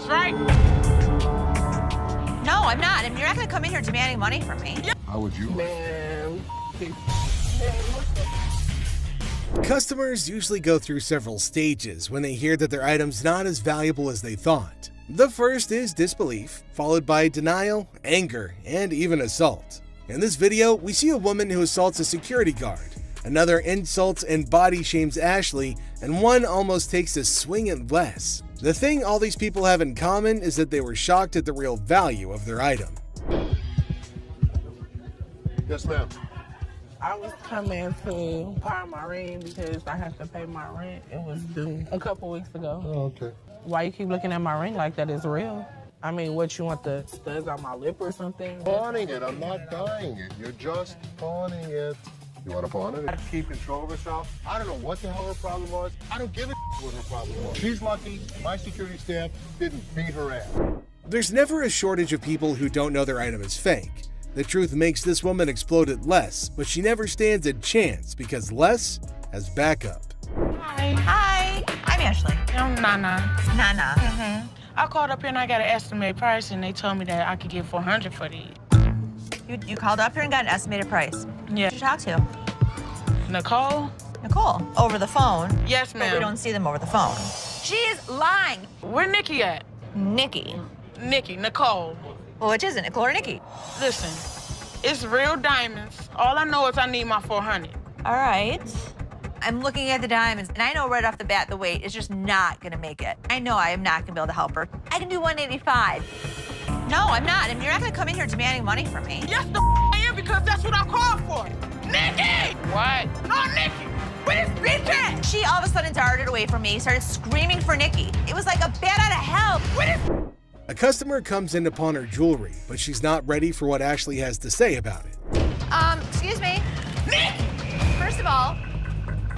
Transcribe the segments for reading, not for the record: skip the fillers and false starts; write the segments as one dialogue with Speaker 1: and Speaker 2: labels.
Speaker 1: right?
Speaker 2: No, I'm not. And you're not gonna come in here demanding money from me.
Speaker 3: How would you?
Speaker 4: Man.
Speaker 5: Customers usually go through several stages when they hear that their item's not as valuable as they thought. The first is disbelief, followed by denial, anger, and even assault. In this video, we see a woman who assaults a security guard, another insults and body shames Ashley, and one almost takes a swing at Les. The thing all these people have in common is that they were shocked at the real value of their item.
Speaker 3: Yes, ma'am.
Speaker 4: I was coming to pawn my ring because I have to pay my rent. It was due a couple weeks ago.
Speaker 3: Oh, okay.
Speaker 4: Why you keep looking at my ring like that is real? I mean, what, you want the studs on my lip or something?
Speaker 3: Pawning it. I'm not buying it. You're just pawning it. You want to pawn it? Keep control of herself. I don't know what the hell her problem was. I don't give a what her problem was. She's lucky my security staff didn't beat her ass.
Speaker 5: There's never a shortage of people who don't know their item is fake. The truth makes this woman explode at Les, but she never stands a chance because Les has backup.
Speaker 1: Hi.
Speaker 2: Hi, I'm Ashley.
Speaker 1: I'm Nana.
Speaker 2: Nana.
Speaker 1: I called up here and I got an estimated price, and they told me that I could get $400 for these.
Speaker 2: You called up here and got an estimated price.
Speaker 1: Yeah.
Speaker 2: Who did you talk to?
Speaker 1: Nicole?
Speaker 2: Nicole. Over the phone.
Speaker 1: Yes,
Speaker 2: But we
Speaker 1: ma'am.
Speaker 2: don't see them over the phone. She's lying.
Speaker 1: Where Nikki at?
Speaker 2: Nikki.
Speaker 1: Nicole.
Speaker 2: Well, which is it, Nicole or Nikki?
Speaker 1: Listen, it's real diamonds. All I know is I need my $400.
Speaker 2: All right. I'm looking at the diamonds, and I know right off the bat the weight is just not gonna make it. I know I am not gonna be able to help her. I can do 185. No, I'm not, and you're not gonna come in here demanding money from me.
Speaker 1: Yes, the I am, because that's what I called for. Nikki! What? No, Nikki! Where this bitch at?
Speaker 2: She all of a sudden darted away from me, started screaming for Nikki. It was like a bat out of hell.
Speaker 1: Where this?
Speaker 5: A customer comes in to pawn her jewelry, but she's not ready for what Ashley has to say about it.
Speaker 2: Excuse me.
Speaker 1: Nikki!
Speaker 2: First of all,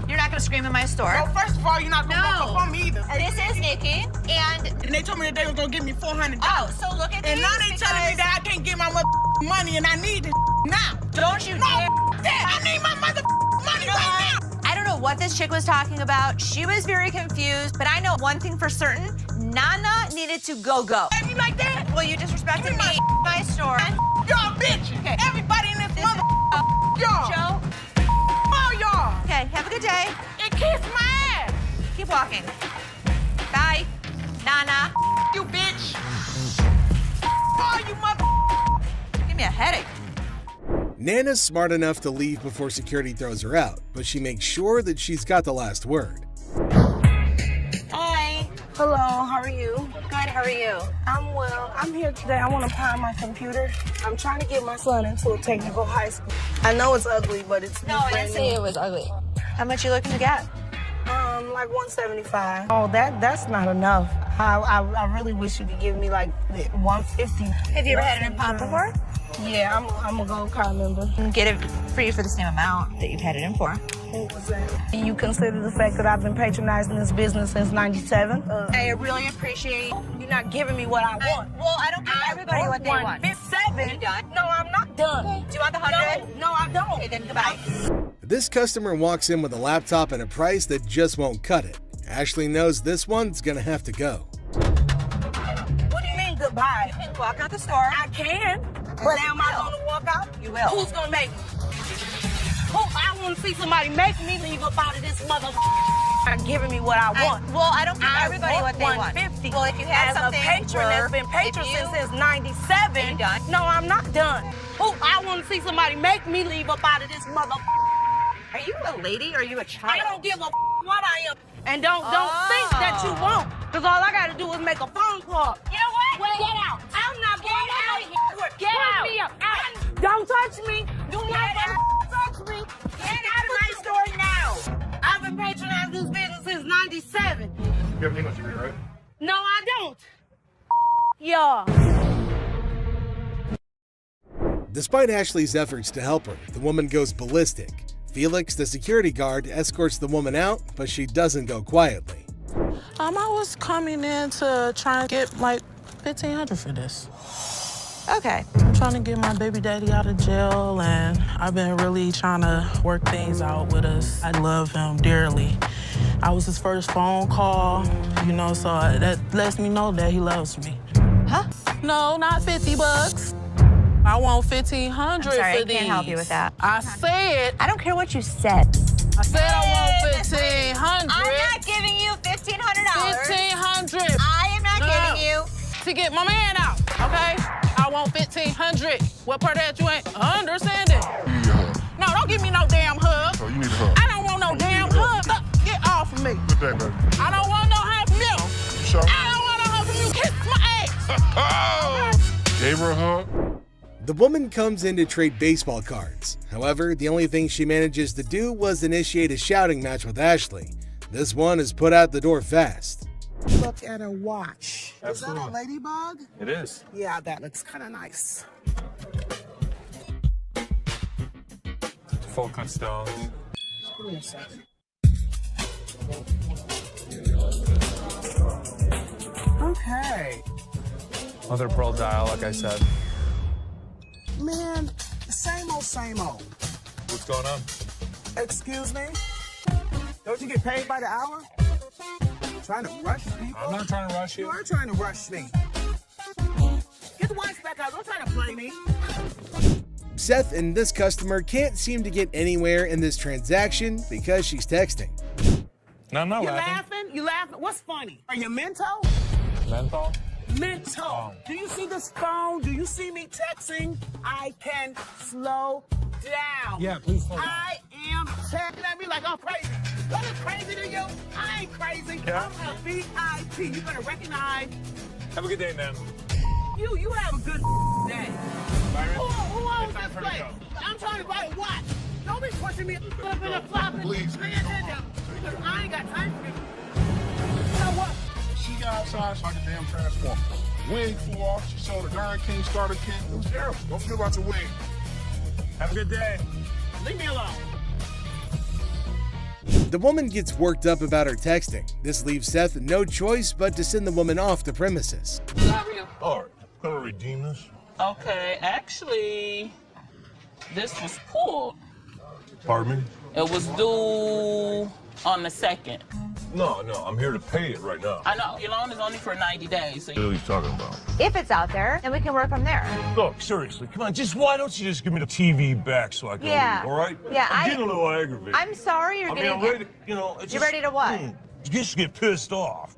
Speaker 2: you're not gonna scream in my store.
Speaker 1: No, first of all, you're not gonna walk up on me either.
Speaker 2: This is Nikki, and
Speaker 1: they told me that they was gonna give me $400.
Speaker 2: oh, so look at
Speaker 1: And
Speaker 2: these
Speaker 1: now they telling me
Speaker 2: because-
Speaker 1: that I can't get my money and I need this now.
Speaker 2: Don't you
Speaker 1: No,
Speaker 2: dare.
Speaker 1: that I need my money right now.
Speaker 2: I don't know what this chick was talking about. She was very confused, but I know one thing for certain. Nana needed to go.
Speaker 1: You like that?
Speaker 2: Well, you disrespected me, my store.
Speaker 1: Y'all bitches.
Speaker 2: Okay.
Speaker 1: Everybody in this
Speaker 2: This
Speaker 1: mother
Speaker 2: is
Speaker 1: y'all.
Speaker 2: Joe.
Speaker 1: All y'all.
Speaker 2: Okay, have a good day.
Speaker 1: And kiss my ass.
Speaker 2: Keep walking. Bye, Nana.
Speaker 1: You bitch. All you mother.
Speaker 2: Give me a headache.
Speaker 5: Nana's smart enough to leave before security throws her out, but she makes sure that she's got the last word.
Speaker 2: Hi.
Speaker 4: Hello, how are you?
Speaker 2: Good, how are you?
Speaker 4: I'm well. I'm here today. I want to pawn my computer. I'm trying to get my son into a technical high school. I know it's ugly, but it's
Speaker 2: No, I didn't say it was ugly. How much you looking to get?
Speaker 4: like 175. Oh, that's not enough. I really wish you could give me like 150.
Speaker 2: Have you ever had an impound before?
Speaker 4: Yeah, I'm a gold card member.
Speaker 2: Get it for you for the same amount that you've had it in for.
Speaker 4: What was that? You consider the fact that I've been patronizing this business since '97?
Speaker 2: I really appreciate.
Speaker 4: You're not giving me what I want.
Speaker 2: Well, I don't give everybody what they want.
Speaker 4: 157.
Speaker 2: Are you done?
Speaker 4: No, I'm not done.
Speaker 2: Okay. Do you want the 100?
Speaker 4: No, I don't.
Speaker 2: Okay, then goodbye.
Speaker 5: This customer walks in with a laptop and a price that just won't cut it. Ashley knows this one's gonna have to go.
Speaker 4: What do you mean goodbye?
Speaker 2: You can walk out the store.
Speaker 4: I can, but am I going to walk out?
Speaker 2: You will.
Speaker 4: Who's going to make me? I want to see somebody make me leave up out of this mother. Not giving me what I want.
Speaker 2: I don't give everybody what they want.
Speaker 4: 150.
Speaker 2: Well, if you had
Speaker 4: As
Speaker 2: something
Speaker 4: a patron that's been patron since '97.
Speaker 2: Are you done?
Speaker 4: No, I'm not done. I want to see somebody make me leave up out of this mother.
Speaker 2: Are you a lady or are you a child?
Speaker 4: I don't give a what I am. And don't think that you won't. Because all I got to do is make a phone call. You know what? Get out. I'm not going out of here. Get out. Me up. Don't touch me. Do not touch me. Get out of my store now. I've been patronizing this business since '97.
Speaker 3: You have an English degree, right?
Speaker 4: No, I don't. Y'all.
Speaker 5: Despite Ashley's efforts to help her, the woman goes ballistic. Felix, the security guard, escorts the woman out, but she doesn't go quietly.
Speaker 1: I was coming in to try and get like $1,500 for this.
Speaker 2: Okay.
Speaker 6: I'm trying to get my baby daddy out of jail, and I've been really trying to work things out with us. I love him dearly. I was his first phone call, you know, so that lets me know that he loves me.
Speaker 2: Huh?
Speaker 6: No, not 50 bucks. I want 1,500
Speaker 2: I'm sorry,
Speaker 6: for
Speaker 2: I
Speaker 6: these.
Speaker 2: can't help you with that.
Speaker 6: I said
Speaker 2: I don't care what you said.
Speaker 6: I want 1,500.
Speaker 2: I'm not giving you $1,500.
Speaker 6: 1,500.
Speaker 2: I am not giving you.
Speaker 6: To get my man out, okay? I want 1,500. What part of that you ain't understanding?
Speaker 3: You need a hug.
Speaker 6: No, don't give me no damn hug.
Speaker 3: Oh, you need a hug.
Speaker 6: I don't want no damn hug. Get off of me.
Speaker 3: Put that, baby.
Speaker 6: I don't want no hug from you.
Speaker 3: Sure.
Speaker 6: I don't want no hug from you. Kiss my ass.
Speaker 3: Gave her a hug.
Speaker 5: The woman comes in to trade baseball cards. However, the only thing she manages to do was initiate a shouting match with Ashley. This one is put out the door fast.
Speaker 7: Look at her watch.
Speaker 8: Absolutely.
Speaker 7: Is that a ladybug?
Speaker 8: It is.
Speaker 7: Yeah, that looks kind of nice.
Speaker 8: Full cut stones.
Speaker 7: Give me a second. Okay.
Speaker 8: Mother of pearl dial, like I said.
Speaker 7: Man, same old, same old.
Speaker 8: What's going on?
Speaker 7: Excuse me? Don't you get paid by the hour? Trying to rush people?
Speaker 8: I'm not trying to rush
Speaker 7: You
Speaker 8: you.
Speaker 7: are trying to rush me. Get the watch back out. Don't try to play me.
Speaker 5: Seth and this customer can't seem to get anywhere in this transaction because she's texting.
Speaker 8: No, I'm not
Speaker 7: You
Speaker 8: laughing.
Speaker 7: laughing? You laughing? What's funny? Are you mental?
Speaker 8: Menthol?
Speaker 7: Mental.
Speaker 8: Oh.
Speaker 7: Do you see this phone? Do you see me texting? I can slow down.
Speaker 8: Yeah, please slow down.
Speaker 7: I am texting at me like I'm crazy. What is crazy to you? I ain't crazy.
Speaker 8: Yeah.
Speaker 7: I'm a VIP. You better recognize.
Speaker 8: Have a good day, man.
Speaker 7: You have a good day.
Speaker 8: Byron,
Speaker 7: Who owns
Speaker 8: it's time
Speaker 7: this
Speaker 8: for her to
Speaker 7: place?
Speaker 8: go.
Speaker 7: I'm trying to buy a watch. Don't be pushing me flipping and flopping.
Speaker 3: Please.
Speaker 7: Pay attention. Because I ain't got time for this. You know what?
Speaker 3: She got outside, it's like a damn transformer. Wig flew off. She saw the Darn King starter kit. It was terrible. Don't forget about your wig.
Speaker 8: Have a good day.
Speaker 7: Leave me alone.
Speaker 5: The woman gets worked up about her texting. This leaves Seth no choice but to send the woman off the premises.
Speaker 3: All right, I'm gonna redeem this.
Speaker 9: Okay, actually, this was pulled.
Speaker 3: Pardon me?
Speaker 9: It was due on the 2nd.
Speaker 3: No, I'm here to pay it right now.
Speaker 9: I know, your loan is only for 90 days. So
Speaker 3: What are you talking about?
Speaker 2: If it's out there, then we can work from there.
Speaker 10: Look, seriously, come on, why don't you just give me the TV back so I can
Speaker 2: Yeah.
Speaker 10: leave, all right?
Speaker 2: Yeah,
Speaker 10: I'm getting a little aggravated.
Speaker 2: I'm sorry you're getting.
Speaker 10: I'm ready to, it's
Speaker 2: You're
Speaker 10: just,
Speaker 2: ready to what?
Speaker 10: Just get pissed off.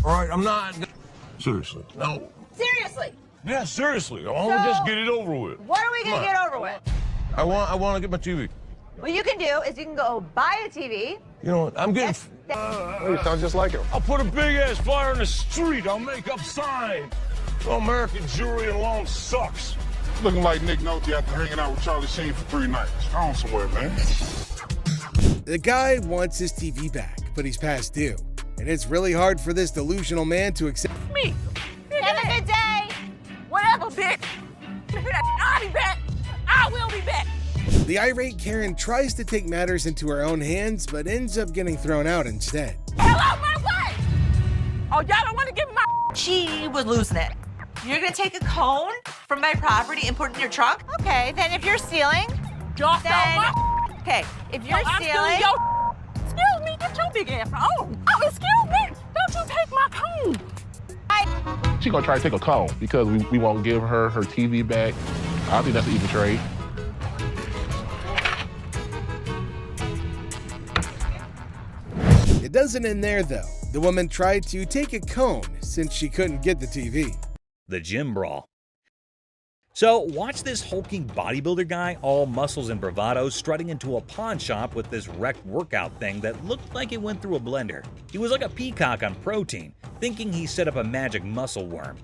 Speaker 10: All right, I'm not. Seriously. No.
Speaker 2: Seriously,
Speaker 10: Yeah, seriously. I want to just get it over with.
Speaker 2: what are we gonna
Speaker 10: Come on.
Speaker 2: get over with?
Speaker 10: I want to get my TV.
Speaker 2: What you can do is you can go buy a TV.
Speaker 10: You know, I'm getting.
Speaker 3: You sound just like him.
Speaker 10: I'll put a big ass flyer in the street. I'll make up signs. American jewelry alone sucks.
Speaker 3: Looking like Nick Nolte after hanging out with Charlie Sheen for 3 nights. Go on somewhere, man.
Speaker 5: The guy wants his TV back, but he's past due. And it's really hard for this delusional man to accept.
Speaker 4: Me.
Speaker 2: Have a good day.
Speaker 4: Whatever, bitch. I'll be back. I will be back.
Speaker 5: The irate Karen tries to take matters into her own hands, but ends up getting thrown out instead.
Speaker 4: Hello, my wife. Oh, y'all don't want to give me my.
Speaker 2: She was losing it. You're gonna take a cone from my property and put it in your truck? Okay, then if you're stealing,
Speaker 4: Y'all stole
Speaker 2: then
Speaker 4: my.
Speaker 2: okay, if you're
Speaker 4: I'm
Speaker 2: stealing,
Speaker 4: your. Excuse me, get your big ass on. Oh, excuse me. Don't you take my cone.
Speaker 11: She's gonna try to take a cone because we won't give her her TV back. I think that's an even trade.
Speaker 5: It doesn't end there though. The woman tried to take a cone since she couldn't get the TV.
Speaker 12: The gym brawl. So watch this hulking bodybuilder guy, all muscles and bravado, strutting into a pawn shop with this wrecked workout thing that looked like it went through a blender. He was like a peacock on protein, thinking he set up a magic muscle worm.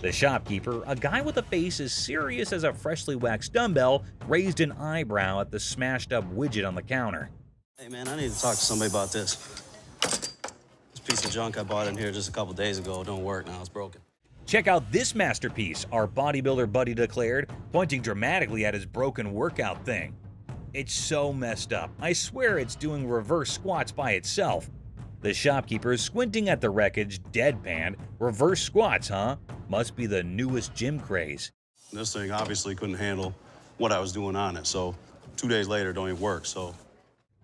Speaker 12: The shopkeeper, a guy with a face as serious as a freshly waxed dumbbell, raised an eyebrow at the smashed up widget on the counter.
Speaker 13: Hey man, I need to talk to somebody about this. This piece of junk I bought in here just a couple days ago don't work now, it's broken.
Speaker 12: Check out this masterpiece, our bodybuilder buddy declared, pointing dramatically at his broken workout thing. It's so messed up. I swear it's doing reverse squats by itself. The shopkeeper, squinting at the wreckage, deadpanned. Reverse squats, huh? Must be the newest gym craze.
Speaker 13: This thing obviously couldn't handle what I was doing on it, so 2 days later, it don't even work, so.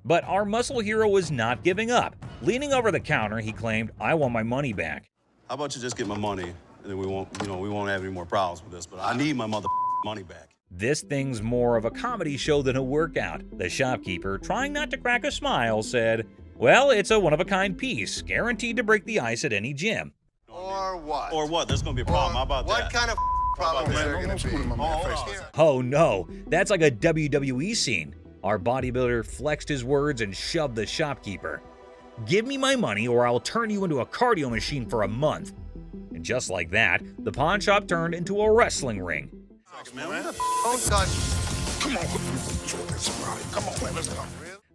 Speaker 12: But our muscle hero was not giving up. Leaning over the counter, he claimed, "I want my money back."
Speaker 13: How about you just get my money, and then we won't have any more problems with this, but I need my money back.
Speaker 12: This thing's more of a comedy show than a workout. The shopkeeper, trying not to crack a smile, said, "Well, it's a one-of-a-kind piece, guaranteed to break the ice at any gym."
Speaker 3: Or what?
Speaker 13: Or what? There's gonna be a problem. How about
Speaker 3: what
Speaker 13: that?
Speaker 3: kind of problem is there going to be?
Speaker 12: Oh no, that's like a WWE scene. Our bodybuilder flexed his words and shoved the shopkeeper. "Give me my money or I'll turn you into a cardio machine for a month." And just like that, the pawn shop turned into a wrestling ring.
Speaker 3: Don't touch.
Speaker 10: Come on, come on, man, let's go.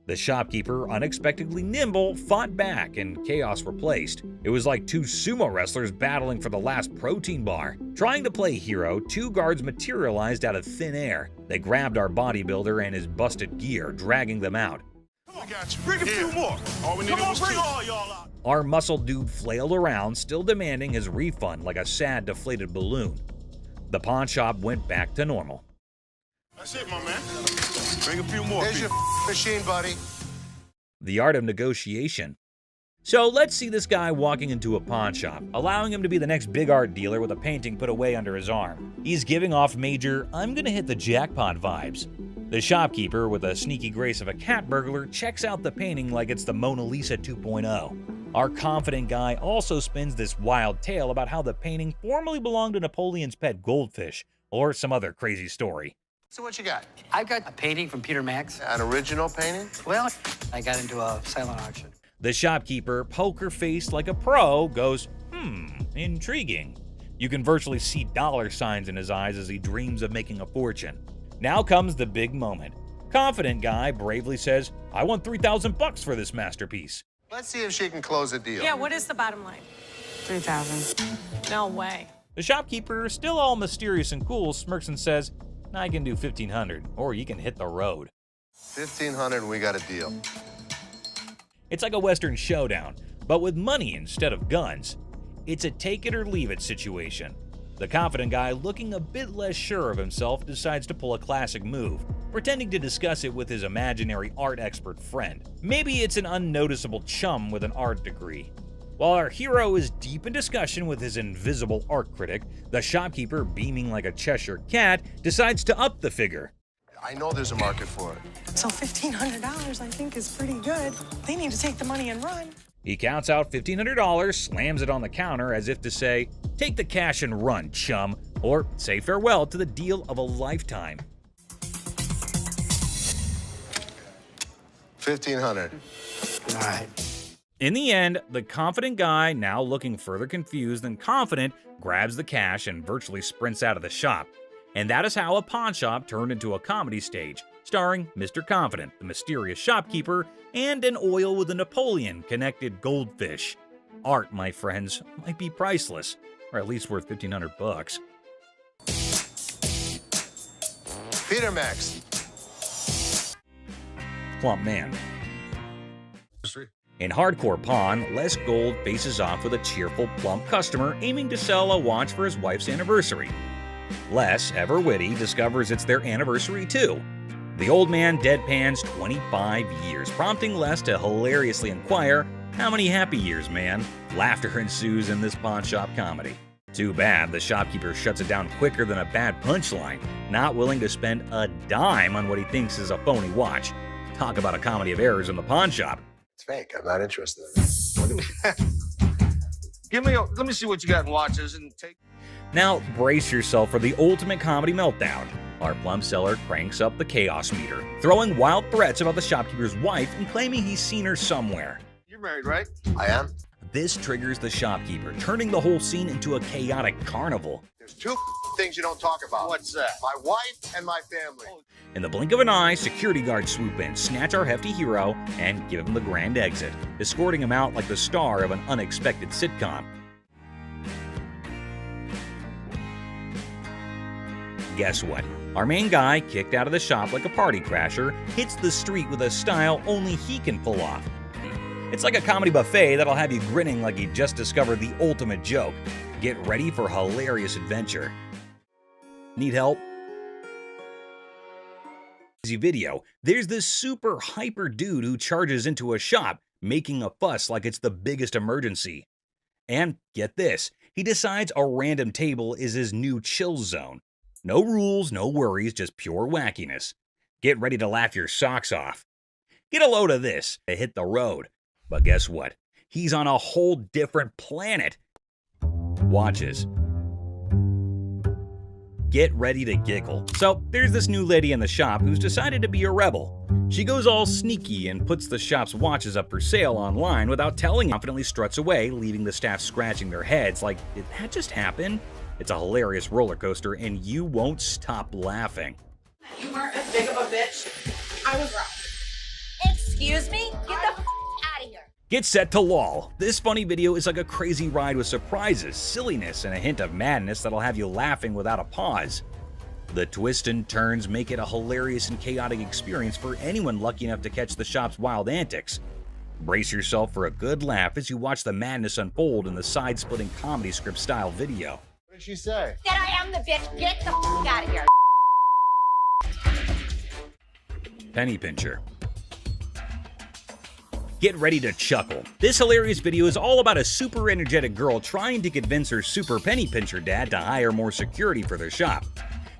Speaker 12: The shopkeeper, unexpectedly nimble, fought back and chaos replaced. It was like two sumo wrestlers battling for the last protein bar. Trying to play hero, two guards materialized out of thin air. They grabbed our bodybuilder and his busted gear, dragging them out.
Speaker 10: We got you. Bring a few more. All we needed was two.
Speaker 13: All y'all out.
Speaker 12: Our muscle dude flailed around, still demanding his refund like a sad, deflated balloon. The pawn shop went back to normal.
Speaker 10: That's it, my man. Bring a few more.
Speaker 3: There's your machine, buddy.
Speaker 12: The art of negotiation. So let's see this guy walking into a pawn shop, allowing him to be the next big art dealer with a painting put away under his arm. He's giving off major, "I'm gonna hit the jackpot" vibes. The shopkeeper, with a sneaky grace of a cat burglar, checks out the painting like it's the Mona Lisa 2.0. Our confident guy also spins this wild tale about how the painting formerly belonged to Napoleon's pet goldfish, or some other crazy story.
Speaker 3: So what you got?
Speaker 14: I've got a painting from Peter Max.
Speaker 3: An original painting?
Speaker 14: Well, I got into a silent auction.
Speaker 12: The shopkeeper, poker-faced like a pro, goes, intriguing. You can virtually see dollar signs in his eyes as he dreams of making a fortune. Now comes the big moment. Confident guy bravely says, "I want $3,000 for this masterpiece."
Speaker 3: Let's see if she can close a deal.
Speaker 15: Yeah, what is the bottom line?
Speaker 14: 3,000.
Speaker 15: No way.
Speaker 12: The shopkeeper, still all mysterious and cool, smirks and says, "I can do 1,500, or you can hit the road."
Speaker 3: 1,500 and we got a deal.
Speaker 12: It's like a Western showdown, but with money instead of guns. It's a take it or leave it situation. The confident guy, looking a bit less sure of himself, decides to pull a classic move, pretending to discuss it with his imaginary art expert friend. Maybe it's an unnoticeable chum with an art degree. While our hero is deep in discussion with his invisible art critic, the shopkeeper, beaming like a Cheshire cat, decides to up the figure.
Speaker 3: I know there's a market for it.
Speaker 15: So $1,500 I think is pretty good. They need to take the money and run.
Speaker 12: He counts out $1,500, slams it on the counter as if to say, "Take the cash and run, chum," or say farewell to the deal of a lifetime.
Speaker 3: 1,500.
Speaker 14: All right.
Speaker 12: In the end, the confident guy, now looking further confused than confident, grabs the cash and virtually sprints out of the shop. And that is how a pawn shop turned into a comedy stage, starring Mr. Confident, the mysterious shopkeeper, and an oil with a Napoleon-connected goldfish. Art, my friends, might be priceless, or at least worth $1,500.
Speaker 3: Peter Max.
Speaker 12: Plump man. In Hardcore Pawn, Les Gold faces off with a cheerful, plump customer aiming to sell a watch for his wife's anniversary. Les, ever witty, discovers it's their anniversary too. The old man deadpans 25 years, prompting Les to hilariously inquire, "How many happy years, man?" Laughter ensues in this pawn shop comedy. Too bad the shopkeeper shuts it down quicker than a bad punchline, not willing to spend a dime on what he thinks is a phony watch. Talk about a comedy of errors in the pawn shop.
Speaker 3: It's fake. I'm not interested in it.
Speaker 10: Let me see what you got in watches and take.
Speaker 12: Now, brace yourself for the ultimate comedy meltdown. Our plum seller cranks up the chaos meter, throwing wild threats about the shopkeeper's wife and claiming he's seen her somewhere.
Speaker 10: You're married, right?
Speaker 3: I am.
Speaker 12: This triggers the shopkeeper, turning the whole scene into a chaotic carnival.
Speaker 3: There's two things you don't talk about.
Speaker 10: What's that?
Speaker 3: My wife and my family.
Speaker 12: In the blink of an eye, security guards swoop in, snatch our hefty hero, and give him the grand exit, escorting him out like the star of an unexpected sitcom. Guess what? Our main guy, kicked out of the shop like a party crasher, hits the street with a style only he can pull off. It's like a comedy buffet that'll have you grinning like you just discovered the ultimate joke. Get ready for hilarious adventure. Need help? Video, there's this super hyper dude who charges into a shop, making a fuss like it's the biggest emergency. And get this, he decides a random table is his new chill zone. No rules, no worries, just pure wackiness. Get ready to laugh your socks off. Get a load of this to hit the road. But guess what? He's on a whole different planet. Watches. Get ready to giggle. So there's this new lady in the shop who's decided to be a rebel. She goes all sneaky and puts the shop's watches up for sale online without telling, confidently struts away, leaving the staff scratching their heads like, did that just happen? It's a hilarious roller coaster and you won't stop laughing.
Speaker 1: You weren't as big of a bitch. I was wrong.
Speaker 2: Excuse me? Get the out of here.
Speaker 12: Get set to lol. This funny video is like a crazy ride with surprises, silliness, and a hint of madness that'll have you laughing without a pause. The twists and turns make it a hilarious and chaotic experience for anyone lucky enough to catch the shop's wild antics. Brace yourself for a good laugh as you watch the madness unfold in the side-splitting comedy script style video.
Speaker 3: What did she say?
Speaker 2: That I am the bitch. Get the out of here.
Speaker 12: Penny pincher. Get ready to chuckle. This hilarious video is all about a super energetic girl trying to convince her super penny pincher dad to hire more security for their shop.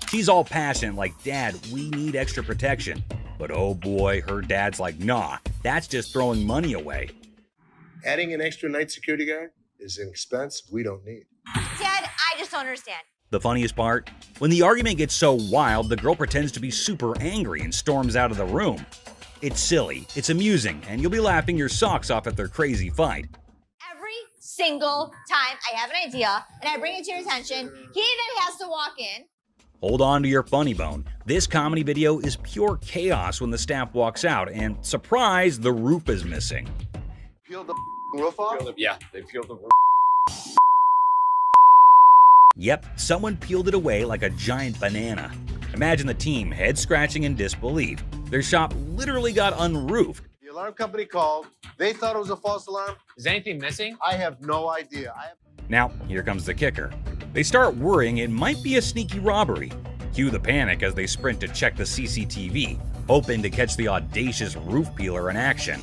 Speaker 12: She's all passionate like, "Dad, we need extra protection." But oh boy, her dad's like, "Nah, that's just throwing money away."
Speaker 3: Adding an extra night security guard is an expense we don't need.
Speaker 2: Dad, I just don't understand.
Speaker 12: The funniest part? When the argument gets so wild, the girl pretends to be super angry and storms out of the room. It's silly, it's amusing, and you'll be laughing your socks off at their crazy fight.
Speaker 2: Every single time I have an idea and I bring it to your attention, he then has to walk in.
Speaker 12: Hold on to your funny bone. This comedy video is pure chaos when the staff walks out, and surprise, the roof is missing.
Speaker 3: Peeled the roof off?
Speaker 8: Yeah, they peeled the roof.
Speaker 12: Yep, someone peeled it away like a giant banana. Imagine the team head scratching in disbelief. Their shop literally got unroofed.
Speaker 3: The alarm company called. They thought it was a false alarm.
Speaker 8: Is anything missing?
Speaker 3: I have no idea.
Speaker 12: Now, here comes the kicker. They start worrying it might be a sneaky robbery. Cue the panic as they sprint to check the CCTV, hoping to catch the audacious roof peeler in action.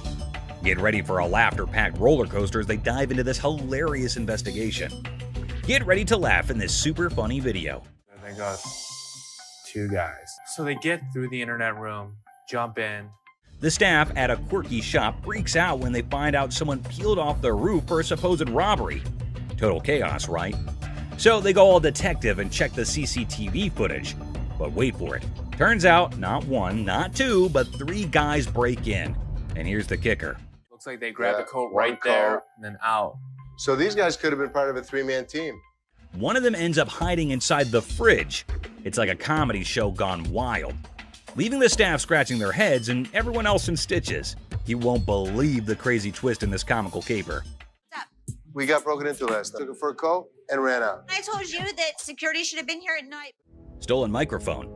Speaker 12: Get ready for a laughter-packed roller coaster as they dive into this hilarious investigation. Get ready to laugh in this super funny video.
Speaker 8: They got 2 guys. So they get through the internet room, jump in.
Speaker 12: The staff at a quirky shop freaks out when they find out someone peeled off the roof for a supposed robbery. Total chaos, right? So they go all detective and check the CCTV footage. But wait for it. Turns out, not 1, not 2, but 3 guys break in. And here's the kicker.
Speaker 8: Looks like they grabbed the coat right there and then out.
Speaker 3: So these guys could have been part of a 3-man team.
Speaker 12: One of them ends up hiding inside the fridge. It's like a comedy show gone wild, leaving the staff scratching their heads and everyone else in stitches. You won't believe the crazy twist in this comical caper.
Speaker 3: We got broken into last night. Took it for a coat and ran out.
Speaker 2: I told you that security should have been here at night.
Speaker 12: Stolen microphone.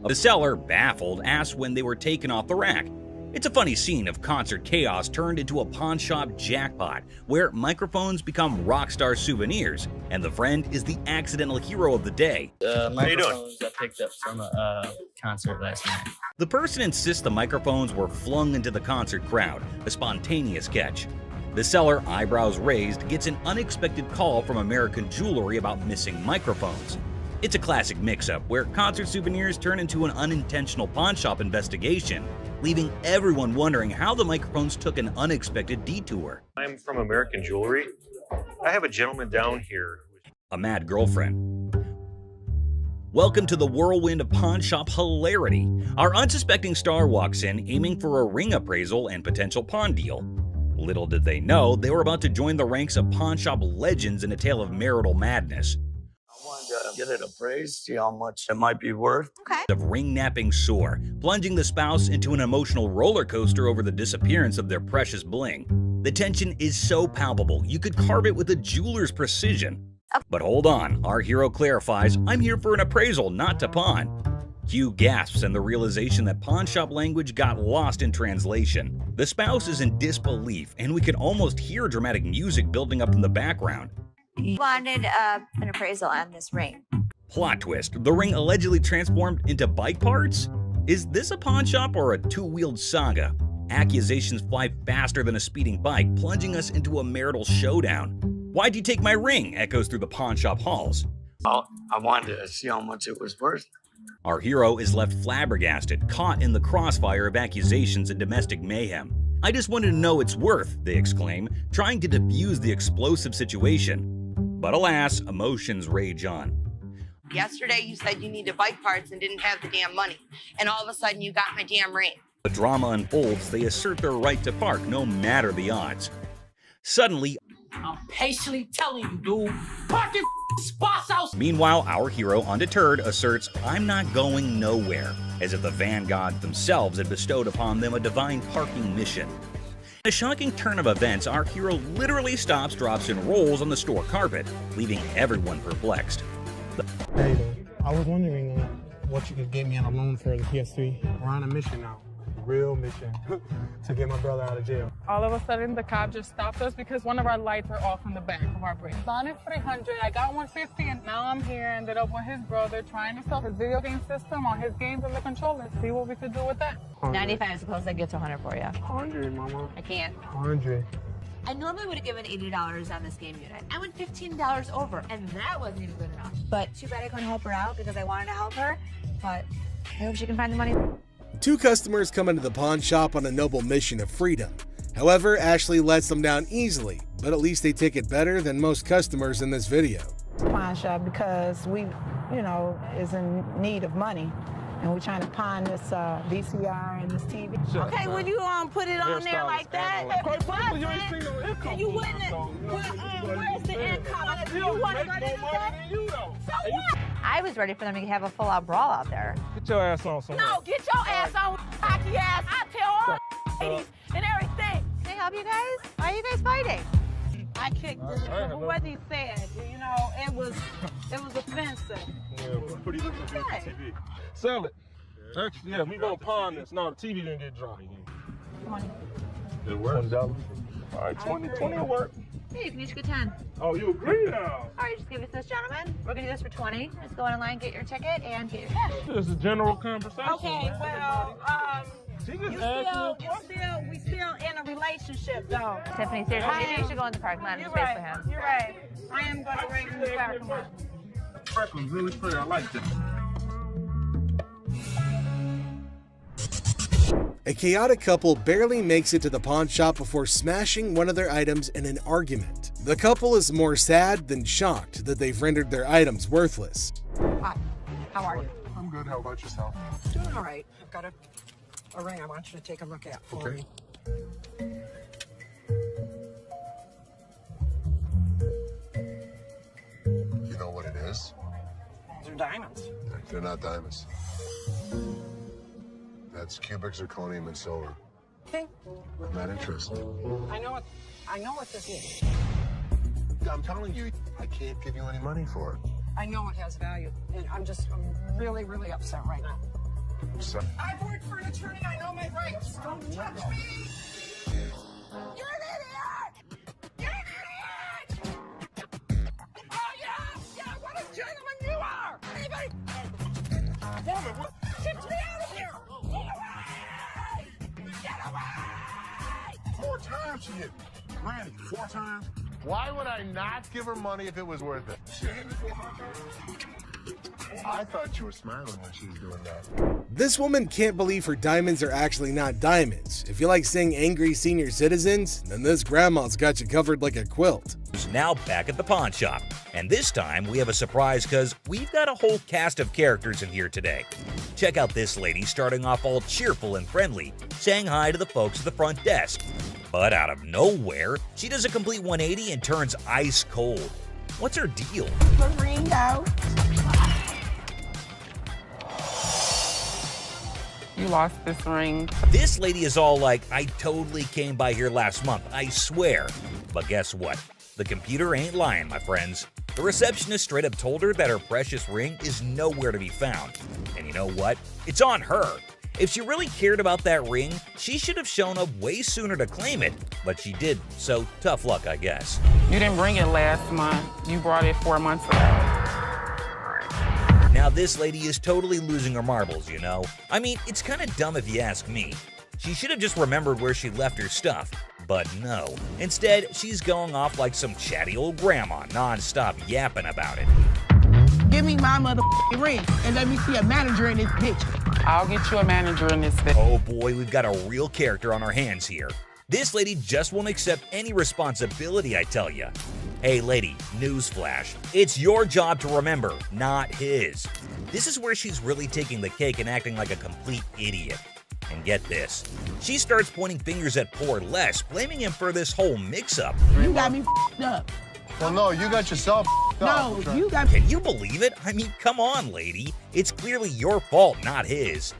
Speaker 12: The seller, baffled, asks when they were taken off the rack. It's a funny scene of concert chaos turned into a pawn shop jackpot, where microphones become rock star souvenirs, and the friend is the accidental hero of the day.
Speaker 16: Microphones I picked up from a concert last night.
Speaker 12: The person insists the microphones were flung into the concert crowd, a spontaneous catch. The seller, eyebrows raised, gets an unexpected call from American Jewelry about missing microphones. It's a classic mix-up where concert souvenirs turn into an unintentional pawn shop investigation, leaving everyone wondering how the microphones took an unexpected detour.
Speaker 17: I'm from American Jewelry. I have a gentleman down here.
Speaker 12: A mad girlfriend. Welcome to the whirlwind of pawn shop hilarity. Our unsuspecting star walks in aiming for a ring appraisal and potential pawn deal. Little did they know they were about to join the ranks of pawn shop legends in a tale of marital madness.
Speaker 16: I wanted to get it appraised, see how much it might be worth.
Speaker 12: Of ring-napping sore, plunging the spouse into an emotional roller coaster over the disappearance of their precious bling. The tension is so palpable, you could carve it with a jeweler's precision. But hold on, our hero clarifies, "I'm here for an appraisal, not to pawn." Q gasps in the realization that pawn shop language got lost in translation. The spouse is in disbelief, and we can almost hear dramatic music building up in the background.
Speaker 2: You wanted an appraisal on this ring.
Speaker 12: Plot twist, the ring allegedly transformed into bike parts? Is this a pawn shop or a two-wheeled saga? Accusations fly faster than a speeding bike, plunging us into a marital showdown. "Why'd you take my ring?" echoes through the pawn shop halls.
Speaker 14: Well, I wanted to see how much it was worth.
Speaker 12: Our hero is left flabbergasted, caught in the crossfire of accusations and domestic mayhem. "I just wanted to know its worth," they exclaim, trying to defuse the explosive situation. But alas, emotions rage on.
Speaker 18: Yesterday you said you needed bike parts and didn't have the damn money. And all of a sudden you got my damn ring.
Speaker 12: The drama unfolds, they assert their right to park no matter the odds. Suddenly,
Speaker 4: I'm patiently telling you, dude. Park your spots out.
Speaker 12: Meanwhile, our hero, undeterred, asserts, "I'm not going nowhere," as if the van gods themselves had bestowed upon them a divine parking mission. In a shocking turn of events, our hero literally stops, drops, and rolls on the store carpet, leaving everyone perplexed.
Speaker 19: Hey, I was wondering what you could get me on a loan for the PS3. We're on a mission now. Real mission to get my brother out of jail.
Speaker 20: All of a sudden, the cop just stopped us because one of our lights are off in the back of our brake. Bought it 300, I got 150, and now I'm here, ended up with his brother trying to sell his video game system on his games and the controller. See what we could do with that.
Speaker 2: 95 is close. I get to 100 for you.
Speaker 19: 100, mama.
Speaker 2: I can't.
Speaker 19: 100.
Speaker 2: I normally would have given $80 on this game unit. I went $15 over, and that wasn't even good enough. But too bad I couldn't help her out because I wanted to help her. But I hope she can find the money.
Speaker 5: Two customers come into the pawn shop on a noble mission of freedom. However, Ashley lets them down easily, but at least they take it better than most customers in this video.
Speaker 21: Pawn shop because we, is in need of money. And we're trying to pawn this VCR and this TV.
Speaker 4: Okay, will you put it on there like that? And you wouldn't. Where's the income? You want to go to the So what?
Speaker 2: I was ready for them to have a full-out brawl out there.
Speaker 10: Get your ass on somewhere.
Speaker 4: No, get your ass on, hockey ass. I tell all ladies and everything.
Speaker 2: Can I help you guys? Why are you guys fighting?
Speaker 4: I kicked what he said. It was offensive.
Speaker 10: Yeah, pretty good TV. Sell it. Actually, yeah, we gonna pawn this. No, the TV didn't get dropped.
Speaker 4: Money.
Speaker 10: It works. $20. All right, 20 will work.
Speaker 2: Hey, you can each get 10.
Speaker 10: Oh, you agree now?
Speaker 2: All right, just give it to this gentleman. We're gonna do this for 20. Just go online, get your ticket, and get your cash.
Speaker 10: This is a general conversation.
Speaker 4: Okay, well, we still in a relationship, though.
Speaker 2: Tiffany, seriously, maybe you should go in the parking lot and just wait for him.
Speaker 4: You're right. I am going to wait in the parking lot.
Speaker 10: Freckles really pretty. I like that.
Speaker 5: A chaotic couple barely makes it to the pawn shop before smashing one of their items in an argument. The couple is more sad than shocked that they've rendered their items worthless.
Speaker 21: Hi, how are you?
Speaker 3: I'm good. How about yourself?
Speaker 21: Doing all right. I've got a ring I want you to take a look at for me.
Speaker 3: You know what it is?
Speaker 21: They're diamonds.
Speaker 3: They're not diamonds. That's cubic zirconium and silver.
Speaker 21: Okay.
Speaker 3: I'm not interested.
Speaker 21: I know what this is.
Speaker 3: I'm telling you, I can't give you any money for it.
Speaker 21: I know it has value, and I'm really, really upset right now.
Speaker 3: So,
Speaker 21: I've worked for an attorney. I know my rights. Don't touch me. You're an idiot. You're an idiot. Oh yeah. What a gentleman you are. Anybody? Woman, what? Get me out of here. Get away!
Speaker 3: 4 times she hit me. Randy, 4 times? Why would I not give her money if it was worth it? I thought you were smiling when she was doing that.
Speaker 5: This woman can't believe her diamonds are actually not diamonds. If you like seeing angry senior citizens, then this grandma's got you covered like a quilt.
Speaker 12: Now back at the pawn shop, and this time we have a surprise because we've got a whole cast of characters in here today. Check out this lady starting off all cheerful and friendly, saying hi to the folks at the front desk. But out of nowhere, she does a complete 180 and turns ice cold. What's her deal?
Speaker 4: Ringo. You lost this ring.
Speaker 12: This lady is all like, "I totally came by here last month, I swear." But guess what? The computer ain't lying, my friends. The receptionist straight up told her that her precious ring is nowhere to be found. And you know what? It's on her. If she really cared about that ring, she should have shown up way sooner to claim it, but she didn't, so tough luck, I guess.
Speaker 20: You didn't bring it last month. You brought it 4 months ago.
Speaker 12: Now this lady is totally losing her marbles, you know? I mean, it's kind of dumb if you ask me. She should have just remembered where she left her stuff. But no. Instead, she's going off like some chatty old grandma, non-stop yapping about it.
Speaker 21: Give me my motherfucking ring and let me see a manager in this picture.
Speaker 9: I'll get you a manager in this thing.
Speaker 12: Oh boy, we've got a real character on our hands here. This lady just won't accept any responsibility, I tell ya. Hey lady, newsflash. It's your job to remember, not his. This is where she's really taking the cake and acting like a complete idiot. And get this, she starts pointing fingers at poor Les, blaming him for this whole mix-up.
Speaker 21: You got me up.
Speaker 3: Well, no, you got yourself up.
Speaker 21: No, you got.
Speaker 12: Can you believe it? I mean, come on, lady. It's clearly your fault, not his.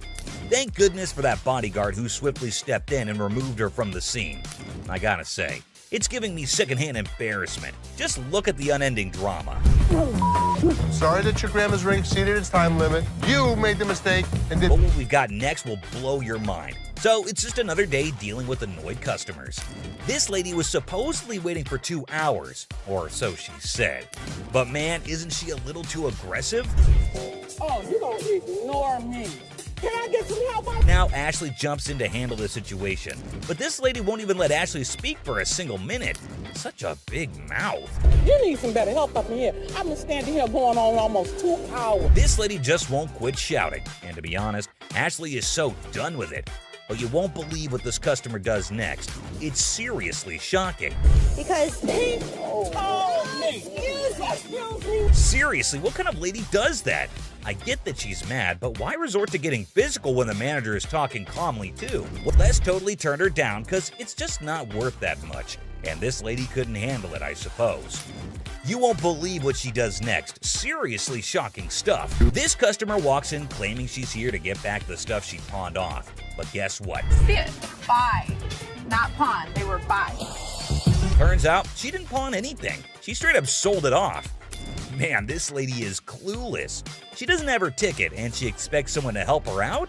Speaker 12: Thank goodness for that bodyguard who swiftly stepped in and removed her from the scene. I gotta say, it's giving me secondhand embarrassment. Just look at the unending drama.
Speaker 3: Sorry that your grandma's ring exceeded its time limit. You made the mistake and did.
Speaker 12: But what we've got next will blow your mind. So it's just another day dealing with annoyed customers. This lady was supposedly waiting for 2 hours, or so she said. But man, isn't she a little too aggressive?
Speaker 21: Oh, you gonna ignore me? Can I get some help?
Speaker 12: Now Ashley jumps in to handle the situation, but this lady won't even let Ashley speak for a single minute. Such a big mouth.
Speaker 21: You need some better help up in here. I've been standing here going on almost 2 hours.
Speaker 12: This lady just won't quit shouting, and to be honest, Ashley is so done with it. But you won't believe what this customer does next. It's seriously shocking.
Speaker 21: Because he told me. Excuse me.
Speaker 12: Seriously, what kind of lady does that? I get that she's mad, but why resort to getting physical when the manager is talking calmly too? Well, Les totally turned her down because it's just not worth that much. And this lady couldn't handle it, I suppose. You won't believe what she does next. Seriously shocking stuff. This customer walks in claiming she's here to get back the stuff she pawned off. But guess what?
Speaker 21: Buy. Not pawn. They were buy.
Speaker 12: Turns out she didn't pawn anything. She straight up sold it off. Man, this lady is clueless. She doesn't have her ticket and she expects someone to help her out?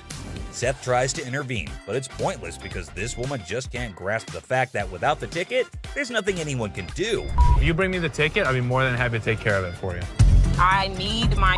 Speaker 12: Seth tries to intervene, but it's pointless because this woman just can't grasp the fact that without the ticket, there's nothing anyone can do.
Speaker 8: If you bring me the ticket, I'd be more than happy to take care of it for you.
Speaker 21: I need my.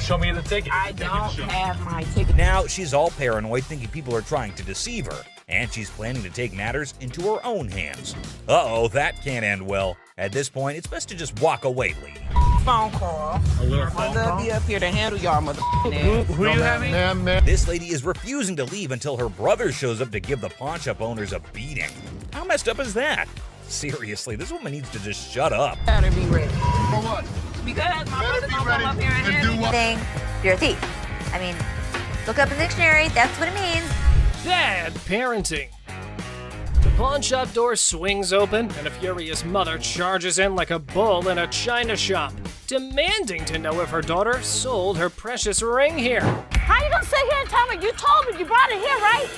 Speaker 8: Show me the ticket.
Speaker 21: I don't have my ticket.
Speaker 12: Now she's all paranoid, thinking people are trying to deceive her, and she's planning to take matters into her own hands. Uh-oh, that can't end well. At this point, it's best to just walk away, lady.
Speaker 21: Phone call. I'll be up here to handle y'all, mother.
Speaker 8: Who you having?
Speaker 12: This lady is refusing to leave until her brother shows up to give the pawn shop owners a beating. How messed up is that? Seriously, this woman needs to just shut up.
Speaker 21: Better be ready.
Speaker 3: For what?
Speaker 21: Because my brother's gonna come up here and
Speaker 3: to do what?
Speaker 2: Thing, you're a thief. I mean, look up in the dictionary, that's what it means.
Speaker 6: Bad parenting. The pawn shop door swings open, and a furious mother charges in like a bull in a china shop, demanding to know if her daughter sold her precious ring here.
Speaker 4: How you gonna sit here and tell me? You told me you brought it here, right?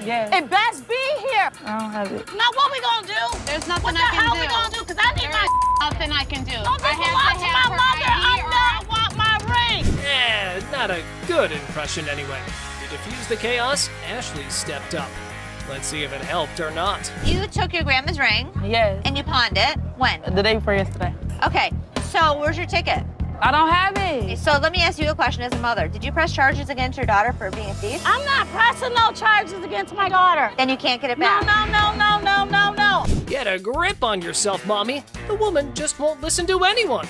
Speaker 21: Yeah.
Speaker 4: It best be here.
Speaker 21: I don't have it.
Speaker 4: Now what we gonna do?
Speaker 21: There's nothing
Speaker 4: what
Speaker 21: I can do.
Speaker 4: What the hell we gonna do? Because I need my
Speaker 21: Nothing I can do.
Speaker 4: Don't belong to my mother. I want my ring.
Speaker 6: Yeah, not a good impression anyway. To defuse the chaos, Ashley stepped up. Let's see if it helped or not.
Speaker 2: You took your grandma's ring.
Speaker 21: Yes.
Speaker 2: And you pawned it. When?
Speaker 21: The day before yesterday.
Speaker 2: Okay, so where's your ticket?
Speaker 21: I don't have it.
Speaker 2: So let me ask you a question as a mother. Did you press charges against your daughter for being a thief?
Speaker 4: I'm not pressing no charges against my daughter.
Speaker 2: Then you can't get it back.
Speaker 4: No.
Speaker 6: Get a grip on yourself, Mommy. The woman just won't listen to anyone.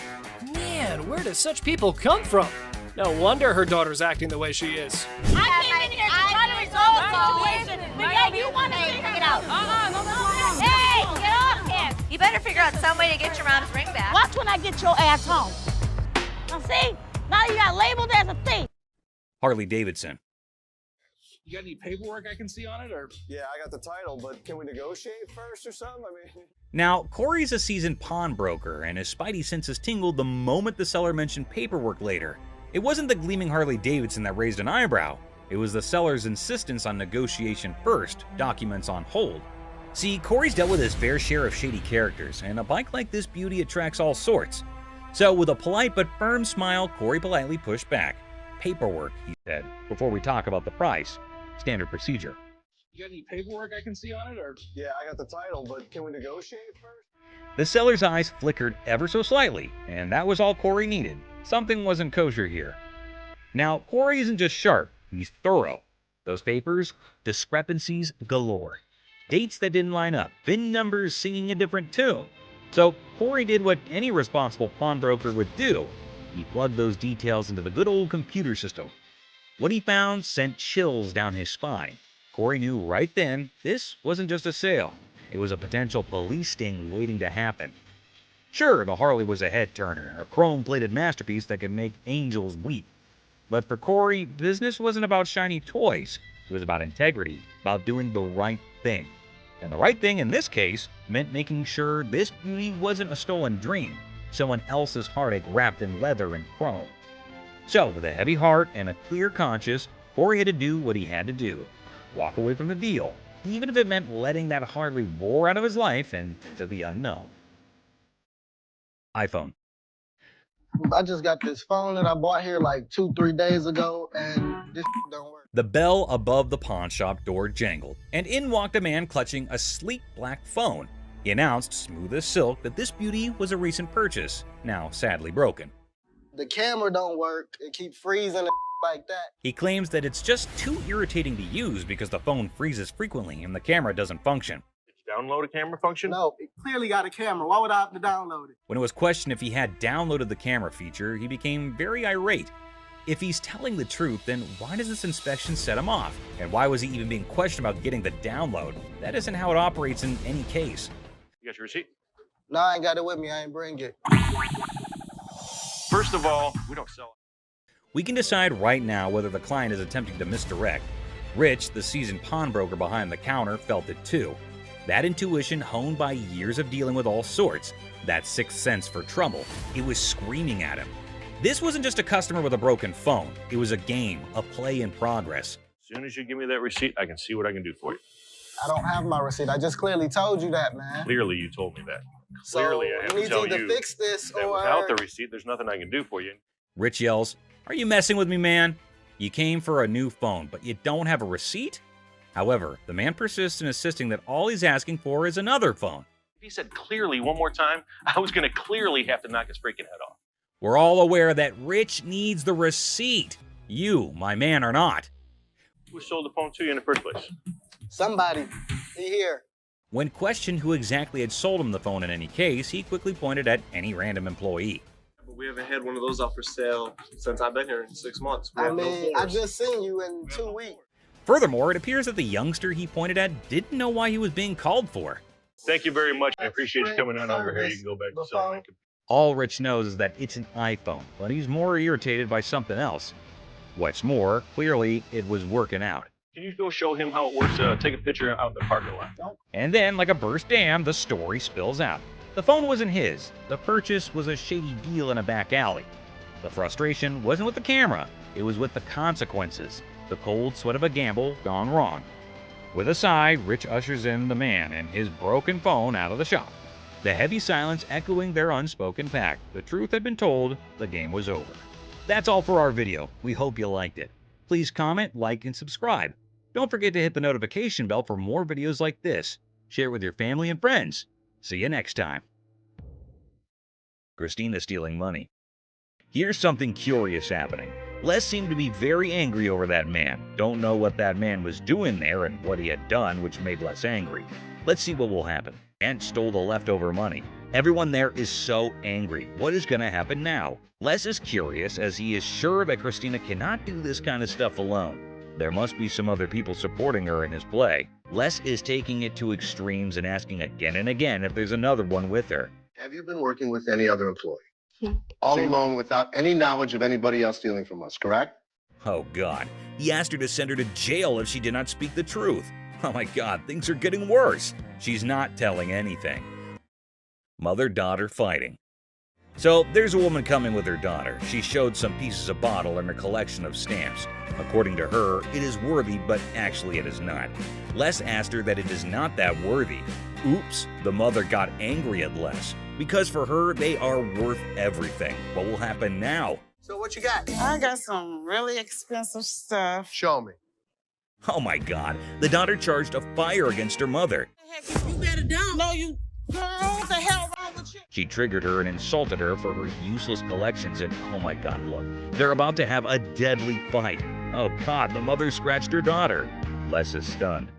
Speaker 6: Man, where do such people come from? No wonder her daughter's acting the way she is.
Speaker 4: I came in here to try to resolve the situation. But yeah, you want to figure it out. Hey, get off him.
Speaker 2: You better figure out some way to get your mom's ring back.
Speaker 4: Watch when I get your ass home. Now see, now you got labeled as a thief.
Speaker 12: Harley Davidson.
Speaker 8: You got any paperwork I can see on it, or?
Speaker 7: Yeah, I got the title, but can we negotiate first or something? I mean.
Speaker 12: Now, Corey's a seasoned pawnbroker, and his spidey senses tingled the moment the seller mentioned paperwork later. It wasn't the gleaming Harley Davidson that raised an eyebrow. It was the seller's insistence on negotiation first, documents on hold. See, Corey's dealt with his fair share of shady characters, and a bike like this beauty attracts all sorts. So with a polite but firm smile, Corey politely pushed back. Paperwork, he said, before we talk about the price. Standard procedure.
Speaker 8: You got any paperwork I can see on it, or?
Speaker 7: Yeah, I got the title, but can we negotiate first?
Speaker 12: The seller's eyes flickered ever so slightly, and that was all Corey needed. Something wasn't kosher here. Now, Corey isn't just sharp, he's thorough. Those papers, discrepancies galore. Dates that didn't line up, VIN numbers singing a different tune. So Corey did what any responsible pawnbroker would do. He plugged those details into the good old computer system. What he found sent chills down his spine. Corey knew right then this wasn't just a sale. It was a potential police sting waiting to happen. Sure, the Harley was a head-turner, a chrome-plated masterpiece that could make angels weep. But for Corey, business wasn't about shiny toys. It was about integrity, about doing the right thing. And the right thing in this case meant making sure this beauty wasn't a stolen dream, someone else's heartache wrapped in leather and chrome. So, with a heavy heart and a clear conscience, Corey had to do what he had to do. Walk away from the deal, even if it meant letting that Harley roar out of his life and into the unknown. iPhone.
Speaker 11: I just got this phone that I bought here like 2-3 days ago, and this don't work.
Speaker 12: The bell above the pawn shop door jangled, and in walked a man clutching a sleek black phone. He announced, smooth as silk, that this beauty was a recent purchase, now sadly broken.
Speaker 11: The camera don't work. It keeps freezing and like that.
Speaker 12: He claims that it's just too irritating to use because the phone freezes frequently and the camera doesn't function.
Speaker 17: Did you download a camera function?
Speaker 11: No, it clearly got a camera. Why would I have to download it?
Speaker 12: When it was questioned if he had downloaded the camera feature, he became very irate. If he's telling the truth, then why does this inspection set him off? And why was he even being questioned about getting the download? That isn't how it operates in any case.
Speaker 17: You got your receipt?
Speaker 11: No, I ain't got it with me. I ain't bring it.
Speaker 17: First of all, we don't sell it.
Speaker 12: We can decide right now whether the client is attempting to misdirect. Rich, the seasoned pawnbroker behind the counter, felt it too. That intuition honed by years of dealing with all sorts, that sixth sense for trouble, it was screaming at him. This wasn't just a customer with a broken phone. It was a game, a play in progress.
Speaker 17: As soon as you give me that receipt, I can see what I can do for you.
Speaker 11: I don't have my receipt. I just clearly told you that, man.
Speaker 17: Clearly, you told me that.
Speaker 11: So
Speaker 17: Clearly, I have
Speaker 11: you need
Speaker 17: to tell
Speaker 11: to either
Speaker 17: you
Speaker 11: fix this
Speaker 17: that
Speaker 11: or...
Speaker 17: without the receipt, there's nothing I can do for you.
Speaker 12: Rich yells, "Are you messing with me, man? You came for a new phone, but you don't have a receipt?" However, the man persists in insisting that all he's asking for is another phone.
Speaker 17: If he said clearly one more time, I was going to clearly have to knock his freaking head off.
Speaker 12: We're all aware that Rich needs the receipt. You, my man, are not.
Speaker 17: Who sold the phone to you in the first place?
Speaker 11: Somebody. He here.
Speaker 12: When questioned who exactly had sold him the phone in any case, he quickly pointed at any random employee.
Speaker 22: But we haven't had one of those out for sale since I've been here in 6 months.
Speaker 11: I mean, I just seen you in 2 weeks.
Speaker 12: Furthermore, it appears that the youngster he pointed at didn't know why he was being called for.
Speaker 17: Thank you very much. I appreciate you coming on over here. You can go back to selling.
Speaker 12: All Rich knows is that it's an iPhone, but he's more irritated by something else. What's more, clearly it was working out.
Speaker 17: Can you go show him how it works? Take a picture out in the parking lot.
Speaker 12: And then, like a burst dam, the story spills out. The phone wasn't his. The purchase was a shady deal in a back alley. The frustration wasn't with the camera. It was with the consequences. The cold sweat of a gamble gone wrong. With a sigh, Rich ushers in the man and his broken phone out of the shop. The heavy silence echoing their unspoken pact. The truth had been told, the game was over. That's all for our video. We hope you liked it. Please comment, like, and subscribe. Don't forget to hit the notification bell for more videos like this. Share it with your family and friends. See you next time. Christina stealing money. Here's something curious happening. Les seemed to be very angry over that man. Don't know what that man was doing there and what he had done, which made Les angry. Let's see what will happen. Ant stole the leftover money. Everyone there is so angry. What is going to happen now? Les is curious as he is sure that Christina cannot do this kind of stuff alone. There must be some other people supporting her in his play. Les is taking it to extremes and asking again and again if there's another one with her.
Speaker 3: Have you been working with any other employee? All alone without any knowledge of anybody else stealing from us, correct?
Speaker 12: Oh God, he asked her to send her to jail if she did not speak the truth. Oh my God, things are getting worse. She's not telling anything. Mother-daughter fighting. So there's a woman coming with her daughter. She showed some pieces of bottle and a collection of stamps. According to her, it is worthy, but actually it is not. Les asked her that it is not that worthy. Oops, the mother got angry at Les. Because for her, they are worth everything. What will happen now?
Speaker 11: So what you got?
Speaker 9: I got some really expensive stuff.
Speaker 3: Show me.
Speaker 12: Oh my God, the daughter charged a fire against her mother.
Speaker 4: You better down. No, you
Speaker 21: What the hell wrong with you?
Speaker 12: She triggered her and insulted her for her useless collections, and oh my god, look, they're about to have a deadly fight. Oh god, the mother scratched her daughter. Les is stunned.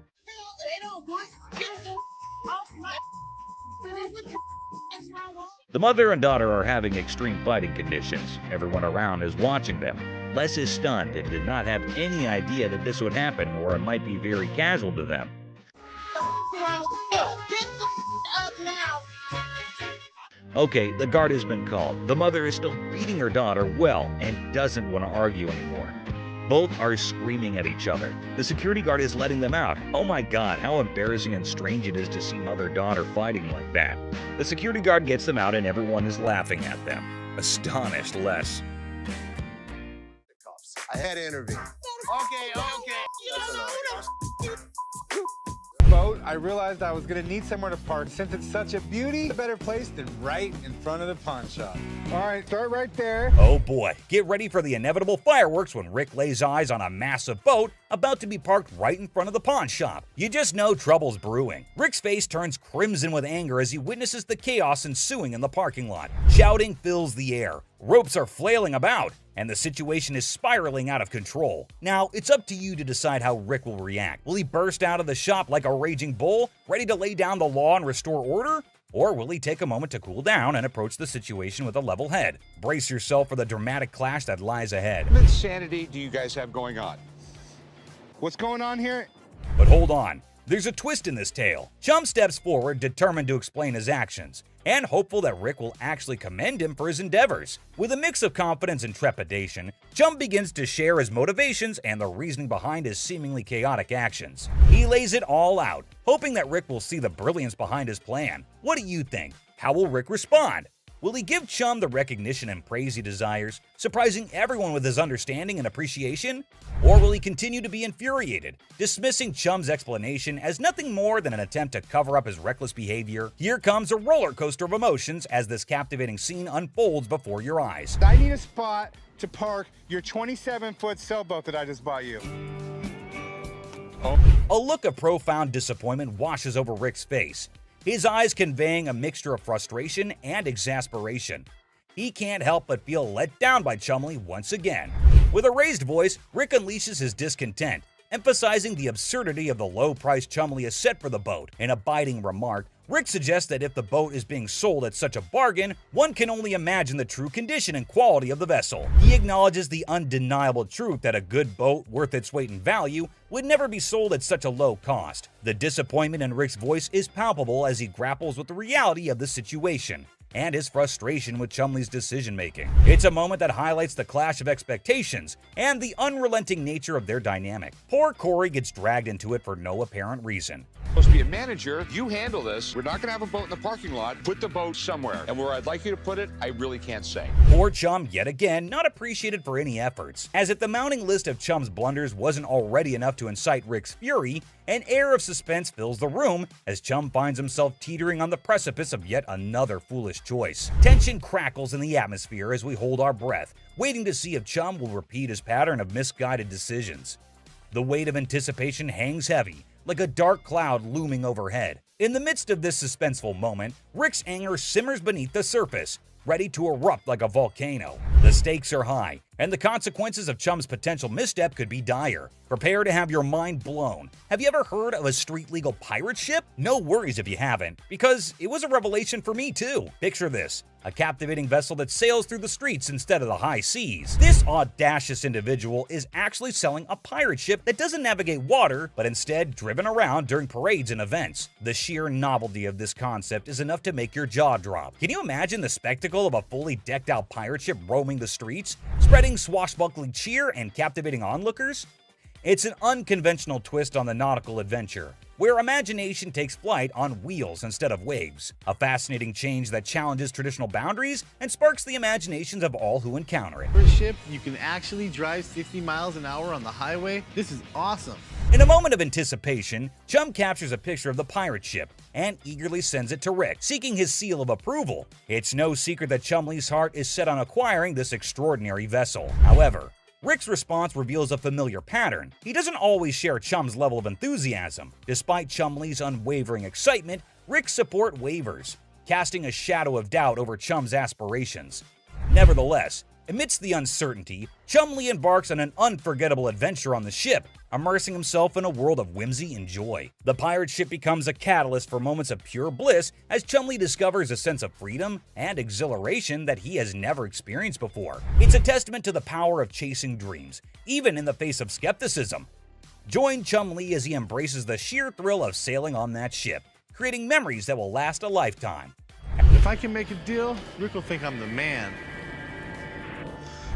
Speaker 12: The mother and daughter are having extreme fighting conditions. Everyone around is watching them. Les is stunned and did not have any idea that this would happen, or it might be very casual to them. Okay, the guard has been called. The mother is still beating her daughter well and doesn't want to argue anymore. Both are screaming at each other. The security guard is letting them out. Oh my god, how embarrassing and strange it is to see mother-daughter fighting like that. The security guard gets them out and everyone is laughing at them. Astonished Les.
Speaker 3: I had to intervene.
Speaker 21: Okay.
Speaker 7: Boat, I realized I was gonna need somewhere to park. Since it's such a beauty, a better place than right in front of the pawn shop. All right, start right there.
Speaker 12: Oh boy, get ready for the inevitable fireworks when Rick lays eyes on a massive boat about to be parked right in front of the pawn shop. You just know trouble's brewing. Rick's face turns crimson with anger as he witnesses the chaos ensuing in the parking lot. Shouting fills the air. Ropes are flailing about, and the situation is spiraling out of control. Now, it's up to you to decide how Rick will react. Will he burst out of the shop like a raging bull, ready to lay down the law and restore order? Or will he take a moment to cool down and approach the situation with a level head? Brace yourself for the dramatic clash that lies ahead.
Speaker 13: What insanity do you guys have going on?
Speaker 7: What's going on here?
Speaker 12: But hold on, there's a twist in this tale. Chum steps forward, determined to explain his actions, and hopeful that Rick will actually commend him for his endeavors. With a mix of confidence and trepidation, Chum begins to share his motivations and the reasoning behind his seemingly chaotic actions. He lays it all out, hoping that Rick will see the brilliance behind his plan. What do you think? How will Rick respond? Will he give Chum the recognition and praise he desires, surprising everyone with his understanding and appreciation? Or will he continue to be infuriated, dismissing Chum's explanation as nothing more than an attempt to cover up his reckless behavior? Here comes a roller coaster of emotions as this captivating scene unfolds before your eyes.
Speaker 7: I need a spot to park your 27-foot sailboat that I just bought you.
Speaker 12: A look of profound disappointment washes over Rick's face, his eyes conveying a mixture of frustration and exasperation. He can't help but feel let down by Chumlee once again. With a raised voice, Rick unleashes his discontent, emphasizing the absurdity of the low price Chumlee has set for the boat. In a biting remark, Rick suggests that if the boat is being sold at such a bargain, one can only imagine the true condition and quality of the vessel. He acknowledges the undeniable truth that a good boat worth its weight in value would never be sold at such a low cost. The disappointment in Rick's voice is palpable as he grapples with the reality of the situation and his frustration with Chumlee's decision-making. It's a moment that highlights the clash of expectations and the unrelenting nature of their dynamic. Poor Corey gets dragged into it for no apparent reason.
Speaker 13: Supposed to be a manager. You handle this. We're not going to have a boat in the parking lot. Put the boat somewhere. And where I'd like you to put it, I really can't say.
Speaker 12: Poor Chum, yet again, not appreciated for any efforts. As if the mounting list of Chum's blunders wasn't already enough to incite Rick's fury, an air of suspense fills the room as Chum finds himself teetering on the precipice of yet another foolish choice. Tension crackles in the atmosphere as we hold our breath, waiting to see if Chum will repeat his pattern of misguided decisions. The weight of anticipation hangs heavy, like a dark cloud looming overhead. In the midst of this suspenseful moment, Rick's anger simmers beneath the surface, ready to erupt like a volcano. The stakes are high, and the consequences of Chum's potential misstep could be dire. Prepare to have your mind blown. Have you ever heard of a street-legal pirate ship? No worries if you haven't, because it was a revelation for me too. Picture this: a captivating vessel that sails through the streets instead of the high seas. This audacious individual is actually selling a pirate ship that doesn't navigate water, but instead driven around during parades and events. The sheer novelty of this concept is enough to make your jaw drop. Can you imagine the spectacle of a fully decked out pirate ship roaming the streets, spreading swashbuckling cheer and captivating onlookers? It's an unconventional twist on the nautical adventure, where imagination takes flight on wheels instead of waves. A fascinating change that challenges traditional boundaries and sparks the imaginations of all who encounter it.
Speaker 15: For a ship, you can actually drive 60 miles an hour on the highway. This is awesome.
Speaker 12: In a moment of anticipation, Chum captures a picture of the pirate ship and eagerly sends it to Rick, seeking his seal of approval. It's no secret that Chumlee's heart is set on acquiring this extraordinary vessel. However, Rick's response reveals a familiar pattern. He doesn't always share Chum's level of enthusiasm. Despite Chumlee's unwavering excitement, Rick's support wavers, casting a shadow of doubt over Chum's aspirations. Nevertheless, amidst the uncertainty, Chumlee embarks on an unforgettable adventure on the ship, immersing himself in a world of whimsy and joy. The pirate ship becomes a catalyst for moments of pure bliss as Chumlee discovers a sense of freedom and exhilaration that he has never experienced before. It's a testament to the power of chasing dreams, even in the face of skepticism. Join Chumlee as he embraces the sheer thrill of sailing on that ship, creating memories that will last a lifetime.
Speaker 15: If I can make a deal, Rick will think I'm the man.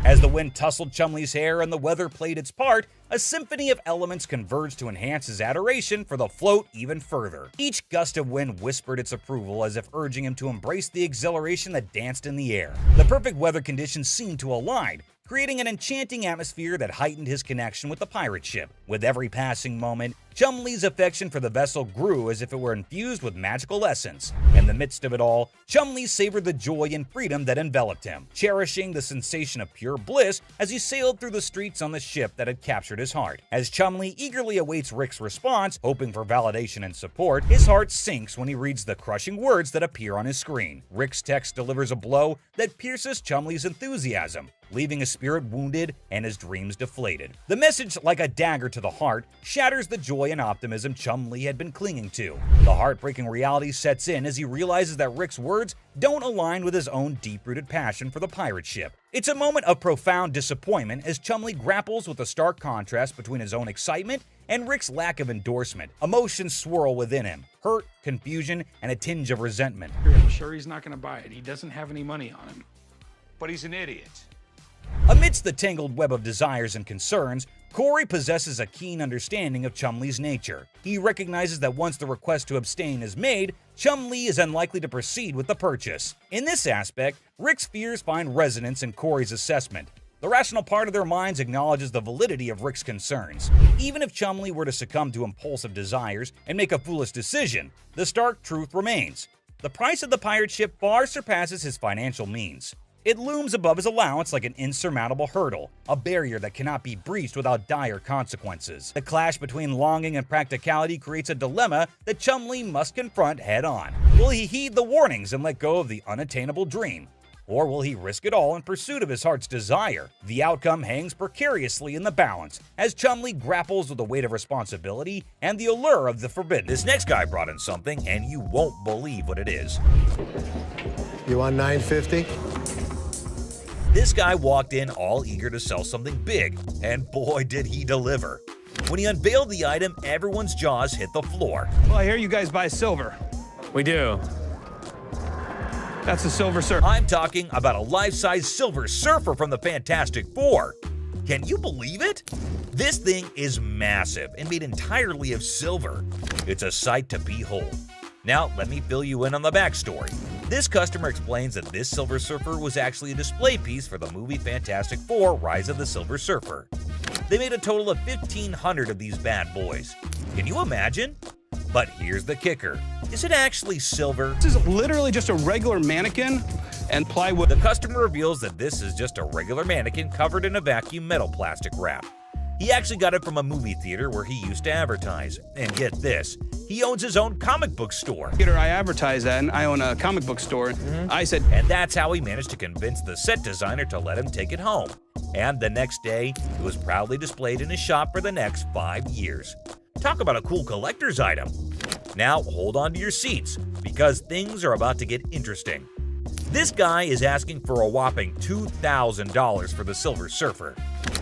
Speaker 12: As the wind tousled Chumlee's hair and the weather played its part, a symphony of elements converged to enhance his adoration for the float even further. Each gust of wind whispered its approval as if urging him to embrace the exhilaration that danced in the air. The perfect weather conditions seemed to align, creating an enchanting atmosphere that heightened his connection with the pirate ship. With every passing moment, Chumlee's affection for the vessel grew as if it were infused with magical essence. In the midst of it all, Chumlee savored the joy and freedom that enveloped him, cherishing the sensation of pure bliss as he sailed through the streets on the ship that had captured his heart. As Chumlee eagerly awaits Rick's response, hoping for validation and support, his heart sinks when he reads the crushing words that appear on his screen. Rick's text delivers a blow that pierces Chumlee's enthusiasm, leaving his spirit wounded and his dreams deflated. The message, like a dagger to the heart, shatters the joy and optimism Chumlee had been clinging to. The heartbreaking reality sets in as he realizes that Rick's words don't align with his own deep-rooted passion for the pirate ship. It's a moment of profound disappointment as Chumlee grapples with the stark contrast between his own excitement and Rick's lack of endorsement. Emotions swirl within him, hurt, confusion, and a tinge of resentment.
Speaker 1: I'm sure he's not going to buy it. He doesn't have any money on him.
Speaker 13: But he's an idiot.
Speaker 12: Amidst the tangled web of desires and concerns, Corey possesses a keen understanding of Chumlee's nature. He recognizes that once the request to abstain is made, Chumlee is unlikely to proceed with the purchase. In this aspect, Rick's fears find resonance in Corey's assessment. The rational part of their minds acknowledges the validity of Rick's concerns. Even if Chumlee were to succumb to impulsive desires and make a foolish decision, the stark truth remains. The price of the pirate ship far surpasses his financial means. It looms above his allowance like an insurmountable hurdle, a barrier that cannot be breached without dire consequences. The clash between longing and practicality creates a dilemma that Chumlee must confront head-on. Will he heed the warnings and let go of the unattainable dream? Or will he risk it all in pursuit of his heart's desire? The outcome hangs precariously in the balance, as Chumlee grapples with the weight of responsibility and the allure of the forbidden. This next guy brought in something, and you won't believe what it is.
Speaker 3: You want $9.50?
Speaker 12: This guy walked in all eager to sell something big, and boy did he deliver. When he unveiled the item, everyone's jaws hit the floor.
Speaker 1: Well, I hear you guys buy silver. We do. That's the Silver Surfer.
Speaker 12: I'm talking about a life-size Silver Surfer from the Fantastic Four. Can you believe it? This thing is massive and made entirely of silver. It's a sight to behold. Now, let me fill you in on the backstory. This customer explains that this Silver Surfer was actually a display piece for the movie Fantastic Four: Rise of the Silver Surfer. They made a total of 1,500 of these bad boys. Can you imagine? But here's the kicker. Is it actually silver?
Speaker 1: This is literally just a regular mannequin and plywood.
Speaker 12: The customer reveals that this is just a regular mannequin covered in a vacuum metal plastic wrap. He actually got it from a movie theater where he used to advertise. And get this, he owns his own comic book store.
Speaker 1: I advertise that, and I own a comic book store. I said,
Speaker 12: and that's how he managed to convince the set designer to let him take it home. And the next day, it was proudly displayed in his shop for the next 5 years. Talk about a cool collector's item. Now hold on to your seats, because things are about to get interesting. This guy is asking for a whopping $2,000 for the Silver Surfer.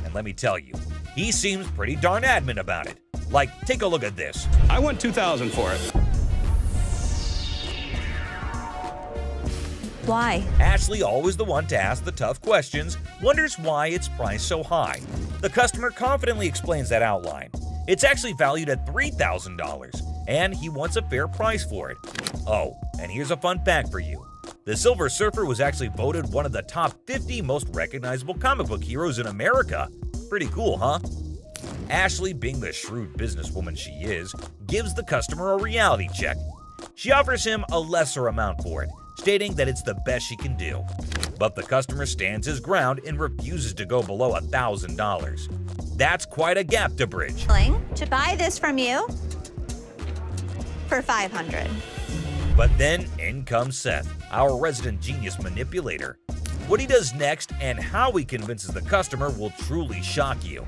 Speaker 12: And let me tell you, he seems pretty darn adamant about it. Like, take a look at this.
Speaker 1: I want $2,000 for it.
Speaker 2: Why?
Speaker 12: Ashley, always the one to ask the tough questions, wonders why it's priced so high. The customer confidently explains that outline. It's actually valued at $3,000, and he wants a fair price for it. Oh, and here's a fun fact for you. The Silver Surfer was actually voted one of the top 50 most recognizable comic book heroes in America. Pretty cool, huh? Ashley, being the shrewd businesswoman she is, gives the customer a reality check. She offers him a lesser amount for it, stating that it's the best she can do. But the customer stands his ground and refuses to go below $1,000. That's quite a gap to bridge.
Speaker 2: To buy this from you for $500.
Speaker 12: But then in comes Seth, our resident genius manipulator. What he does next and how he convinces the customer will truly shock you.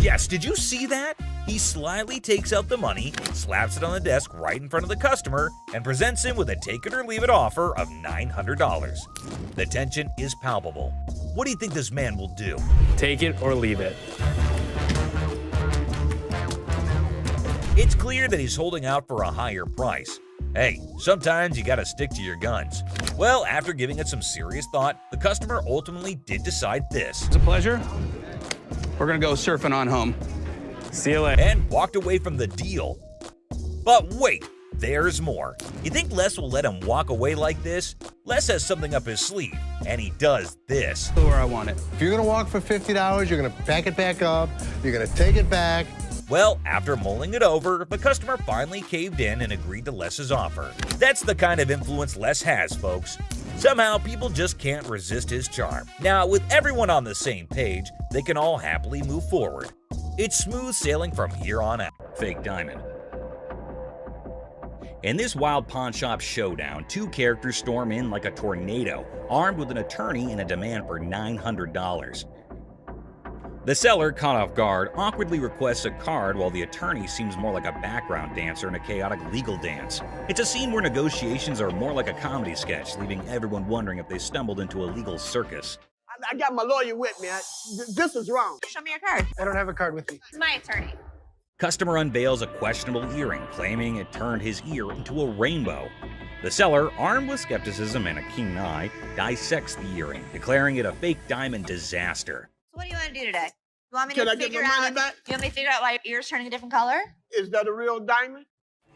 Speaker 12: Yes, did you see that? He slyly takes out the money, slaps it on the desk right in front of the customer, and presents him with a take it or leave it offer of $900. The tension is palpable. What do you think this man will do?
Speaker 1: Take it or leave it.
Speaker 12: It's clear that he's holding out for a higher price. Hey, sometimes you gotta stick to your guns. Well, after giving it some serious thought, the customer ultimately did decide this.
Speaker 1: It's a pleasure.
Speaker 14: We're gonna go surfing on home.
Speaker 1: See you later.
Speaker 12: And walked away from the deal. But wait, there's more. You think Les will let him walk away like this? Les has something up his sleeve, and he does this.
Speaker 14: Where I want it.
Speaker 3: If you're gonna walk for $50, you're gonna pack it back up, you're gonna take it back.
Speaker 12: Well, after mulling it over, the customer finally caved in and agreed to Les's offer. That's the kind of influence Les has, folks. Somehow, people just can't resist his charm. Now, with everyone on the same page, they can all happily move forward. It's smooth sailing from here on out. Fake diamond. In this wild pawn shop showdown, two characters storm in like a tornado, armed with an attorney and a demand for $900. The seller, caught off guard, awkwardly requests a card while the attorney seems more like a background dancer in a chaotic legal dance. It's a scene where negotiations are more like a comedy sketch, leaving everyone wondering if they stumbled into a legal circus.
Speaker 21: I got my lawyer with me. This is wrong.
Speaker 2: Show me your card.
Speaker 21: I don't have a card with me.
Speaker 2: My attorney.
Speaker 12: Customer unveils a questionable earring, claiming it turned his ear into a rainbow. The seller, armed with skepticism and a keen eye, dissects the earring, declaring it a fake diamond disaster.
Speaker 2: What do you want to do today? You want me
Speaker 21: Can
Speaker 2: to
Speaker 21: I get
Speaker 2: figure
Speaker 21: my money
Speaker 2: out?
Speaker 21: back?
Speaker 2: You want me to figure out why your ear's turning a different color?
Speaker 21: Is that a real diamond?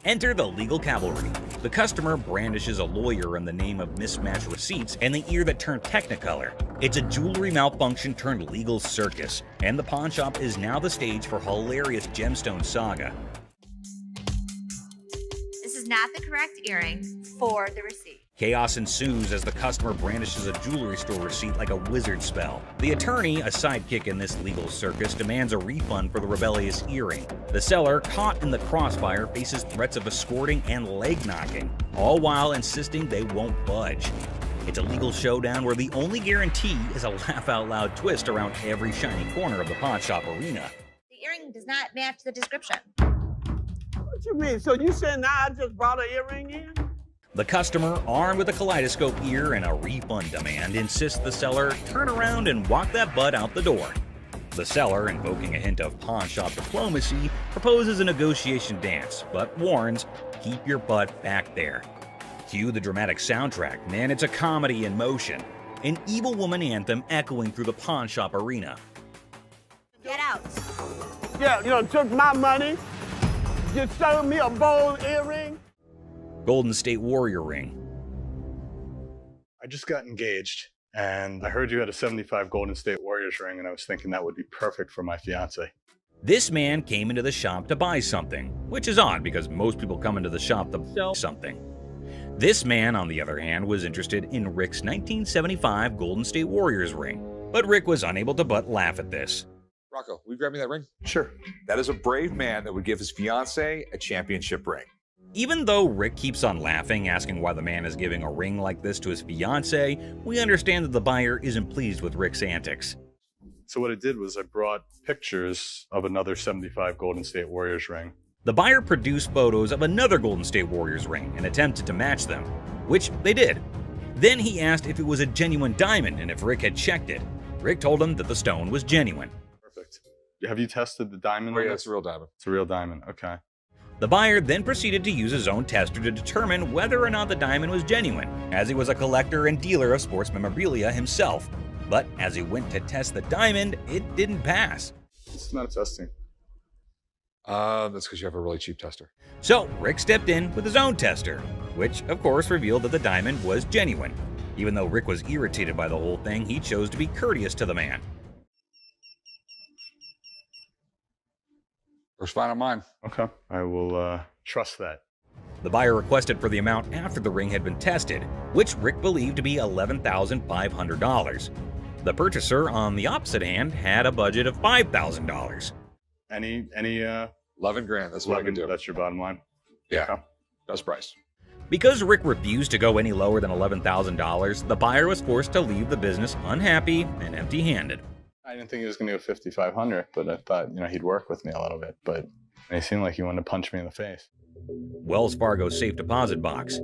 Speaker 12: Enter the legal cavalry. The customer brandishes a lawyer in the name of mismatched receipts and the ear that turned technicolor. It's a jewelry malfunction turned legal circus, and the pawn shop is now the stage for hilarious gemstone saga.
Speaker 2: This is not the correct earring for the receipt.
Speaker 12: Chaos ensues as the customer brandishes a jewelry store receipt like a wizard spell. The attorney, a sidekick in this legal circus, demands a refund for the rebellious earring. The seller, caught in the crossfire, faces threats of escorting and leg knocking, all while insisting they won't budge. It's a legal showdown where the only guarantee is a laugh-out-loud twist around every shiny corner of the pawn shop arena.
Speaker 2: The earring does not match the description.
Speaker 21: What you mean? So you saying now I just brought an earring in?
Speaker 12: The customer, armed with a kaleidoscope ear and a refund demand, insists the seller turn around and walk that butt out the door. The seller, invoking a hint of pawn shop diplomacy, proposes a negotiation dance, but warns, keep your butt back there. Cue the dramatic soundtrack. Man, it's a comedy in motion. An evil woman anthem echoing through the pawn shop arena.
Speaker 2: Get out.
Speaker 21: Yeah, you know, took my money, just sold me a gold earring.
Speaker 12: Golden State Warrior ring.
Speaker 16: I just got engaged, and I heard you had a 75 Golden State Warriors ring, and I was thinking that would be perfect for my fiance.
Speaker 12: This man came into the shop to buy something, which is odd because most people come into the shop to sell something. This man, on the other hand, was interested in Rick's 1975 Golden State Warriors ring, but Rick was unable to but laugh at this.
Speaker 13: Rocco, will you grab me that ring?
Speaker 16: Sure.
Speaker 13: That is a brave man that would give his fiance a championship ring.
Speaker 12: Even though Rick keeps on laughing, asking why the man is giving a ring like this to his fiance, we understand that the buyer isn't pleased with Rick's antics.
Speaker 16: So what I did was I brought pictures of another 75 Golden State Warriors ring.
Speaker 12: The buyer produced photos of another Golden State Warriors ring and attempted to match them, which they did. Then he asked if it was a genuine diamond and if Rick had checked it. Rick told him that the stone was genuine.
Speaker 16: Perfect. Have you tested the diamond?
Speaker 13: Oh, yeah, it's a real diamond.
Speaker 16: It's a real diamond, okay.
Speaker 12: The buyer then proceeded to use his own tester to determine whether or not the diamond was genuine, as he was a collector and dealer of sports memorabilia himself. But as he went to test the diamond, it didn't pass.
Speaker 16: It's not testing.
Speaker 13: That's because you have a really cheap tester.
Speaker 12: So Rick stepped in with his own tester, which of course revealed that the diamond was genuine. Even though Rick was irritated by the whole thing, he chose to be courteous to the man.
Speaker 13: First fine on mine.
Speaker 16: Okay, I will trust that.
Speaker 12: The buyer requested for the amount after the ring had been tested, which Rick believed to be $11,500. The purchaser, on the opposite hand, had a budget of $5,000.
Speaker 16: Any
Speaker 13: 11 grand. That's what I can do.
Speaker 16: That's your bottom line?
Speaker 13: Yeah.
Speaker 16: Okay.
Speaker 13: Best price.
Speaker 12: Because Rick refused to go any lower than $11,000, the buyer was forced to leave the business unhappy and empty-handed.
Speaker 16: I didn't think he was going to go 5,500, but I thought, he'd work with me a little bit. But he seemed like he wanted to punch me in the face.
Speaker 12: Wells Fargo's safe deposit box.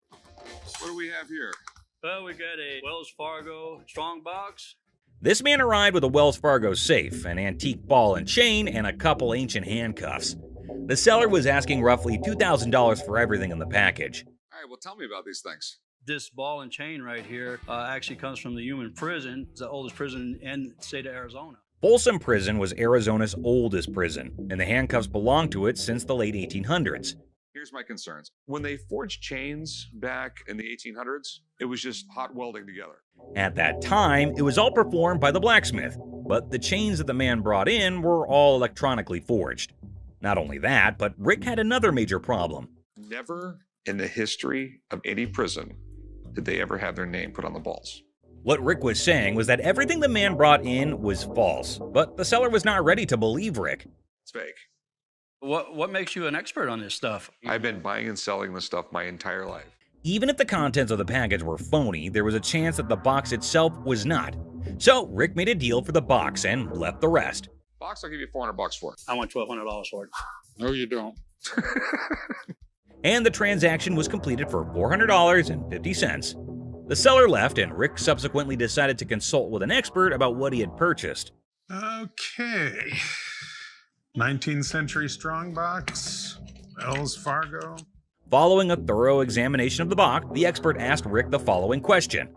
Speaker 13: What do we have here?
Speaker 18: Well, we got a Wells Fargo strong box.
Speaker 12: This man arrived with a Wells Fargo safe, an antique ball and chain, and a couple ancient handcuffs. The seller was asking roughly $2,000 for everything in the package.
Speaker 13: All right, well, tell me about these things.
Speaker 18: This ball and chain right here actually comes from the Human Prison. It's the oldest prison in the state of Arizona.
Speaker 12: Folsom Prison was Arizona's oldest prison, and the handcuffs belonged to it since the late 1800s.
Speaker 13: Here's my concerns. When they forged chains back in the 1800s, it was just hot welding together.
Speaker 12: At that time, it was all performed by the blacksmith, but the chains that the man brought in were all electronically forged. Not only that, but Rick had another major problem.
Speaker 13: Never in the history of any prison did they ever have their name put on the balls.
Speaker 12: What Rick was saying was that everything the man brought in was false, but the seller was not ready to believe Rick.
Speaker 13: It's fake.
Speaker 18: What makes you an expert on this stuff?
Speaker 13: I've been buying and selling this stuff my entire life.
Speaker 12: Even if the contents of the package were phony, there was a chance that the box itself was not. So Rick made a deal for the box and left the rest.
Speaker 13: Box, I'll give you $400 for it.
Speaker 18: I want $1,200 for it.
Speaker 13: No, you don't.
Speaker 12: And the transaction was completed for $400.50. The seller left, and Rick subsequently decided to consult with an expert about what he had purchased.
Speaker 19: Okay. 19th century strongbox, Wells Fargo.
Speaker 12: Following a thorough examination of the box, the expert asked Rick the following question.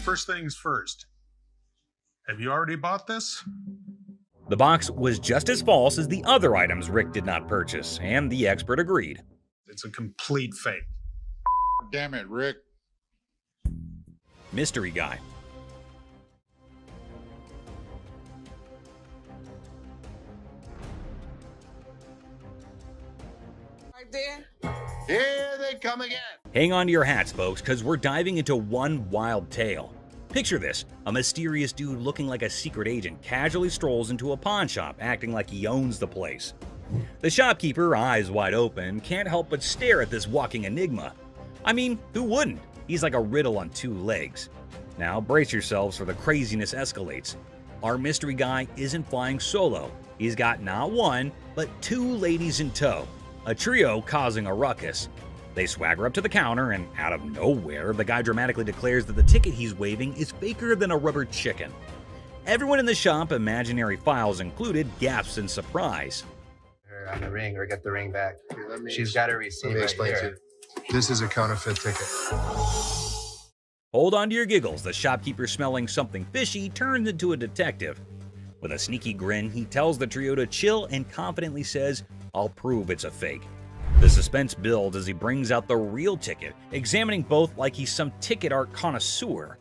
Speaker 19: First things first. Have you already bought this?
Speaker 12: The box was just as false as the other items Rick did not purchase, and the expert agreed.
Speaker 19: It's a complete fake.
Speaker 13: Damn it, Rick.
Speaker 12: Mystery guy.
Speaker 9: Right there.
Speaker 3: Here they come again.
Speaker 12: Hang on to your hats, folks, because we're diving into one wild tale. Picture this, a mysterious dude looking like a secret agent casually strolls into a pawn shop, acting like he owns the place. The shopkeeper, eyes wide open, can't help but stare at this walking enigma. I mean, who wouldn't? He's like a riddle on two legs. Now brace yourselves for the craziness escalates. Our mystery guy isn't flying solo. He's got not one, but two ladies in tow, a trio causing a ruckus. They swagger up to the counter, and out of nowhere, the guy dramatically declares that the ticket he's waving is faker than a rubber chicken. Everyone in the shop, imaginary files included, gasps in surprise.
Speaker 23: Her on the ring, or get the ring back. She's got a receipt.
Speaker 3: Let me explain to you. This is a counterfeit ticket.
Speaker 12: Hold on to your giggles. The shopkeeper, smelling something fishy, turns into a detective. With a sneaky grin, he tells the trio to chill and confidently says, "I'll prove it's a fake." The suspense builds as he brings out the real ticket, examining both like he's some ticket art connoisseur.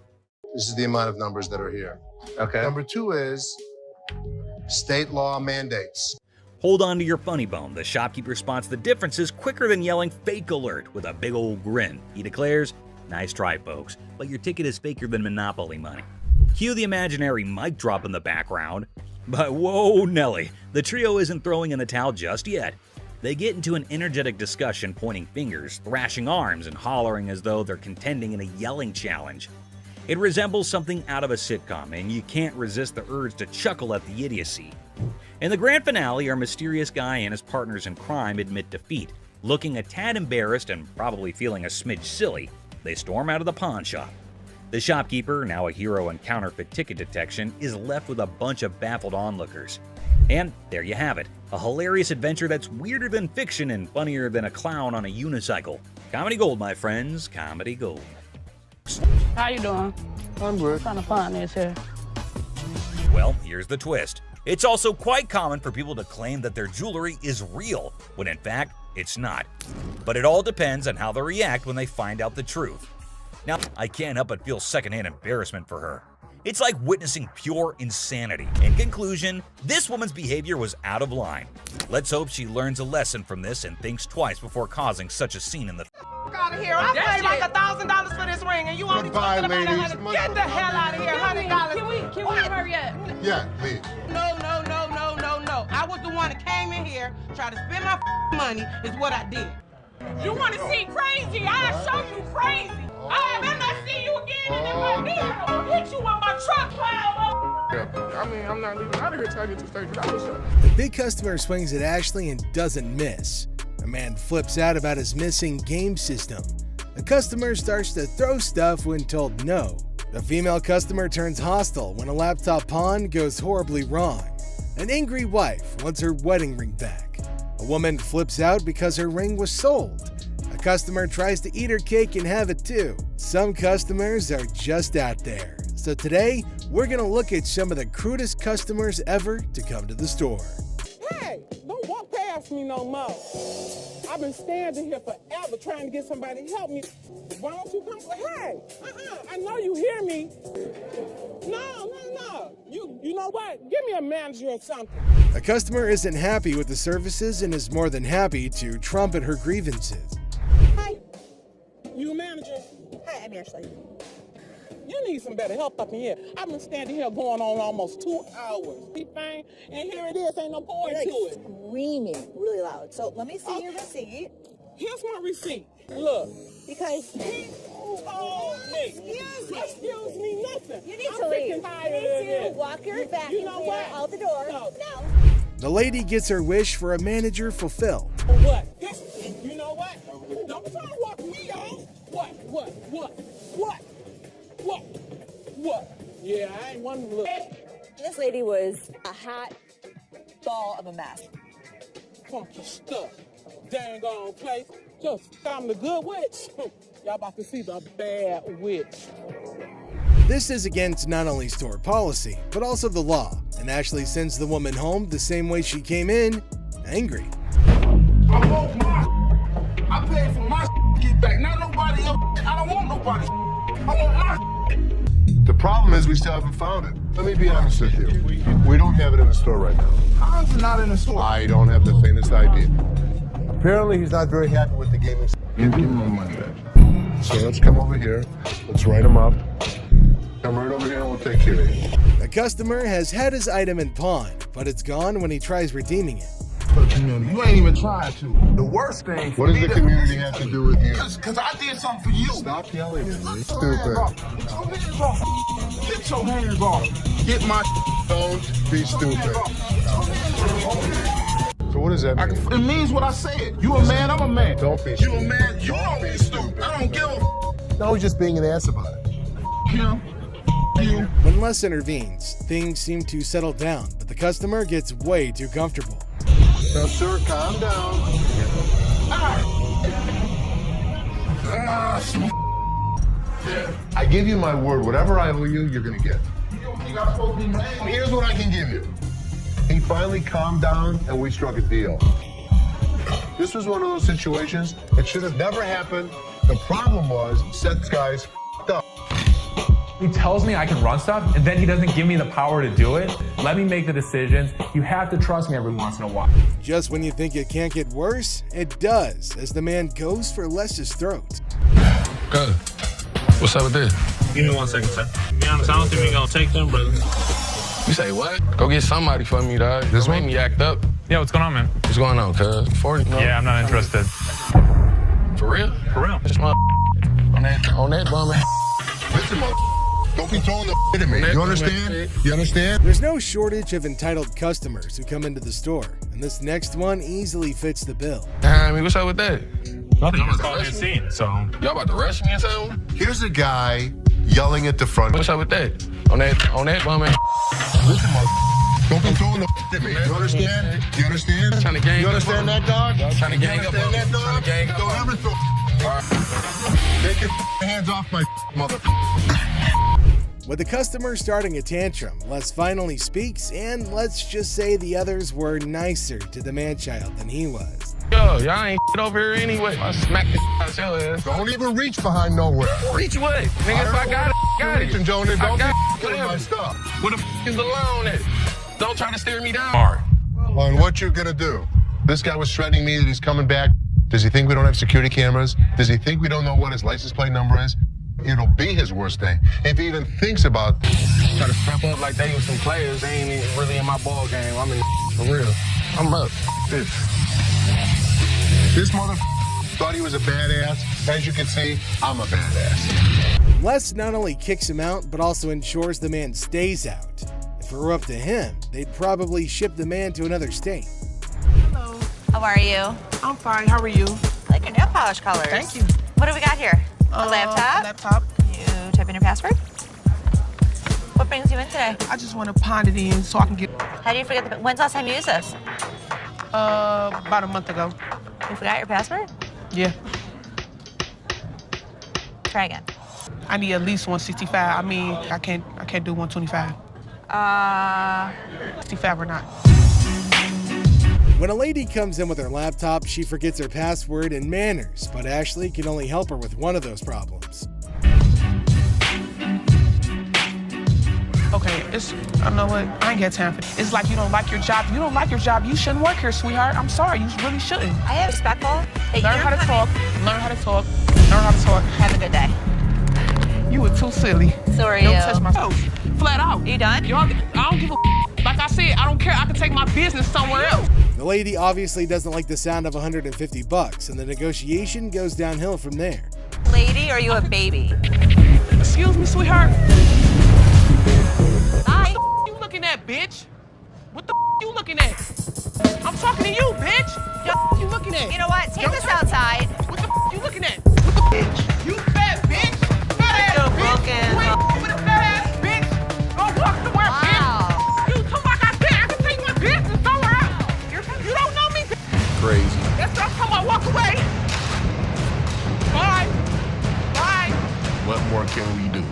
Speaker 3: This is the amount of numbers that are here.
Speaker 23: Okay.
Speaker 3: Number 2 is state law mandates.
Speaker 12: Hold on to your funny bone. The shopkeeper spots the differences quicker than yelling "fake alert" with a big old grin. He declares, "Nice try, folks, but your ticket is faker than Monopoly money." Cue the imaginary mic drop in the background. But whoa, Nelly, the trio isn't throwing in the towel just yet. They get into an energetic discussion, pointing fingers, thrashing arms, and hollering as though they're contending in a yelling challenge. It resembles something out of a sitcom, and you can't resist the urge to chuckle at the idiocy. In the grand finale, our mysterious guy and his partners in crime admit defeat. Looking a tad embarrassed and probably feeling a smidge silly, they storm out of the pawn shop. The shopkeeper, now a hero in counterfeit ticket detection, is left with a bunch of baffled onlookers. And there you have it, a hilarious adventure that's weirder than fiction and funnier than a clown on a unicycle. Comedy gold, my friends, comedy gold.
Speaker 4: How you doing?
Speaker 3: I'm good.
Speaker 4: Trying to find this here.
Speaker 12: Well, here's the twist. It's also quite common for people to claim that their jewelry is real, when in fact, it's not. But it all depends on how they react when they find out the truth. Now, I can't help but feel secondhand embarrassment for her. It's like witnessing pure insanity. In conclusion, this woman's behavior was out of line. Let's hope she learns a lesson from this and thinks twice before causing such a scene in the
Speaker 21: Out of here! I paid like $1,000 for this ring, and you only talking about $100. Get the hell out of here! $100.
Speaker 4: Can we hurry up?
Speaker 3: Yeah, please.
Speaker 21: No. one that came in here, tried to spend my money, is what I did. You want to see crazy? I'll show you crazy. I better not see you again in my vehicle. I will hit you with my truck pile.
Speaker 5: I mean, I'm not leaving out of here till I get to stage.
Speaker 10: The big customer swings at Ashley and doesn't miss. A man flips out about his missing game system. The customer starts to throw stuff when told no. The female customer turns hostile when a laptop pawn goes horribly wrong. An angry wife wants her wedding ring back. A woman flips out because her ring was sold. A customer tries to eat her cake and have it too. Some customers are just out there. So today, we're gonna look at some of the crudest customers ever to come to the store.
Speaker 21: Hey, don't walk past me no more. I've been standing here forever trying to get somebody to help me. Why don't you come? Hey, I know you hear me. No. You know what? Give me a manager or something.
Speaker 10: A customer isn't happy with the services and is more than happy to trumpet her grievances.
Speaker 21: Hi, you a manager? Hi, I'm Ashley. You need some better help up in here. I've been standing here going on almost 2 hours. And here it is, ain't no point to it.
Speaker 20: Screaming really loud. So let me see your receipt.
Speaker 21: Here's my receipt. Look.
Speaker 20: Because
Speaker 21: Excuse me, nothing.
Speaker 20: You need to leave. You need to walk your back and clear out the door. No.
Speaker 10: The lady gets her wish for a manager fulfilled.
Speaker 21: What? You know what? Don't try to walk me off. What? Yeah, I ain't one to look.
Speaker 20: This lady was a hot ball of a mess.
Speaker 21: Funky stuff. Dang on place. Just I'm the good witch. Y'all about to see the bad witch.
Speaker 10: This is against not only store policy, but also the law, and Ashley sends the woman home the same way she came in, angry.
Speaker 21: I want my. I paid for my to get back. Not nobody else. I don't want nobody. I want my.
Speaker 3: The problem is we still haven't found it. Let me be honest with you. We don't have it in the store right now.
Speaker 21: How is it not in the store?
Speaker 3: I don't have the faintest idea. Apparently, he's not very happy with the gaming. Give him my money back. So let's come over here. Let's write him up. Come right over here and we'll take care of you.
Speaker 10: The customer has had his item in pawn, but it's gone when he tries redeeming it.
Speaker 21: You ain't even trying to. The worst thing.
Speaker 3: What does the community have to do with you?
Speaker 21: Because I did something for you.
Speaker 3: Stop yelling at me. Stupid.
Speaker 21: Get your hands off. Get my.
Speaker 3: Don't be stupid. So what does that mean?
Speaker 21: It means what I said. You a man, I'm a man.
Speaker 3: Don't be
Speaker 21: stupid. You a man, you don't be stupid. I don't give a.
Speaker 3: No, he's just being an ass about it.
Speaker 21: Him. You.
Speaker 10: When Les intervenes, things seem to settle down, but the customer gets way too comfortable.
Speaker 3: Now, sir, calm down. I give you my word. Whatever I owe you, you're going to get. Here's what I can give you. He finally calmed down, and we struck a deal. This was one of those situations. It should have never happened. The problem was, Seth's guys f***ed up.
Speaker 8: He tells me I can run stuff, and then he doesn't give me the power to do it. Let me make the decisions. You have to trust me every once in a while.
Speaker 10: Just when you think it can't get worse, it does, as the man goes for Les's throat.
Speaker 5: Good. What's up with this? Give me 1 second, sir. To be honest, I don't think we're gonna take them, brother.
Speaker 24: You say what? Go get somebody for me, dog. This made me act up.
Speaker 8: Yeah, what's going on, man?
Speaker 24: What's going on, cuz? 40? No?
Speaker 8: Yeah, I'm not interested.
Speaker 24: For real?
Speaker 8: For real.
Speaker 24: Just on that bum.
Speaker 3: Listen, don't be throwing the at me. You understand? You understand?
Speaker 10: There's no shortage of entitled customers who come into the store, and this next one easily fits the bill.
Speaker 24: I mean, what's up with that?
Speaker 8: Nothing. I'm just calling you a scene, so.
Speaker 24: Y'all about to rush me or something?
Speaker 3: Here's a guy yelling at the front.
Speaker 24: What's up with that? On that bum.
Speaker 3: Listen, don't be throwing the at me. You understand? You understand?
Speaker 24: Trying to gang.
Speaker 3: You understand that, dog?
Speaker 24: Trying to gang up.
Speaker 3: You understand that, dog?
Speaker 24: Gang up.
Speaker 3: Don't ever throw. Take your hands off my mother.
Speaker 10: With the customer starting a tantrum, Les finally speaks, and let's just say the others were nicer to the man-child than he was.
Speaker 24: Yo, y'all ain't over here anyway. I smack the out your ass.
Speaker 3: Don't even reach behind nowhere.
Speaker 24: Reach what? Nigga, if I got it, got it.
Speaker 3: Reaching, Jonah. Don't
Speaker 24: be
Speaker 3: killing my stuff.
Speaker 24: Where the is the loan at? Don't try to steer me down.
Speaker 8: Hard.
Speaker 3: Well, and what you gonna do? This guy was threatening me that he's coming back. Does he think we don't have security cameras? Does he think we don't know what his license plate number is? It'll be his worst day. If he even thinks about
Speaker 24: try to strap up like they was some players, they ain't even really in my ball game. I'm in for real. I'm up.
Speaker 3: This mother thought he was a badass. As you can see, I'm a badass.
Speaker 10: Les not only kicks him out, but also ensures the man stays out. If it were up to him, they'd probably ship the man to another state.
Speaker 2: Hello. How are you?
Speaker 4: I'm fine. How are you?
Speaker 2: I like your nail polish colors.
Speaker 4: Thank you.
Speaker 2: What do we got here? A laptop?
Speaker 4: Laptop.
Speaker 2: You type in your password? What brings you in today?
Speaker 4: I just want to pound it in so I can get.
Speaker 2: How do you forget the... When's the last time you used this?
Speaker 4: About a month ago.
Speaker 2: You forgot your password?
Speaker 4: Yeah.
Speaker 2: Try again.
Speaker 4: I need at least 165. I mean, I can't do 125. 65 or not.
Speaker 10: When a lady comes in with her laptop, she forgets her password and manners, but Ashley can only help her with one of those problems.
Speaker 4: Okay, I know what, I ain't got time for it. It's like you don't like your job. You don't like your job, you shouldn't work here, sweetheart. I'm sorry, you really shouldn't.
Speaker 2: I am respectful.
Speaker 4: Learn how to talk, learn how to talk, learn how to talk.
Speaker 2: Have a good day.
Speaker 4: You were too silly.
Speaker 2: So are
Speaker 4: Don't
Speaker 2: you.
Speaker 4: touch my toes. Flat out.
Speaker 2: You done?
Speaker 4: Y'all, I don't give a like I said, I don't care. I can take my business somewhere else.
Speaker 10: The lady obviously doesn't like the sound of $150, and the negotiation goes downhill from there.
Speaker 2: Lady, or are you a baby?
Speaker 4: Excuse me, sweetheart.
Speaker 2: Hi.
Speaker 4: What the you looking at, bitch? What the you looking at? I'm talking to you, bitch. What you looking at?
Speaker 2: You know what? Take this outside.
Speaker 4: What the you looking at? What the bitch? You fat bitch. Fat ass bitch. You ain't with a fat ass bitch. Go walk somewhere, bitch. You talk like I said. I can take my business somewhere else. You don't know me.
Speaker 24: Crazy.
Speaker 4: That's what I'm talking about. Walk away. Bye. Bye.
Speaker 24: What more can we do?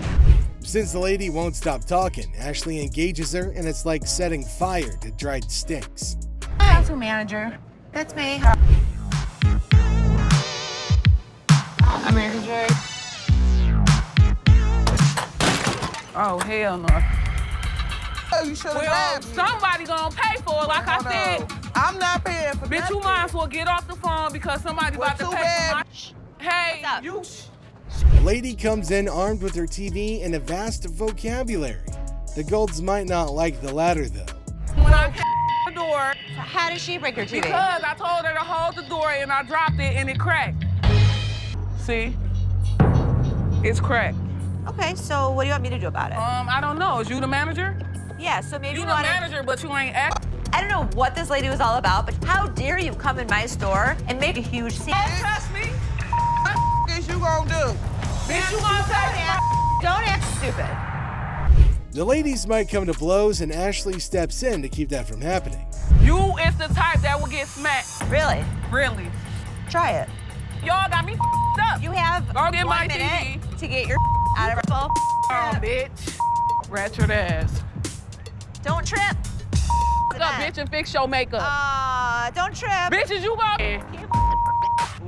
Speaker 10: Since the lady won't stop talking, Ashley engages her, and it's like setting fire to dried sticks.
Speaker 2: Hi, to manager. That's me.
Speaker 4: American J. Oh, hell no.
Speaker 21: You should have
Speaker 4: Well, somebody gonna pay for it, like I said.
Speaker 21: I'm not paying for
Speaker 4: Bitch, you might as well get off the phone because somebody about to pay for my... Hey, you...
Speaker 10: The lady comes in armed with her TV and a vast vocabulary. The Golds might not like the latter, though.
Speaker 4: When I came the door...
Speaker 2: So how did she break your TV?
Speaker 4: Because I told her to hold the door and I dropped it and it cracked. See? It's cracked.
Speaker 2: Okay, so what do you want me to do about it?
Speaker 4: I don't know. Is you the manager?
Speaker 2: Yeah, so maybe
Speaker 4: You
Speaker 2: you
Speaker 4: the
Speaker 2: want
Speaker 4: manager, but you ain't act.
Speaker 2: I don't know what this lady was all about, but how dare you come in my store and make a huge scene?
Speaker 4: Don't trust me.
Speaker 21: What is you gonna do?
Speaker 4: Bitch, you gonna pay for
Speaker 2: Don't act stupid.
Speaker 10: The ladies might come to blows, and Ashley steps in to keep that from happening.
Speaker 4: You is the type that will get smacked.
Speaker 2: Really?
Speaker 4: Really.
Speaker 2: Try it.
Speaker 4: Y'all got me up.
Speaker 2: You have
Speaker 4: Go get
Speaker 2: 1
Speaker 4: my
Speaker 2: minute
Speaker 4: TV.
Speaker 2: to get your out of her phone.
Speaker 4: Oh, bitch. Ratchet ass.
Speaker 2: Don't trip.
Speaker 4: What's up, bitch, and fix your makeup.
Speaker 2: Don't trip.
Speaker 4: Bitches, you go.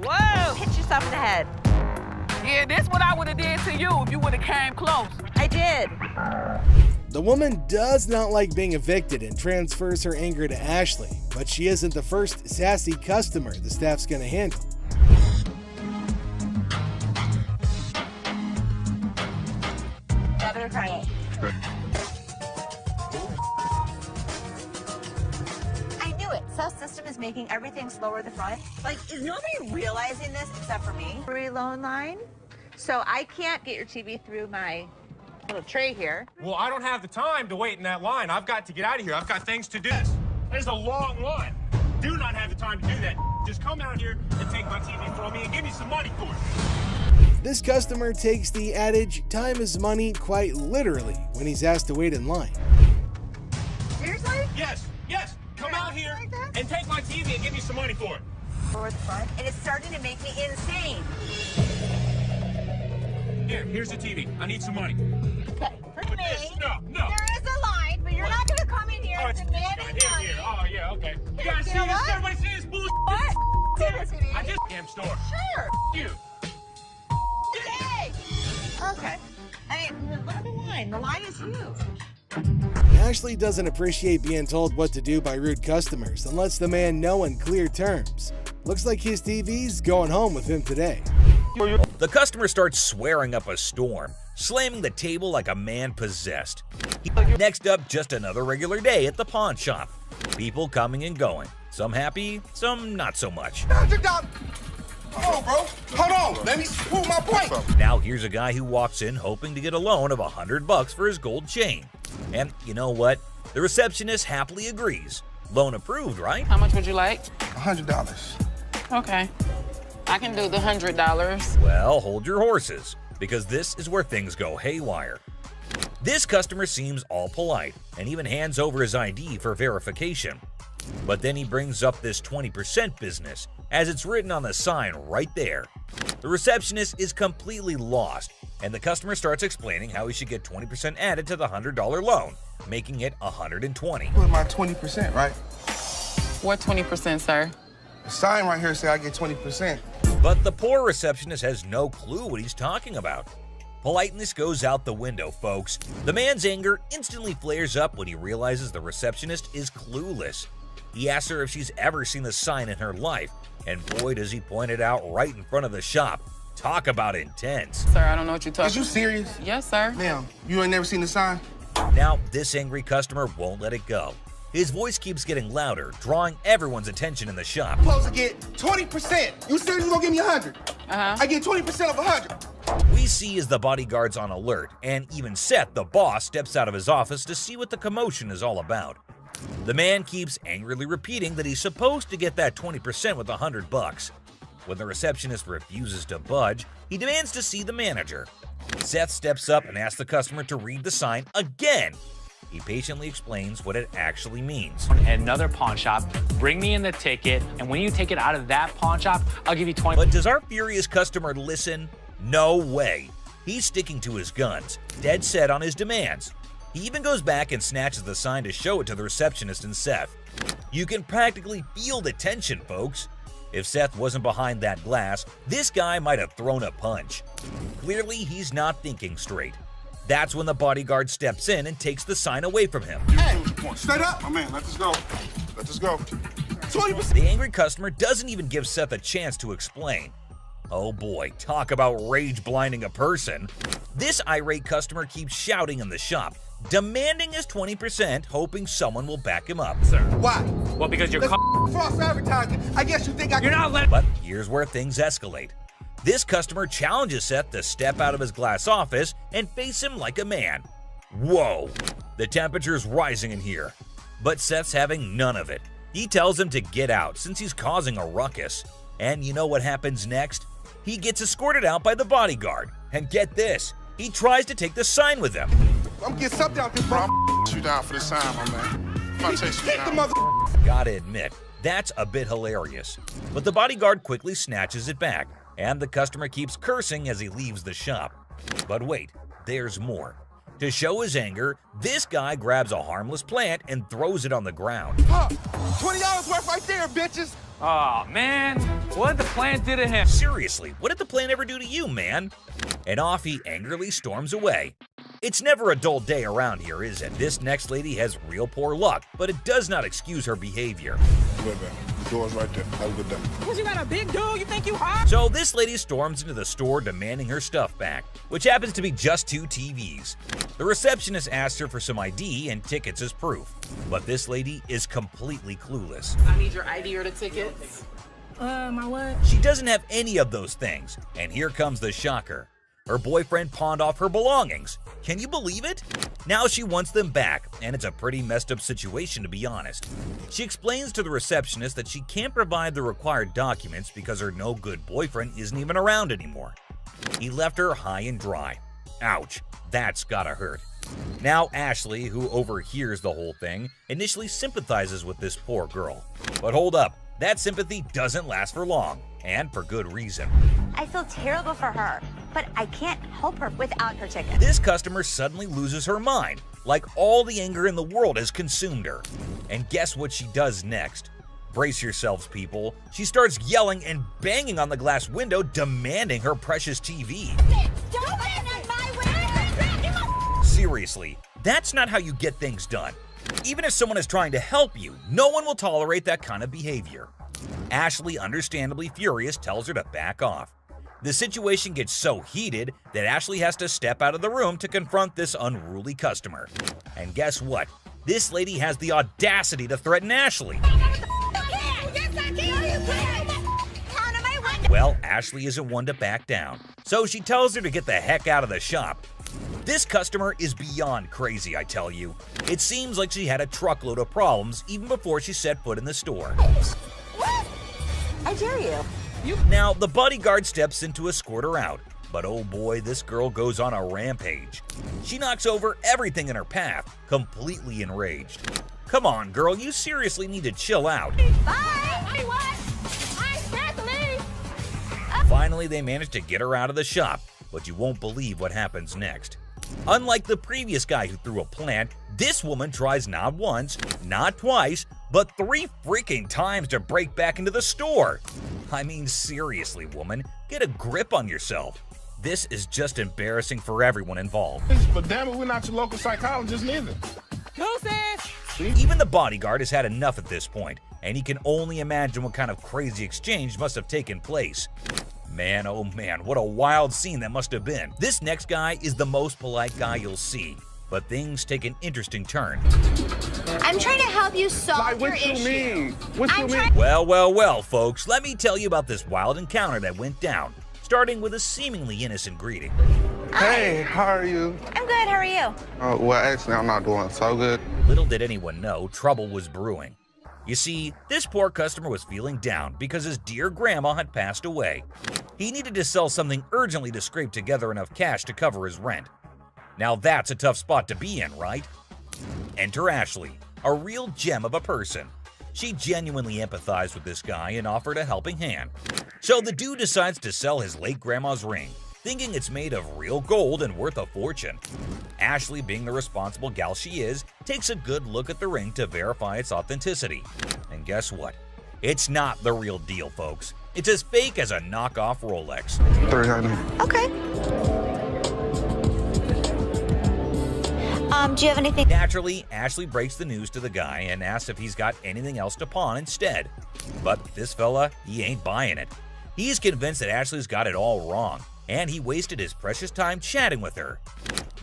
Speaker 2: Whoa. Hit yourself in the head.
Speaker 4: Yeah, this what I would have did to you if you would have came close.
Speaker 2: I did.
Speaker 10: The woman does not like being evicted and transfers her anger to Ashley, but she isn't the first sassy customer the staff's gonna handle.
Speaker 2: I knew it. Self-system is making everything slower at the front. Like, is nobody realizing this except for me? Free loan line. So I can't get your TV through my little tray here.
Speaker 6: Well, I don't have the time to wait in that line. I've got to get out of here. I've got things to do. There's a long line. Do not have the time to do that. Just come out here and take my TV from me and give me some money for it.
Speaker 10: This customer takes the adage, time is money, quite literally when he's asked to wait in line.
Speaker 2: Seriously?
Speaker 6: Yes, yes. Come out here and take my TV and give me some money for it.
Speaker 2: Forward the front, and it's starting to make me insane.
Speaker 6: Here's the TV. I need some money.
Speaker 2: Okay, for me,
Speaker 6: No.
Speaker 2: there is a line, but you're not going to come in here and demand money.
Speaker 6: Here. Oh, yeah, okay. You
Speaker 2: Here,
Speaker 6: guys
Speaker 2: you
Speaker 6: see
Speaker 2: know
Speaker 6: this?
Speaker 2: what?
Speaker 6: Everybody see this bullshit?
Speaker 2: What? Seriously,
Speaker 6: I just damn store.
Speaker 2: Sure.
Speaker 6: You.
Speaker 2: Yay! Okay. I mean, look at the line. The line is huge.
Speaker 10: Ashley doesn't appreciate being told what to do by rude customers and lets the man know in clear terms. Looks like his TV's going home with him today.
Speaker 12: The customer starts swearing up a storm, slamming the table like a man possessed. Next up, just another regular day at the pawn shop. People coming and going. Some happy, some not so much.
Speaker 21: $100. Hold on, bro. Hold on. Let me prove my point.
Speaker 12: Now here's a guy who walks in hoping to get a loan of $100 for his gold chain. And you know what? The receptionist happily agrees. Loan approved, right?
Speaker 7: How much would you like?
Speaker 21: $100.
Speaker 7: Okay. I can do the $100.
Speaker 12: Well, hold your horses, because this is where things go haywire. This customer seems all polite and even hands over his ID for verification. But then he brings up this 20% business, as it's written on the sign right there. The receptionist is completely lost, and the customer starts explaining how he should get 20% added to the $100 loan, making it $120.
Speaker 21: Put my 20%, right?
Speaker 7: What 20%, sir?
Speaker 21: The sign right here say I get 20%.
Speaker 12: But the poor receptionist has no clue what he's talking about. Politeness goes out the window, folks. The man's anger instantly flares up when he realizes the receptionist is clueless. He asks her if she's ever seen the sign in her life, and boy does he point it out right in front of the shop. Talk about intense.
Speaker 7: Sir, I don't know what you're talking about.
Speaker 21: Is you serious?
Speaker 7: Yes, sir.
Speaker 21: Ma'am, you ain't never seen the sign?
Speaker 12: Now, this angry customer won't let it go. His voice keeps getting louder, drawing everyone's attention in the shop.
Speaker 21: I'm supposed to get 20%. You said you gonna give me 100. I get 20% of 100.
Speaker 12: We see as the bodyguard's on alert, and even Seth, the boss, steps out of his office to see what the commotion is all about. The man keeps angrily repeating that he's supposed to get that 20% with $100. When the receptionist refuses to budge, he demands to see the manager. Seth steps up and asks the customer to read the sign again. He patiently explains what it actually means.
Speaker 11: At another pawn shop, bring me in the ticket, and when you take it out of that pawn shop, I'll give you 20.
Speaker 12: But does our furious customer listen? No way. He's sticking to his guns, dead set on his demands. He even goes back and snatches the sign to show it to the receptionist and Seth. You can practically feel the tension, folks. If Seth wasn't behind that glass, this guy might have thrown a punch. Clearly, he's not thinking straight. That's when the bodyguard steps in and takes the sign away from him.
Speaker 21: Hey, straight up. My man, let us go. Let us go. 20%.
Speaker 12: The angry customer doesn't even give Seth a chance to explain. Oh boy, talk about rage blinding a person. This irate customer keeps shouting in the shop, demanding his 20%, hoping someone will back him up.
Speaker 11: Sir.
Speaker 21: Why?
Speaker 11: Well, because you're
Speaker 21: false advertising. I guess you think I can.
Speaker 11: You're not letting.
Speaker 12: But here's where things escalate. This customer challenges Seth to step out of his glass office and face him like a man. Whoa, the temperature's rising in here. But Seth's having none of it. He tells him to get out since he's causing a ruckus. And you know what happens next? He gets escorted out by the bodyguard. And get this, he tries to take the sign with him.
Speaker 21: I'm getting something out this, bro. I'm you down for this time, my man. I'm gonna chase you down. The mother.
Speaker 12: Gotta admit, that's a bit hilarious. But the bodyguard quickly snatches it back, and the customer keeps cursing as he leaves the shop. But wait, there's more. To show his anger, this guy grabs a harmless plant and throws it on the ground.
Speaker 21: Huh, $20 worth right there, bitches.
Speaker 11: Oh, man. What did the plant do to him?
Speaker 12: Seriously, what did the plant ever do to you, man? And off he angrily storms away. It's never a dull day around here, is it? This next lady has real poor luck, but it does not excuse her behavior.
Speaker 21: Wait, man. The door's right there. Have a good day.
Speaker 4: What, you got a big dude? You think you hot?
Speaker 12: So this lady storms into the store demanding her stuff back, which happens to be just 2 TVs. The receptionist asks her for some ID and tickets as proof, but this lady is completely clueless.
Speaker 7: I need your ID or the tickets.
Speaker 4: My what?
Speaker 12: She doesn't have any of those things, and here comes the shocker. Her boyfriend pawned off her belongings. Can you believe it? Now she wants them back, and it's a pretty messed up situation to be honest. She explains to the receptionist that she can't provide the required documents because her no-good boyfriend isn't even around anymore. He left her high and dry. Ouch, that's gotta hurt. Now Ashley, who overhears the whole thing, initially sympathizes with this poor girl. But hold up, that sympathy doesn't last for long, and for good reason.
Speaker 2: I feel terrible for her, but I can't help her without her ticket.
Speaker 12: This customer suddenly loses her mind, like all the anger in the world has consumed her. And guess what she does next? Brace yourselves, people. She starts yelling and banging on the glass window, demanding her precious TV.
Speaker 2: Don't land on my window!
Speaker 12: Seriously, that's not how you get things done. Even if someone is trying to help you, no one will tolerate that kind of behavior. Ashley, understandably furious, tells her to back off. The situation gets so heated that Ashley has to step out of the room to confront this unruly customer. And guess what? this lady has the audacity to threaten Ashley. Well, Ashley isn't one to back down, so she tells her to get the heck out of the shop. This customer is beyond crazy, I tell you. It seems like she had a truckload of problems even before she set foot in the store.
Speaker 2: What? I dare you.
Speaker 12: Now, the bodyguard steps in to escort her out, but oh boy, this girl goes on a rampage. She knocks over everything in her path, completely enraged. Come on, girl, you seriously need to chill out.
Speaker 21: Bye. What? I can't leave.
Speaker 12: Finally, they manage to get her out of the shop, but you won't believe what happens next. Unlike the previous guy who threw a plant, this woman tries not once, not twice, but 3 freaking times to break back into the store. I mean, seriously, woman, get a grip on yourself. This is just embarrassing for everyone involved.
Speaker 21: But damn it, we're not your local psychologist neither.
Speaker 12: Even the bodyguard has had enough at this point, and he can only imagine what kind of crazy exchange must have taken place. Man, oh man, what a wild scene that must have been. This next guy is the most polite guy you'll see, but things take an interesting turn.
Speaker 21: I'm trying to help you solve your issue. What you mean?
Speaker 12: Well, folks, let me tell you about this wild encounter that went down, starting with a seemingly innocent greeting.
Speaker 21: Hey, how are you? I'm good, how are you?
Speaker 1: Well, actually, I'm not doing so good.
Speaker 12: Little did anyone know, trouble was brewing. You see, this poor customer was feeling down because his dear grandma had passed away. He needed to sell something urgently to scrape together enough cash to cover his rent. Now that's a tough spot to be in, right? Enter Ashley, a real gem of a person. She genuinely empathized with this guy and offered a helping hand. So the dude decides to sell his late grandma's ring, thinking it's made of real gold and worth a fortune. Ashley, being the responsible gal she is, takes a good look at the ring to verify its authenticity. And guess what? It's not the real deal, folks. It's as fake as a knockoff Rolex.
Speaker 21: Okay. Do you have anything?
Speaker 12: Naturally, Ashley breaks the news to the guy and asks if he's got anything else to pawn instead. But this fella, he ain't buying it. He's convinced that Ashley's got it all wrong, and he wasted his precious time chatting with her.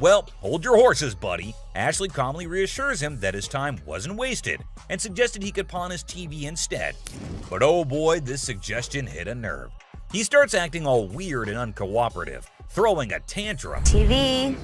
Speaker 12: Well, hold your horses, buddy. Ashley calmly reassures him that his time wasn't wasted and suggested he could pawn his TV instead. But oh boy, this suggestion hit a nerve. He starts acting all weird and uncooperative, throwing a tantrum.
Speaker 21: TV.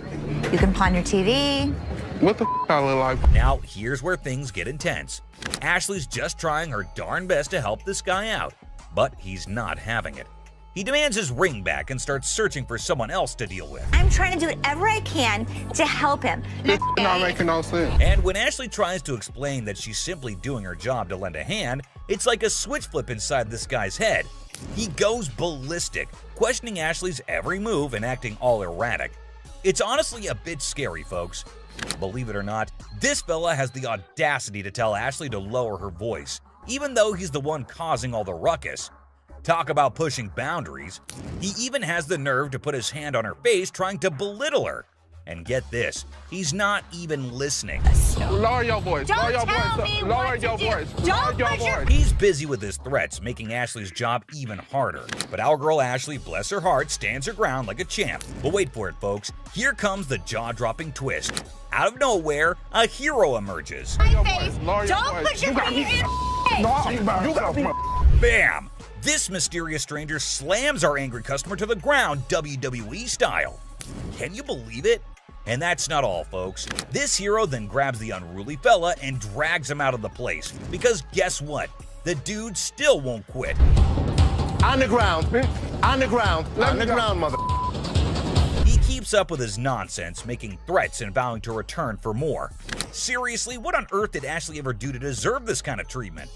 Speaker 21: You can pawn your TV.
Speaker 1: What the f*** I look like?
Speaker 12: Now, here's where things get intense. Ashley's just trying her darn best to help this guy out, but he's not having it. He demands his ring back and starts searching for someone else to deal with.
Speaker 21: I'm trying to do whatever I can to help him.
Speaker 1: This not making no sense.
Speaker 12: And when Ashley tries to explain that she's simply doing her job to lend a hand, it's like a switch flip inside this guy's head. He goes ballistic, questioning Ashley's every move and acting all erratic. It's honestly a bit scary, folks. Believe it or not, this fella has the audacity to tell Ashley to lower her voice, even though he's the one causing all the ruckus. Talk about pushing boundaries. He even has the nerve to put his hand on her face trying to belittle her. And get this, he's not even listening.
Speaker 1: Lower your voice.
Speaker 21: Don't
Speaker 1: Lower your
Speaker 21: tell
Speaker 1: voice.
Speaker 21: me
Speaker 1: Lower
Speaker 21: what
Speaker 1: your
Speaker 21: to do.
Speaker 1: voice.
Speaker 21: Don't
Speaker 1: Lower your
Speaker 21: push your-
Speaker 1: voice.
Speaker 12: He's busy with his threats, making Ashley's job even harder. But our girl Ashley, bless her heart, stands her ground like a champ. But wait for it, folks. Here comes the jaw-dropping twist. Out of nowhere, a hero emerges.
Speaker 21: My face.
Speaker 1: Lower your
Speaker 21: Don't
Speaker 1: voice.
Speaker 21: put your
Speaker 1: You got
Speaker 21: finger
Speaker 1: me.
Speaker 21: in
Speaker 1: No, you got me.
Speaker 12: Bam! This mysterious stranger slams our angry customer to the ground, WWE style. Can you believe it? And that's not all, folks. This hero then grabs the unruly fella and drags him out of the place. Because guess what? The dude still won't quit.
Speaker 3: On the ground. On the ground. On the ground, mother.
Speaker 12: He keeps up with his nonsense, making threats and vowing to return for more. Seriously, what on earth did Ashley ever do to deserve this kind of treatment?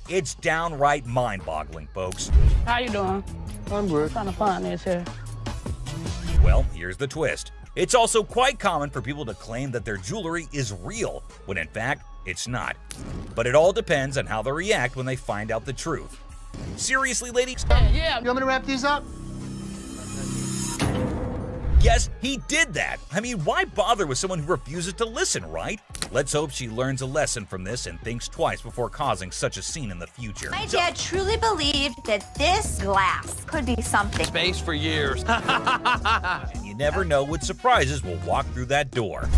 Speaker 12: It's downright mind-boggling, folks.
Speaker 4: How you doing?
Speaker 3: I'm good.
Speaker 4: Trying to find this here.
Speaker 12: Well, here's the twist. It's also quite common for people to claim that their jewelry is real, when in fact, it's not. But it all depends on how they react when they find out the truth. Seriously, ladies?
Speaker 4: Yeah.
Speaker 3: You want me to wrap these up?
Speaker 12: Yes, he did that. I mean, why bother with someone who refuses to listen, right? Let's hope she learns a lesson from this and thinks twice before causing such a scene in the future.
Speaker 21: My dad truly believed that this glass could be something.
Speaker 14: Space for years.
Speaker 12: And you never know what surprises will walk through that door.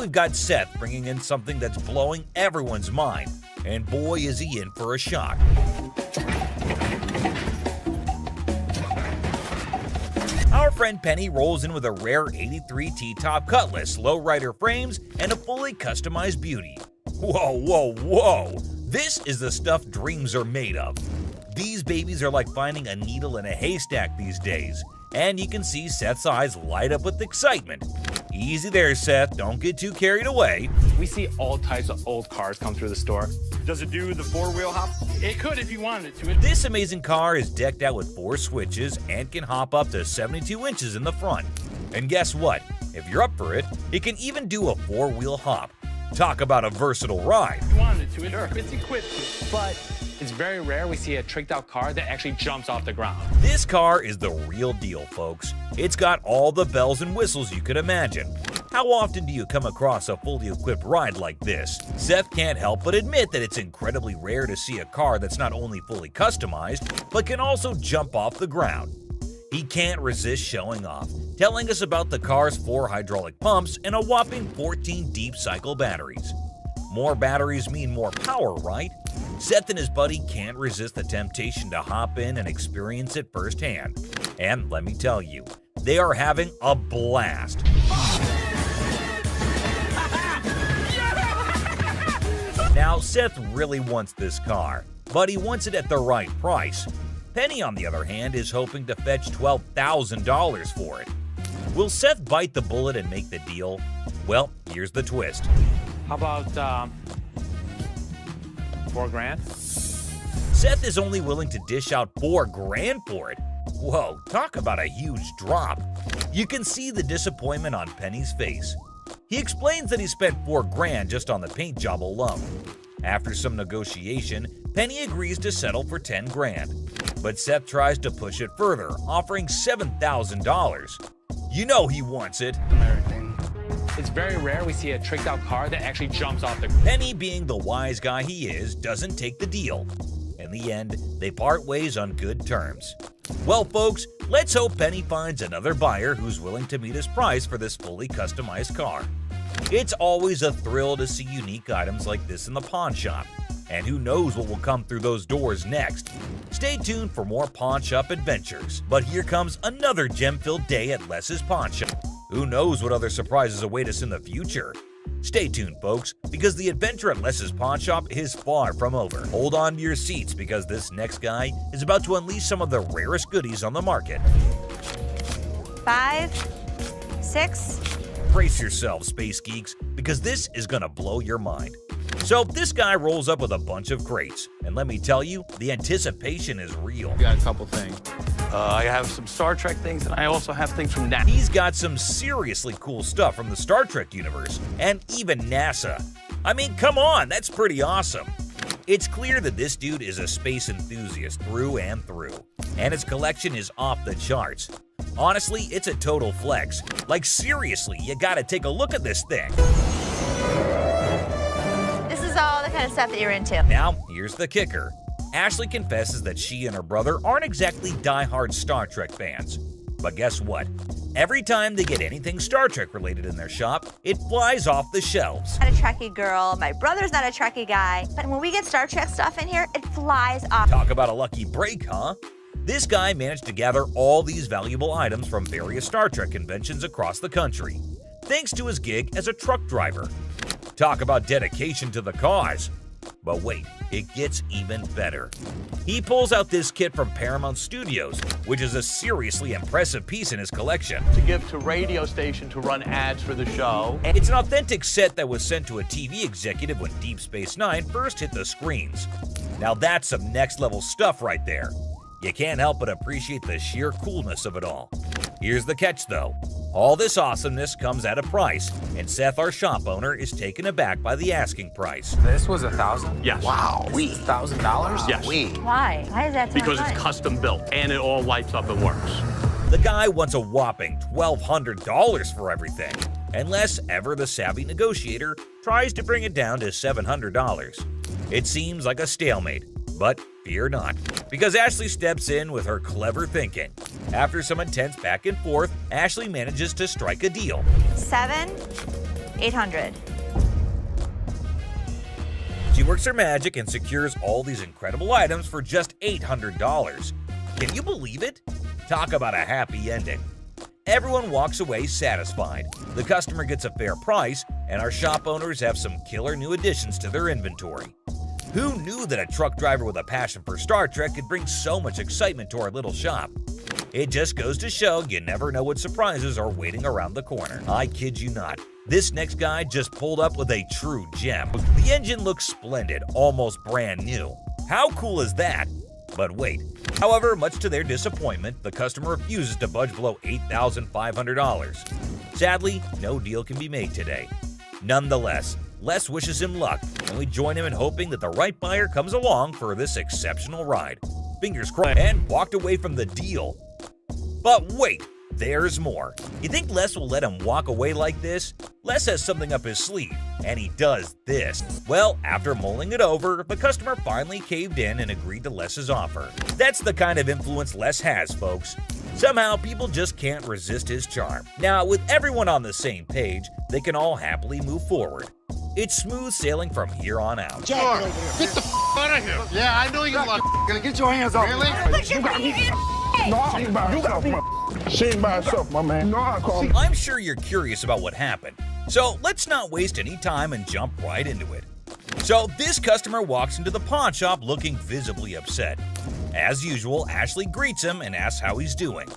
Speaker 12: we've got Seth bringing in something that's blowing everyone's mind, and boy is he in for a shock. Our friend Penny rolls in with a rare 83 T-top Cutlass, lowrider frames, and a fully customized beauty. Whoa, whoa, whoa! This is the stuff dreams are made of. These babies are like finding a needle in a haystack these days, and you can see Seth's eyes light up with excitement. Easy there, Seth, don't get too carried away.
Speaker 11: We see all types of old cars come through the store.
Speaker 6: Does it do the four-wheel hop?
Speaker 11: It could if you wanted it to.
Speaker 12: This amazing car is decked out with 4 switches and can hop up to 72 inches in the front. And guess what? If you're up for it, it can even do a 4-wheel hop. Talk about a versatile ride.
Speaker 11: If you wanted to, sure. It's equipped to. But it's very rare we see a tricked out car that actually jumps off the ground.
Speaker 12: This car is the real deal, folks. It's got all the bells and whistles you could imagine. How often do you come across a fully equipped ride like this? Seth can't help but admit that it's incredibly rare to see a car that's not only fully customized, but can also jump off the ground. He can't resist showing off, telling us about the car's 4 hydraulic pumps and a whopping 14 deep cycle batteries. More batteries mean more power, right? Seth and his buddy can't resist the temptation to hop in and experience it firsthand. And let me tell you, they are having a blast. Now, Seth really wants this car, but he wants it at the right price. Penny, on the other hand, is hoping to fetch $12,000 for it. Will Seth bite the bullet and make the deal? Well, here's the twist.
Speaker 11: How about $4 grand?
Speaker 12: Seth is only willing to dish out $4 grand for it. Whoa, talk about a huge drop. You can see the disappointment on Penny's face. He explains that he spent $4 grand just on the paint job alone. After some negotiation, Penny agrees to settle for $10 grand. But Seth tries to push it further, offering $7,000. You know he wants it.
Speaker 11: It's very rare we see a tricked out car that actually jumps off the ground.
Speaker 12: Penny, being the wise guy he is, doesn't take the deal. In the end, they part ways on good terms. Well, folks, let's hope Penny finds another buyer who's willing to meet his price for this fully customized car. It's always a thrill to see unique items like this in the pawn shop. And who knows what will come through those doors next. Stay tuned for more pawn shop adventures. But here comes another gem-filled day at Les's Pawn Shop. Who knows what other surprises await us in the future? Stay tuned, folks, because the adventure at Les's Pawn Shop is far from over. Hold on to your seats because this next guy is about to unleash some of the rarest goodies on the market.
Speaker 2: 5, 6.
Speaker 12: Brace yourselves, Space Geeks, because this is gonna blow your mind. So this guy rolls up with a bunch of crates, and let me tell you, the anticipation is real.
Speaker 14: Got a couple things. I have some Star Trek things, and I also have things from NASA.
Speaker 12: He's got some seriously cool stuff from the Star Trek universe, and even NASA. I mean, come on, that's pretty awesome. It's clear that this dude is a space enthusiast through and through, and his collection is off the charts. Honestly, it's a total flex. Like, seriously, you gotta take a look at this thing.
Speaker 2: This is all the kind of stuff that you're into.
Speaker 12: Now, here's the kicker. Ashley confesses that she and her brother aren't exactly die-hard Star Trek fans. But guess what? Every time they get anything Star Trek related in their shop, it flies off the shelves.
Speaker 2: I'm not a Trekkie girl, my brother's not a Trekkie guy, but when we get Star Trek stuff in here, it flies off.
Speaker 12: Talk about a lucky break, huh? This guy managed to gather all these valuable items from various Star Trek conventions across the country, thanks to his gig as a truck driver. Talk about dedication to the cause. But wait, it gets even better. He pulls out this kit from Paramount Studios, which is a seriously impressive piece in his collection.
Speaker 14: To give to radio station to run ads for the show.
Speaker 12: And it's an authentic set that was sent to a TV executive when Deep Space Nine first hit the screens. Now that's some next level stuff right there. You can't help but appreciate the sheer coolness of it all. Here's the catch though. All this awesomeness comes at a price, and Seth, our shop owner, is taken aback by the asking price.
Speaker 11: This was $1,000?
Speaker 14: Yes.
Speaker 11: Wow. $1,000?
Speaker 14: Yes.
Speaker 2: Why? Why is that so
Speaker 14: Because
Speaker 2: much?
Speaker 14: it's custom built and it all lights up and works.
Speaker 12: The guy wants a whopping $1,200 for everything, unless ever the savvy negotiator tries to bring it down to $700. It seems like a stalemate, but fear not, because Ashley steps in with her clever thinking. After some intense back and forth, Ashley manages to strike a deal.
Speaker 2: 7, $800.
Speaker 12: She works her magic and secures all these incredible items for just $800. Can you believe it? Talk about a happy ending. Everyone walks away satisfied. The customer gets a fair price, and our shop owners have some killer new additions to their inventory. Who knew that a truck driver with a passion for Star Trek could bring so much excitement to our little shop? It just goes to show you never know what surprises are waiting around the corner. I kid you not. This next guy just pulled up with a true gem. The engine looks splendid, almost brand new. How cool is that? But wait. However, much to their disappointment, the customer refuses to budge below $8,500. Sadly, no deal can be made today. Nonetheless, Les wishes him luck, and we join him in hoping that the right buyer comes along for this exceptional ride. Fingers crossed, and walked away from the deal. But wait, there's more. You think Les will let him walk away like this? Les has something up his sleeve, and he does this. Well, after mulling it over, the customer finally caved in and agreed to Les's offer. That's the kind of influence Les has, folks. Somehow, people just can't resist his charm. Now, with everyone on the same page, they can all happily move forward. It's smooth sailing from here on out.
Speaker 3: Jack, get the out of here. Yeah, I know you're gonna get your hands off. Really?
Speaker 1: You got me. No, she ain't by herself, man. She ain't by herself, my man. No, I call me.
Speaker 12: I'm sure you're curious about what happened, so let's not waste any time and jump right into it. So this customer walks into the pawn shop looking visibly upset. As usual, Ashley greets him and asks how he's doing.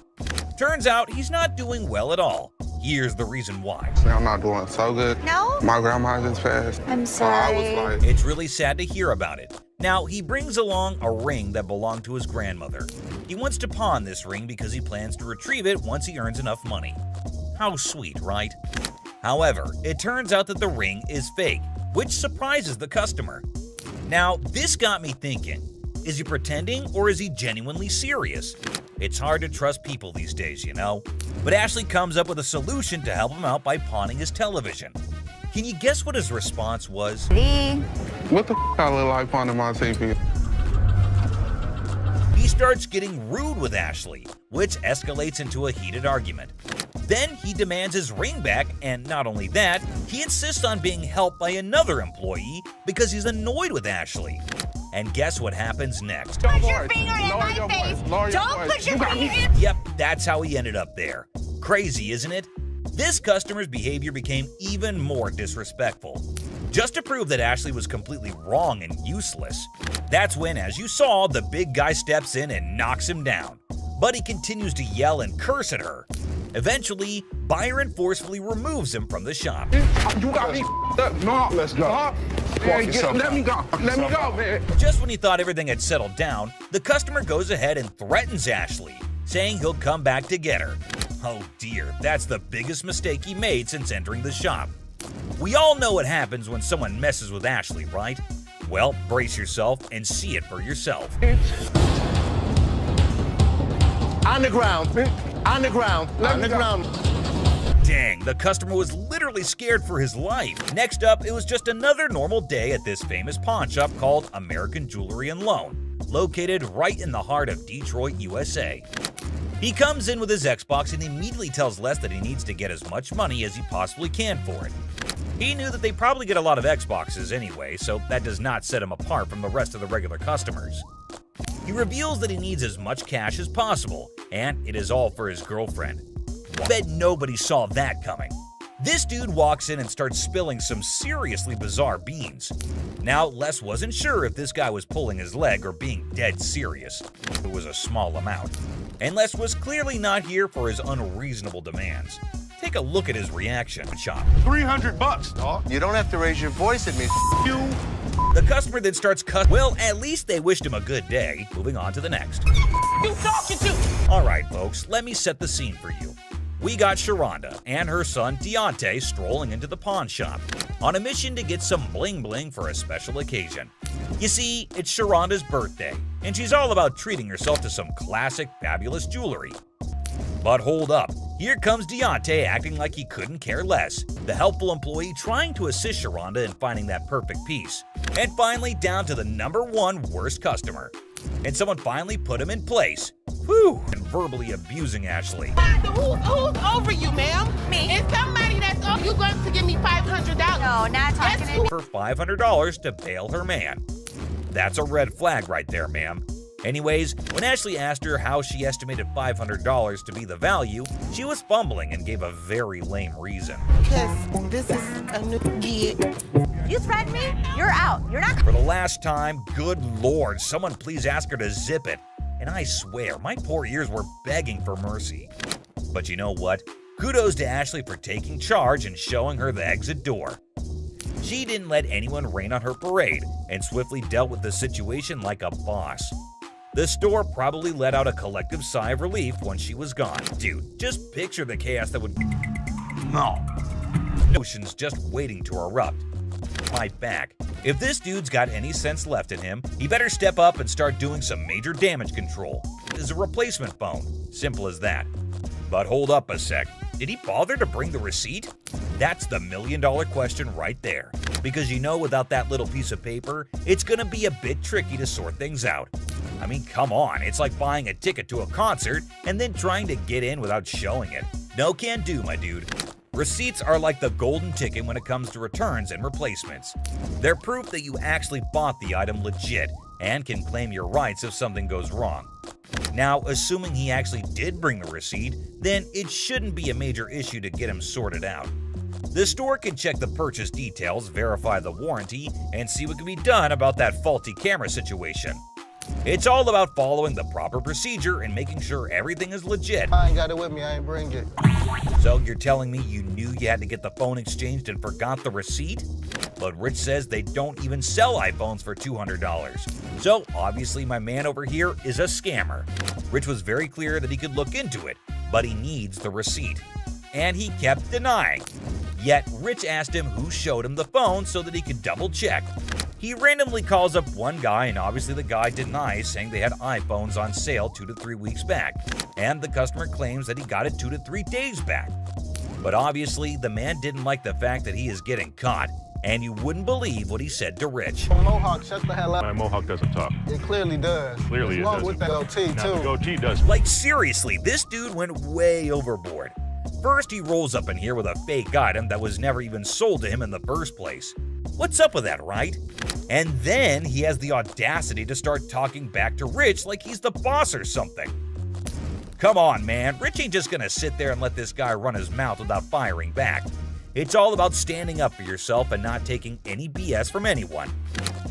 Speaker 12: Turns out he's not doing well at all. Here's the reason why.
Speaker 1: I'm not doing so good.
Speaker 2: No?
Speaker 1: My grandma just passed.
Speaker 2: I'm sorry.
Speaker 1: I was like,
Speaker 12: It's really sad to hear about it. Now, he brings along a ring that belonged to his grandmother. He wants to pawn this ring because he plans to retrieve it once he earns enough money. How sweet, right? However, it turns out that the ring is fake, which surprises the customer. Now, this got me thinking. Is he pretending or is he genuinely serious? It's hard to trust people these days, you know? But Ashley comes up with a solution to help him out by pawning his television. Can you guess what his response was?
Speaker 1: what the I look like pawning my TV?
Speaker 12: He starts getting rude with Ashley, which escalates into a heated argument. Then he demands his ring back, and not only that, he insists on being helped by another employee because he's annoyed with Ashley. And guess what happens next?
Speaker 2: Put your finger in my face. Don't put your finger in.
Speaker 12: Yep, that's how he ended up there. Crazy, isn't it? This customer's behavior became even more disrespectful. Just to prove that Ashley was completely wrong and useless. That's when, as you saw, the big guy steps in and knocks him down. But he continues to yell and curse at her. Eventually, Byron forcefully removes him from the shop.
Speaker 1: You got me up. No, let's go. Man, let me go. Let me go, man.
Speaker 12: Just when he thought everything had settled down, the customer goes ahead and threatens Ashley, saying he'll come back to get her. Oh dear, that's the biggest mistake he made since entering the shop. We all know what happens when someone messes with Ashley, right? Well, brace yourself and see it for yourself.
Speaker 3: On the ground. On the ground. On the ground.
Speaker 12: Dang, the customer was literally scared for his life. Next up, it was just another normal day at this famous pawn shop called American Jewelry and Loan, located right in the heart of Detroit, USA. He comes in with his Xbox and immediately tells Les that he needs to get as much money as he possibly can for it. He knew that they probably get a lot of Xboxes anyway, so that does not set him apart from the rest of the regular customers. He reveals that he needs as much cash as possible, and it is all for his girlfriend. I bet nobody saw that coming. This dude walks in and starts spilling some seriously bizarre beans. Now, Les wasn't sure if this guy was pulling his leg or being dead serious. It was a small amount. And Les was clearly not here for his unreasonable demands. Take a look at his reaction. Shop.
Speaker 3: $300, dog. You don't have to raise your voice at me. You.
Speaker 12: The customer then starts cussing. Well, at least they wished him a good day. Moving on to the next.
Speaker 4: You talking to?
Speaker 12: All right, folks, let me set the scene for you. We got Sharonda and her son Deontay strolling into the pawn shop on a mission to get some bling bling for a special occasion. You see, it's Sharonda's birthday, and she's all about treating herself to some classic, fabulous jewelry. But hold up, here comes Deontay acting like he couldn't care less, the helpful employee trying to assist Sharonda in finding that perfect piece. And finally, down to the #1 worst customer. And someone finally put him in place. Whew! And verbally abusing Ashley.
Speaker 21: Who's over you, ma'am? Me. It's somebody that's over you going to give me $500.
Speaker 2: No, not talking to
Speaker 12: For $500 to bail her man. That's a red flag right there, ma'am. Anyways, when Ashley asked her how she estimated $500 to be the value, she was fumbling and gave a very lame reason.
Speaker 21: Because this is a new gig.
Speaker 2: You threatened me? You're out. You're not.
Speaker 12: For the last time, good lord, someone please ask her to zip it. And I swear, my poor ears were begging for mercy. But you know what? Kudos to Ashley for taking charge and showing her the exit door. She didn't let anyone rain on her parade and swiftly dealt with the situation like a boss. The store probably let out a collective sigh of relief when she was gone. Dude, just picture the chaos that would... No. Notions just waiting to erupt. Fight back. If this dude's got any sense left in him, he better step up and start doing some major damage control. It's a replacement phone. Simple as that. But hold up a sec. Did he bother to bring the receipt? That's the million-dollar question right there. Because you know without that little piece of paper, it's gonna be a bit tricky to sort things out. I mean, come on, it's like buying a ticket to a concert and then trying to get in without showing it. No can do, my dude. Receipts are like the golden ticket when it comes to returns and replacements. They're proof that you actually bought the item legit and can claim your rights if something goes wrong. Now, assuming he actually did bring the receipt, then it shouldn't be a major issue to get him sorted out. The store can check the purchase details, verify the warranty, and see what can be done about that faulty camera situation. It's all about following the proper procedure and making sure everything is legit.
Speaker 23: I ain't got it with me, I ain't bring it.
Speaker 12: So you're telling me you knew you had to get the phone exchanged and forgot the receipt? But Rich says they don't even sell iPhones for $200. So obviously my man over here is a scammer. Rich was very clear that he could look into it, but he needs the receipt. And he kept denying. Yet Rich asked him who showed him the phone so that he could double check. He randomly calls up one guy and obviously the guy denies, saying they had iPhones on sale 2 to 3 weeks back, and the customer claims that he got it 2 to 3 days back. But obviously the man didn't like the fact that he is getting caught, and you wouldn't believe what he said to Rich.
Speaker 23: Mohawk, shut the hell up.
Speaker 5: My Mohawk doesn't talk.
Speaker 23: It clearly does.
Speaker 5: Clearly it does.
Speaker 23: With that goatee, too.
Speaker 5: The goatee does.
Speaker 12: Like seriously, this dude went way overboard. First, he rolls up in here with a fake item that was never even sold to him in the first place. What's up with that, right? And then he has the audacity to start talking back to Rich like he's the boss or something. Come on, man. Rich ain't just gonna sit there and let this guy run his mouth without firing back. It's all about standing up for yourself and not taking any BS from anyone.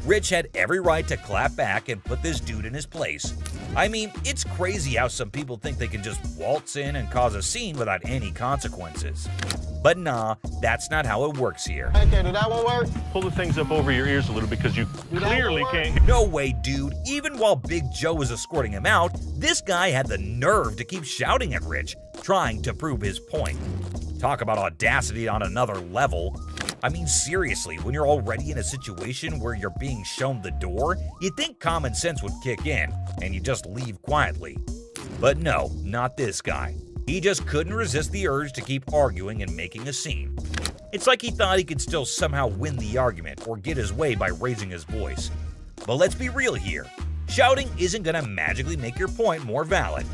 Speaker 12: Rich had every right to clap back and put this dude in his place. I mean, it's crazy how some people think they can just waltz in and cause a scene without any consequences. But nah, that's not how it works here.
Speaker 23: Okay, did that one work?
Speaker 5: Pull the things up over your ears a little because you clearly can't.
Speaker 12: No way, dude. Even while Big Joe was escorting him out, this guy had the nerve to keep shouting at Rich, trying to prove his point. Talk about audacity on another level. I mean, seriously, when you're already in a situation where you're being shown the door, you'd think common sense would kick in, and you just leave quietly. But no, not this guy. He just couldn't resist the urge to keep arguing and making a scene. It's like he thought he could still somehow win the argument or get his way by raising his voice. But let's be real here. Shouting isn't gonna magically make your point more valid.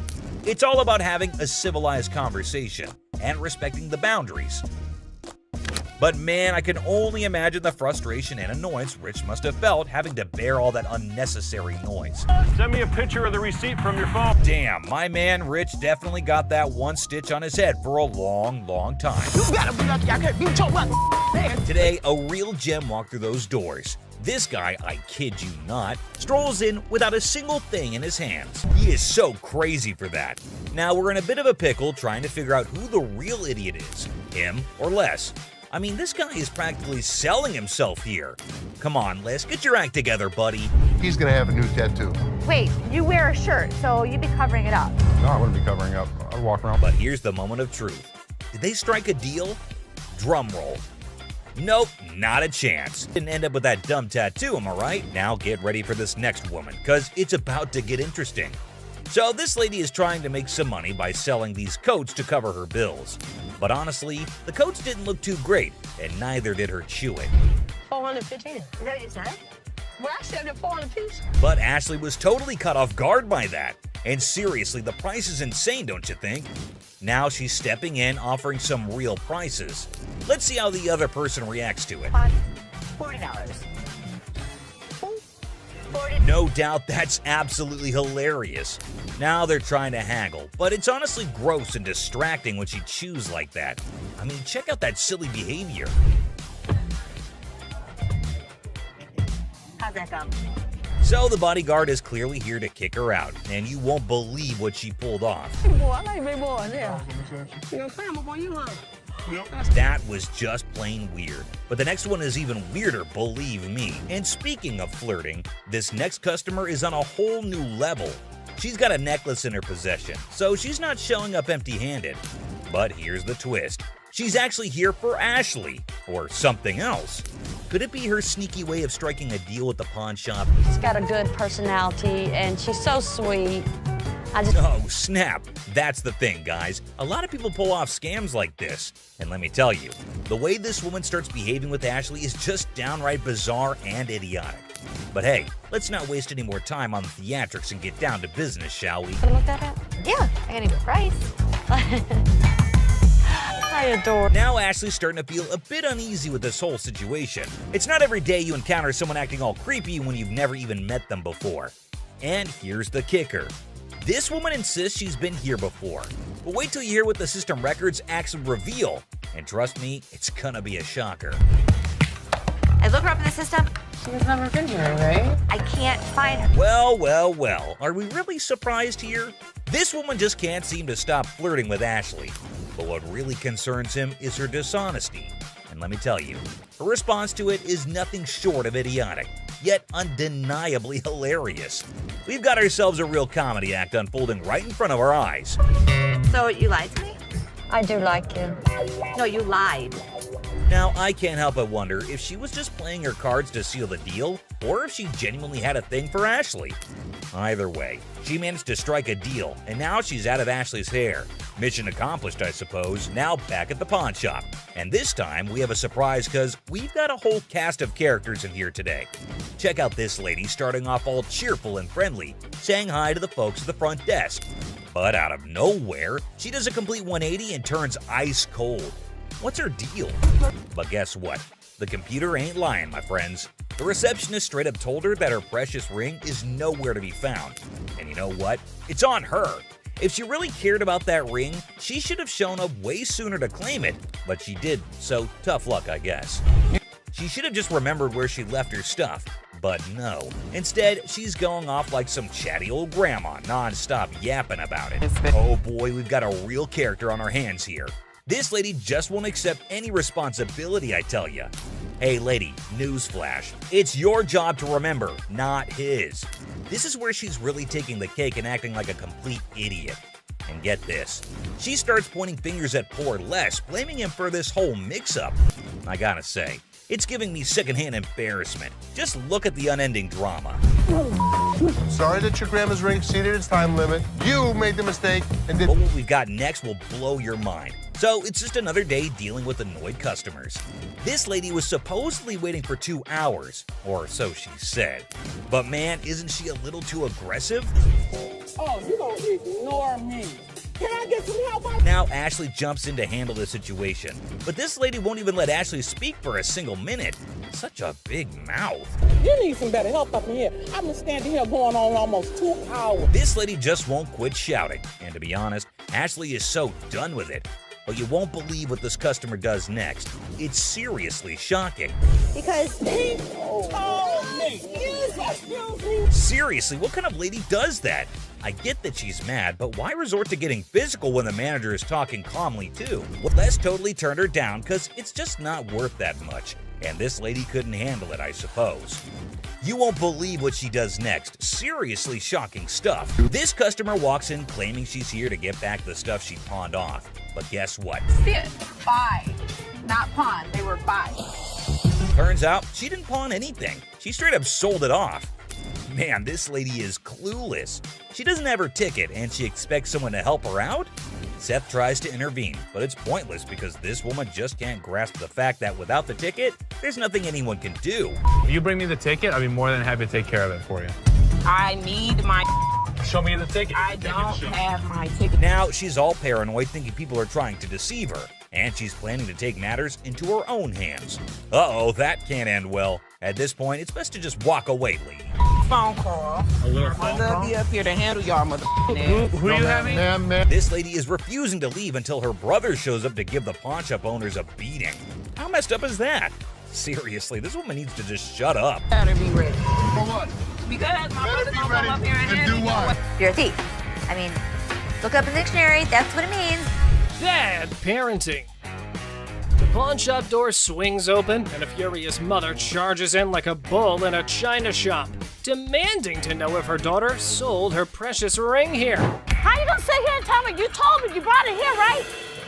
Speaker 12: It's all about having a civilized conversation and respecting the boundaries. But man, I can only imagine the frustration and annoyance Rich must have felt having to bear all that unnecessary noise.
Speaker 5: Send me a picture of the receipt from your phone.
Speaker 12: Damn, my man Rich definitely got that one stitch on his head for a long, long time.
Speaker 21: You better be lucky I can't beat your butt.
Speaker 12: Today, a real gem walked through those doors. This guy, I kid you not, strolls in without a single thing in his hands. He is so crazy for that. Now we're in a bit of a pickle trying to figure out who the real idiot is, him or Les. I mean, this guy is practically selling himself here. Come on, Les, get your act together, buddy.
Speaker 3: He's gonna have a new tattoo.
Speaker 2: Wait, you wear a shirt, so you'd be covering it up.
Speaker 24: No, I wouldn't be covering up. I'd walk around.
Speaker 12: But here's the moment of truth. Did they strike a deal? Drum roll. Nope, not a chance. Didn't end up with that dumb tattoo, am I right? Now get ready for this next woman, because it's about to get interesting. So this lady is trying to make some money by selling these coats to cover her bills. But honestly, the coats didn't look too great, and neither did her chewing.
Speaker 21: 415. Is that what you said? Well, I said it 400 piece.
Speaker 12: But Ashley was totally caught off guard by that. And seriously, the price is insane, don't you think? Now she's stepping in, offering some real prices. Let's see how the other person reacts to it.
Speaker 21: $40.
Speaker 12: No doubt that's absolutely hilarious. Now they're trying to haggle, but it's honestly gross and distracting when she chews like that. I mean, check out that silly behavior.
Speaker 21: How's that come?
Speaker 12: So the bodyguard is clearly here to kick her out, and you won't believe what she pulled off. That was just plain weird. But the next one is even weirder, believe me. And speaking of flirting, this next customer is on a whole new level. She's got a necklace in her possession, so she's not showing up empty-handed. But here's the twist. She's actually here for Ashley, or something else. Could it be her sneaky way of striking a deal with the pawn shop?
Speaker 15: She's got a good personality, and she's so sweet.
Speaker 12: Oh, snap. That's the thing, guys. A lot of people pull off scams like this. And let me tell you, the way this woman starts behaving with Ashley is just downright bizarre and idiotic. But hey, let's not waste any more time on the theatrics and get down to business, shall we?
Speaker 15: Look that up?
Speaker 2: Yeah, I got a price.
Speaker 15: I adore.
Speaker 12: Now Ashley's starting to feel a bit uneasy with this whole situation. It's not every day you encounter someone acting all creepy when you've never even met them before. And here's the kicker. This woman insists she's been here before. But wait till you hear what the system records actually reveal. And trust me, it's gonna be a shocker.
Speaker 2: I look her up in the system.
Speaker 7: She's never been here, right?
Speaker 2: I can't find her.
Speaker 12: Well, well, well. Are we really surprised here? This woman just can't seem to stop flirting with Ashley. But what really concerns him is her dishonesty. And let me tell you, her response to it is nothing short of idiotic, yet undeniably hilarious. We've got ourselves a real comedy act unfolding right in front of our eyes.
Speaker 2: So you lied to me?
Speaker 15: I do like you.
Speaker 2: No, you lied.
Speaker 12: Now, I can't help but wonder if she was just playing her cards to seal the deal, or if she genuinely had a thing for Ashley. Either way, she managed to strike a deal, and now she's out of Ashley's hair. Mission accomplished, I suppose. Now back at the pawn shop. And this time, we have a surprise because we've got a whole cast of characters in here today. Check out this lady starting off all cheerful and friendly, saying hi to the folks at the front desk. But out of nowhere, she does a complete 180 and turns ice cold. What's her deal? But guess what? The computer ain't lying, my friends. The receptionist straight up told her that her precious ring is nowhere to be found. And you know what? It's on her. If she really cared about that ring, she should have shown up way sooner to claim it, but she didn't, so tough luck, I guess. She should have just remembered where she left her stuff, but no. Instead, she's going off like some chatty old grandma, non-stop yapping about it. Oh boy, we've got a real character on our hands here. This lady just won't accept any responsibility, I tell ya. Hey lady, newsflash. It's your job to remember, not his. This is where she's really taking the cake and acting like a complete idiot. And get this, she starts pointing fingers at poor Les, blaming him for this whole mix-up. I gotta say, it's giving me secondhand embarrassment. Just look at the unending drama.
Speaker 3: Sorry that your grandma's ring exceeded its time limit. You made the mistake and did.
Speaker 12: But what we've got next will blow your mind. So it's just another day dealing with annoyed customers. This lady was supposedly waiting for 2 hours, or so she said. But man, isn't she a little too aggressive?
Speaker 21: Oh, you gonna ignore me. Can I get some help?
Speaker 12: Now Ashley jumps in to handle the situation. But this lady won't even let Ashley speak for a single minute. Such a big mouth.
Speaker 21: You need some better help up in here. I've been standing here going on almost 2 hours.
Speaker 12: This lady just won't quit shouting. And to be honest, Ashley is so done with it. But you won't believe what this customer does next. It's seriously shocking.
Speaker 21: Because he told me. Excuse me.
Speaker 12: Seriously, what kind of lady does that? I get that she's mad, but why resort to getting physical when the manager is talking calmly too? Well, Les totally turned her down because it's just not worth that much. And this lady couldn't handle it, I suppose. You won't believe what she does next. Seriously shocking stuff. This customer walks in claiming she's here to get back the stuff she pawned off. But guess what?
Speaker 21: Buy. Not pawn. They were buy.
Speaker 12: Turns out she didn't pawn anything. She straight up sold it off. Man, this lady is clueless. She doesn't have her ticket and she expects someone to help her out? Seth tries to intervene, but it's pointless because this woman just can't grasp the fact that without the ticket, there's nothing anyone can do.
Speaker 8: If you bring me the ticket, I'll be more than happy to take care of it for you.
Speaker 7: I need my
Speaker 5: Show me the ticket.
Speaker 7: I don't have my ticket.
Speaker 12: Now she's all paranoid, thinking people are trying to deceive her, and she's planning to take matters into her own hands. Uh-oh, that can't end well. At this point, it's best to just walk away, lady.
Speaker 7: Phone call. My love be up here to handle y'all motherfucking
Speaker 5: Who you having?
Speaker 12: This lady is refusing to leave until her brother shows up to give the pawn shop owners a beating. How messed up is that? Seriously, this woman needs to just shut up.
Speaker 7: Better be ready.
Speaker 3: For what?
Speaker 7: Because my brother's gonna
Speaker 3: ready
Speaker 7: come up here and
Speaker 3: to
Speaker 7: handle
Speaker 3: do
Speaker 7: you.
Speaker 3: what?
Speaker 2: You're a thief. I mean, look up in the dictionary. That's what it means.
Speaker 16: Bad parenting. The pawn shop door swings open, and a furious mother charges in like a bull in a china shop, demanding to know if her daughter sold her precious ring here.
Speaker 4: How you gonna sit here and tell me? You told me you brought it here, right?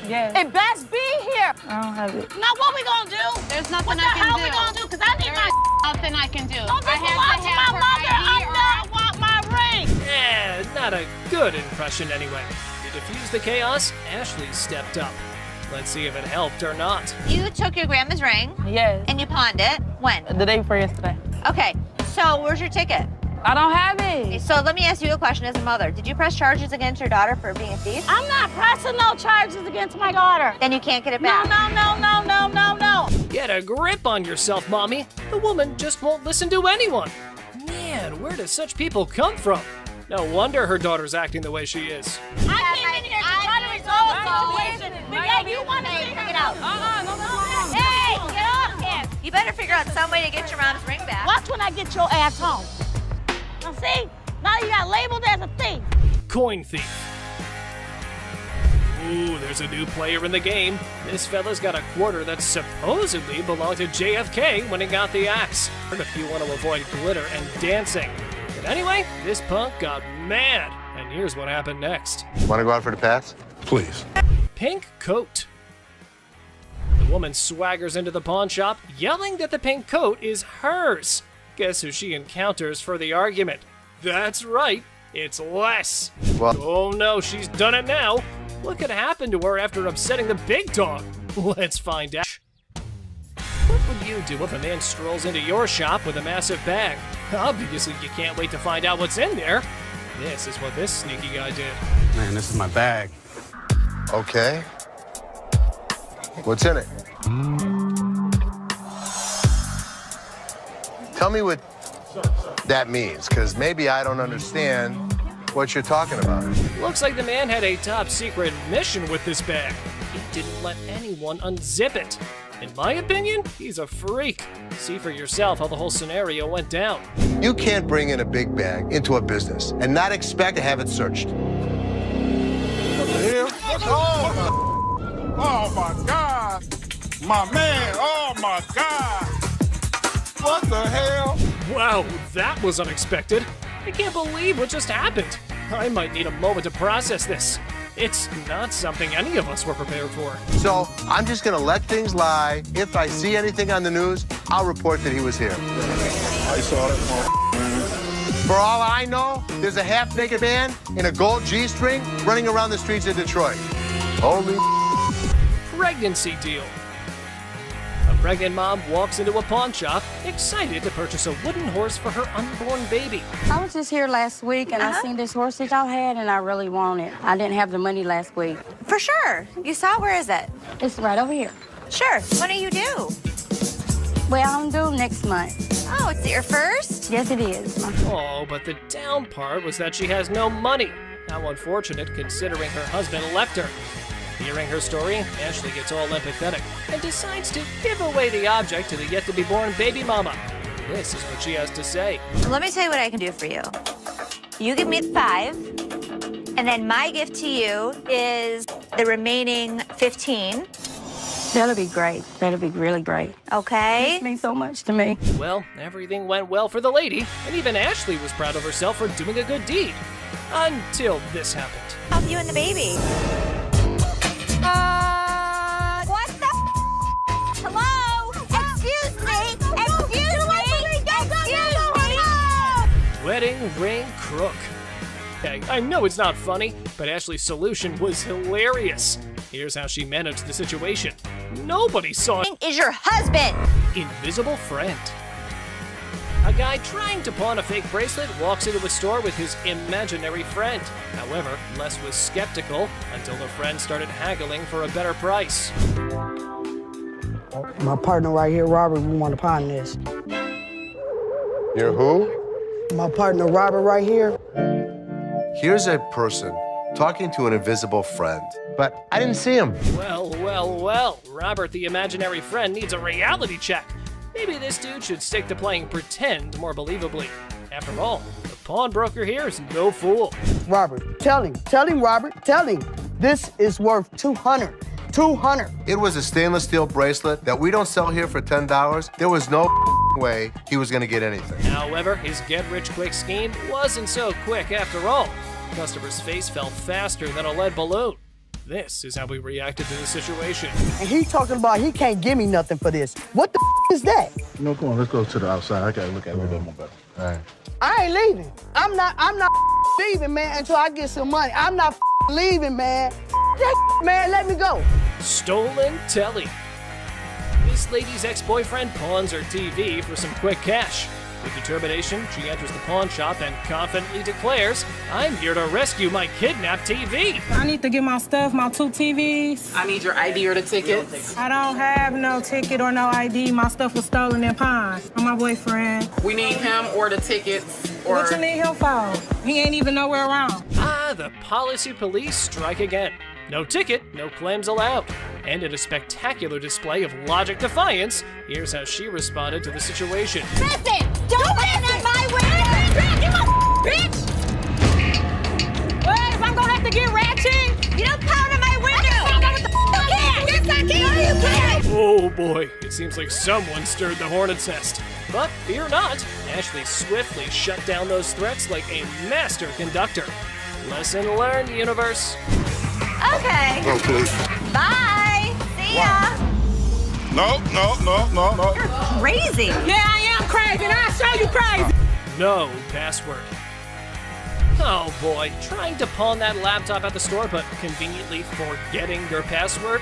Speaker 7: Yes.
Speaker 4: It best be here.
Speaker 7: I don't have it.
Speaker 4: Now what we gonna do?
Speaker 7: There's nothing
Speaker 4: What the
Speaker 7: I can
Speaker 4: hell
Speaker 7: do.
Speaker 4: we gonna do? Cause I need my
Speaker 7: Nothing I can do.
Speaker 4: Don't
Speaker 7: I
Speaker 4: this belong to my mother. I want my ring.
Speaker 16: Not a good impression anyway. To defuse the chaos, Ashley stepped up. Let's see if it helped or not.
Speaker 2: You took your grandma's ring.
Speaker 7: Yes.
Speaker 2: And you pawned it. When?
Speaker 7: The day before yesterday.
Speaker 2: Okay, so where's your ticket?
Speaker 7: I don't have it.
Speaker 2: So let me ask you a question as a mother. Did you press charges against your daughter for being a thief?
Speaker 4: I'm not pressing no charges against my daughter.
Speaker 2: Then you can't get it back.
Speaker 4: No.
Speaker 16: Get a grip on yourself, Mommy. The woman just won't listen to anyone. Man, where do such people come from? No wonder her daughter's acting the way she is.
Speaker 4: I came in here to try to resolve the situation. Miguel, you want to figure it out? Hey, get off him.
Speaker 2: You better figure out some way to get your mom's ring back.
Speaker 4: Watch when I get your ass home. Now see, now you got labeled as a thief.
Speaker 16: Coin thief. Ooh, there's a new player in the game. This fella's got a quarter that supposedly belonged to JFK when he got the axe. If you want to avoid glitter and dancing. But anyway, this punk got mad, and here's what happened next.
Speaker 3: Want to go out for the pass?
Speaker 24: Please.
Speaker 16: Pink coat. The woman swaggers into the pawn shop, yelling that the pink coat is hers. Guess who she encounters for the argument? That's right, it's Les.
Speaker 3: What?
Speaker 16: Oh no, she's done it now. What could happen to her after upsetting the big dog? Let's find out. What would you do if a man strolls into your shop with a massive bag? Obviously, you can't wait to find out what's in there. This is what this sneaky guy did.
Speaker 17: Man, this is my bag.
Speaker 3: Okay. What's in it? Tell me what that means, because maybe I don't understand what you're talking about.
Speaker 16: Looks like the man had a top secret mission with this bag. He didn't let anyone unzip it. In my opinion, he's a freak. See for yourself how the whole scenario went down.
Speaker 3: You can't bring in a big bag into a business and not expect to have it searched.
Speaker 1: What the hell? Oh my God. My man, oh my God. What the hell?
Speaker 16: Wow, that was unexpected. I can't believe what just happened. I might need a moment to process this. It's not something any of us were prepared for.
Speaker 3: So I'm just gonna let things lie. If I see anything on the news, I'll report that he was here.
Speaker 1: I saw that.
Speaker 3: For all I know, there's a half-naked man in a gold G-string running around the streets of Detroit. Holy
Speaker 16: Pregnancy deal. A pregnant mom walks into a pawn shop, excited to purchase a wooden horse for her unborn baby.
Speaker 15: I was just here last week and I seen this horse that y'all had and I really want it. I didn't have the money last week.
Speaker 2: For sure. You saw? Where is it?
Speaker 15: It's right over here.
Speaker 2: Sure. When are you due?
Speaker 15: Well, I'm due next month.
Speaker 2: Oh, it's your first?
Speaker 15: Yes, it is.
Speaker 16: Oh, but the down part was that she has no money. How unfortunate considering her husband left her. Hearing her story, Ashley gets all empathetic and decides to give away the object to the yet-to-be-born baby mama. This is what she has to say.
Speaker 2: Let me tell you what I can do for you. You give me 5, and then my gift to you is the remaining 15.
Speaker 15: That'll be great. That'll be really great.
Speaker 2: Okay?
Speaker 15: It means so much to me.
Speaker 16: Well, everything went well for the lady, and even Ashley was proud of herself for doing a good deed. Until this happened.
Speaker 2: Help you and the baby. What the Hello? Excuse me? Excuse me?
Speaker 16: Wedding ring crook. I know it's not funny, but Ashley's solution was hilarious. Here's how she managed the situation. Nobody saw it.
Speaker 2: Is your husband.
Speaker 16: Invisible friend. A guy trying to pawn a fake bracelet walks into a store with his imaginary friend. However, Les was skeptical until the friend started haggling for a better price.
Speaker 17: My partner right here, Robert, we want to pawn this.
Speaker 3: You're who?
Speaker 17: My partner, Robert, right here.
Speaker 23: Here's a person talking to an invisible friend, but I didn't see him.
Speaker 16: Well, well, well. Robert, the imaginary friend, needs a reality check. Maybe this dude should stick to playing pretend more believably. After all, the pawnbroker here is no fool.
Speaker 17: Robert, tell him, Robert, tell him. This is worth $200.
Speaker 23: It was a stainless steel bracelet that we don't sell here for $10. There was no way he was gonna get anything.
Speaker 16: However, his get-rich-quick scheme wasn't so quick after all. The customer's face fell faster than a lead balloon. This is how we reacted to the situation.
Speaker 17: And he talking about he can't give me nothing for this. What the is that?
Speaker 3: No, come on, let's go to the outside. I gotta look at it a little bit more better. All right.
Speaker 17: I ain't leaving. I'm not leaving, man, until I get some money. I'm not leaving, man. That man, let me go.
Speaker 16: Stolen telly. This lady's ex-boyfriend pawns her TV for some quick cash. With determination, she enters the pawn shop and confidently declares, "I'm here to rescue my kidnapped TV."
Speaker 4: I need to get my stuff, my 2 TVs.
Speaker 7: I need your ID or the tickets.
Speaker 4: I don't have no ticket or no ID. My stuff was stolen and pawned from my boyfriend.
Speaker 7: We need him or the tickets. Or...
Speaker 4: What you need him for? He ain't even nowhere around.
Speaker 16: Ah, the policy police strike again. No ticket, no claims allowed. And in a spectacular display of logic defiance, here's how she responded to the situation.
Speaker 21: Listen! Don't land on my window!
Speaker 4: Bitch! Well, I'm gonna have to get ratchet.
Speaker 21: You don't pound on my window! Yes, I can! No, you can't!
Speaker 16: Oh boy, it seems like someone stirred the hornet's nest. But fear not, Ashley swiftly shut down those threats like a master conductor. Lesson learned, universe.
Speaker 2: Okay.
Speaker 3: Oh, please.
Speaker 2: Bye. See ya.
Speaker 1: No.
Speaker 2: You're crazy.
Speaker 4: Yeah, I am crazy, and I'll show you crazy.
Speaker 16: No password. Oh boy, trying to pawn that laptop at the store, but conveniently forgetting your password?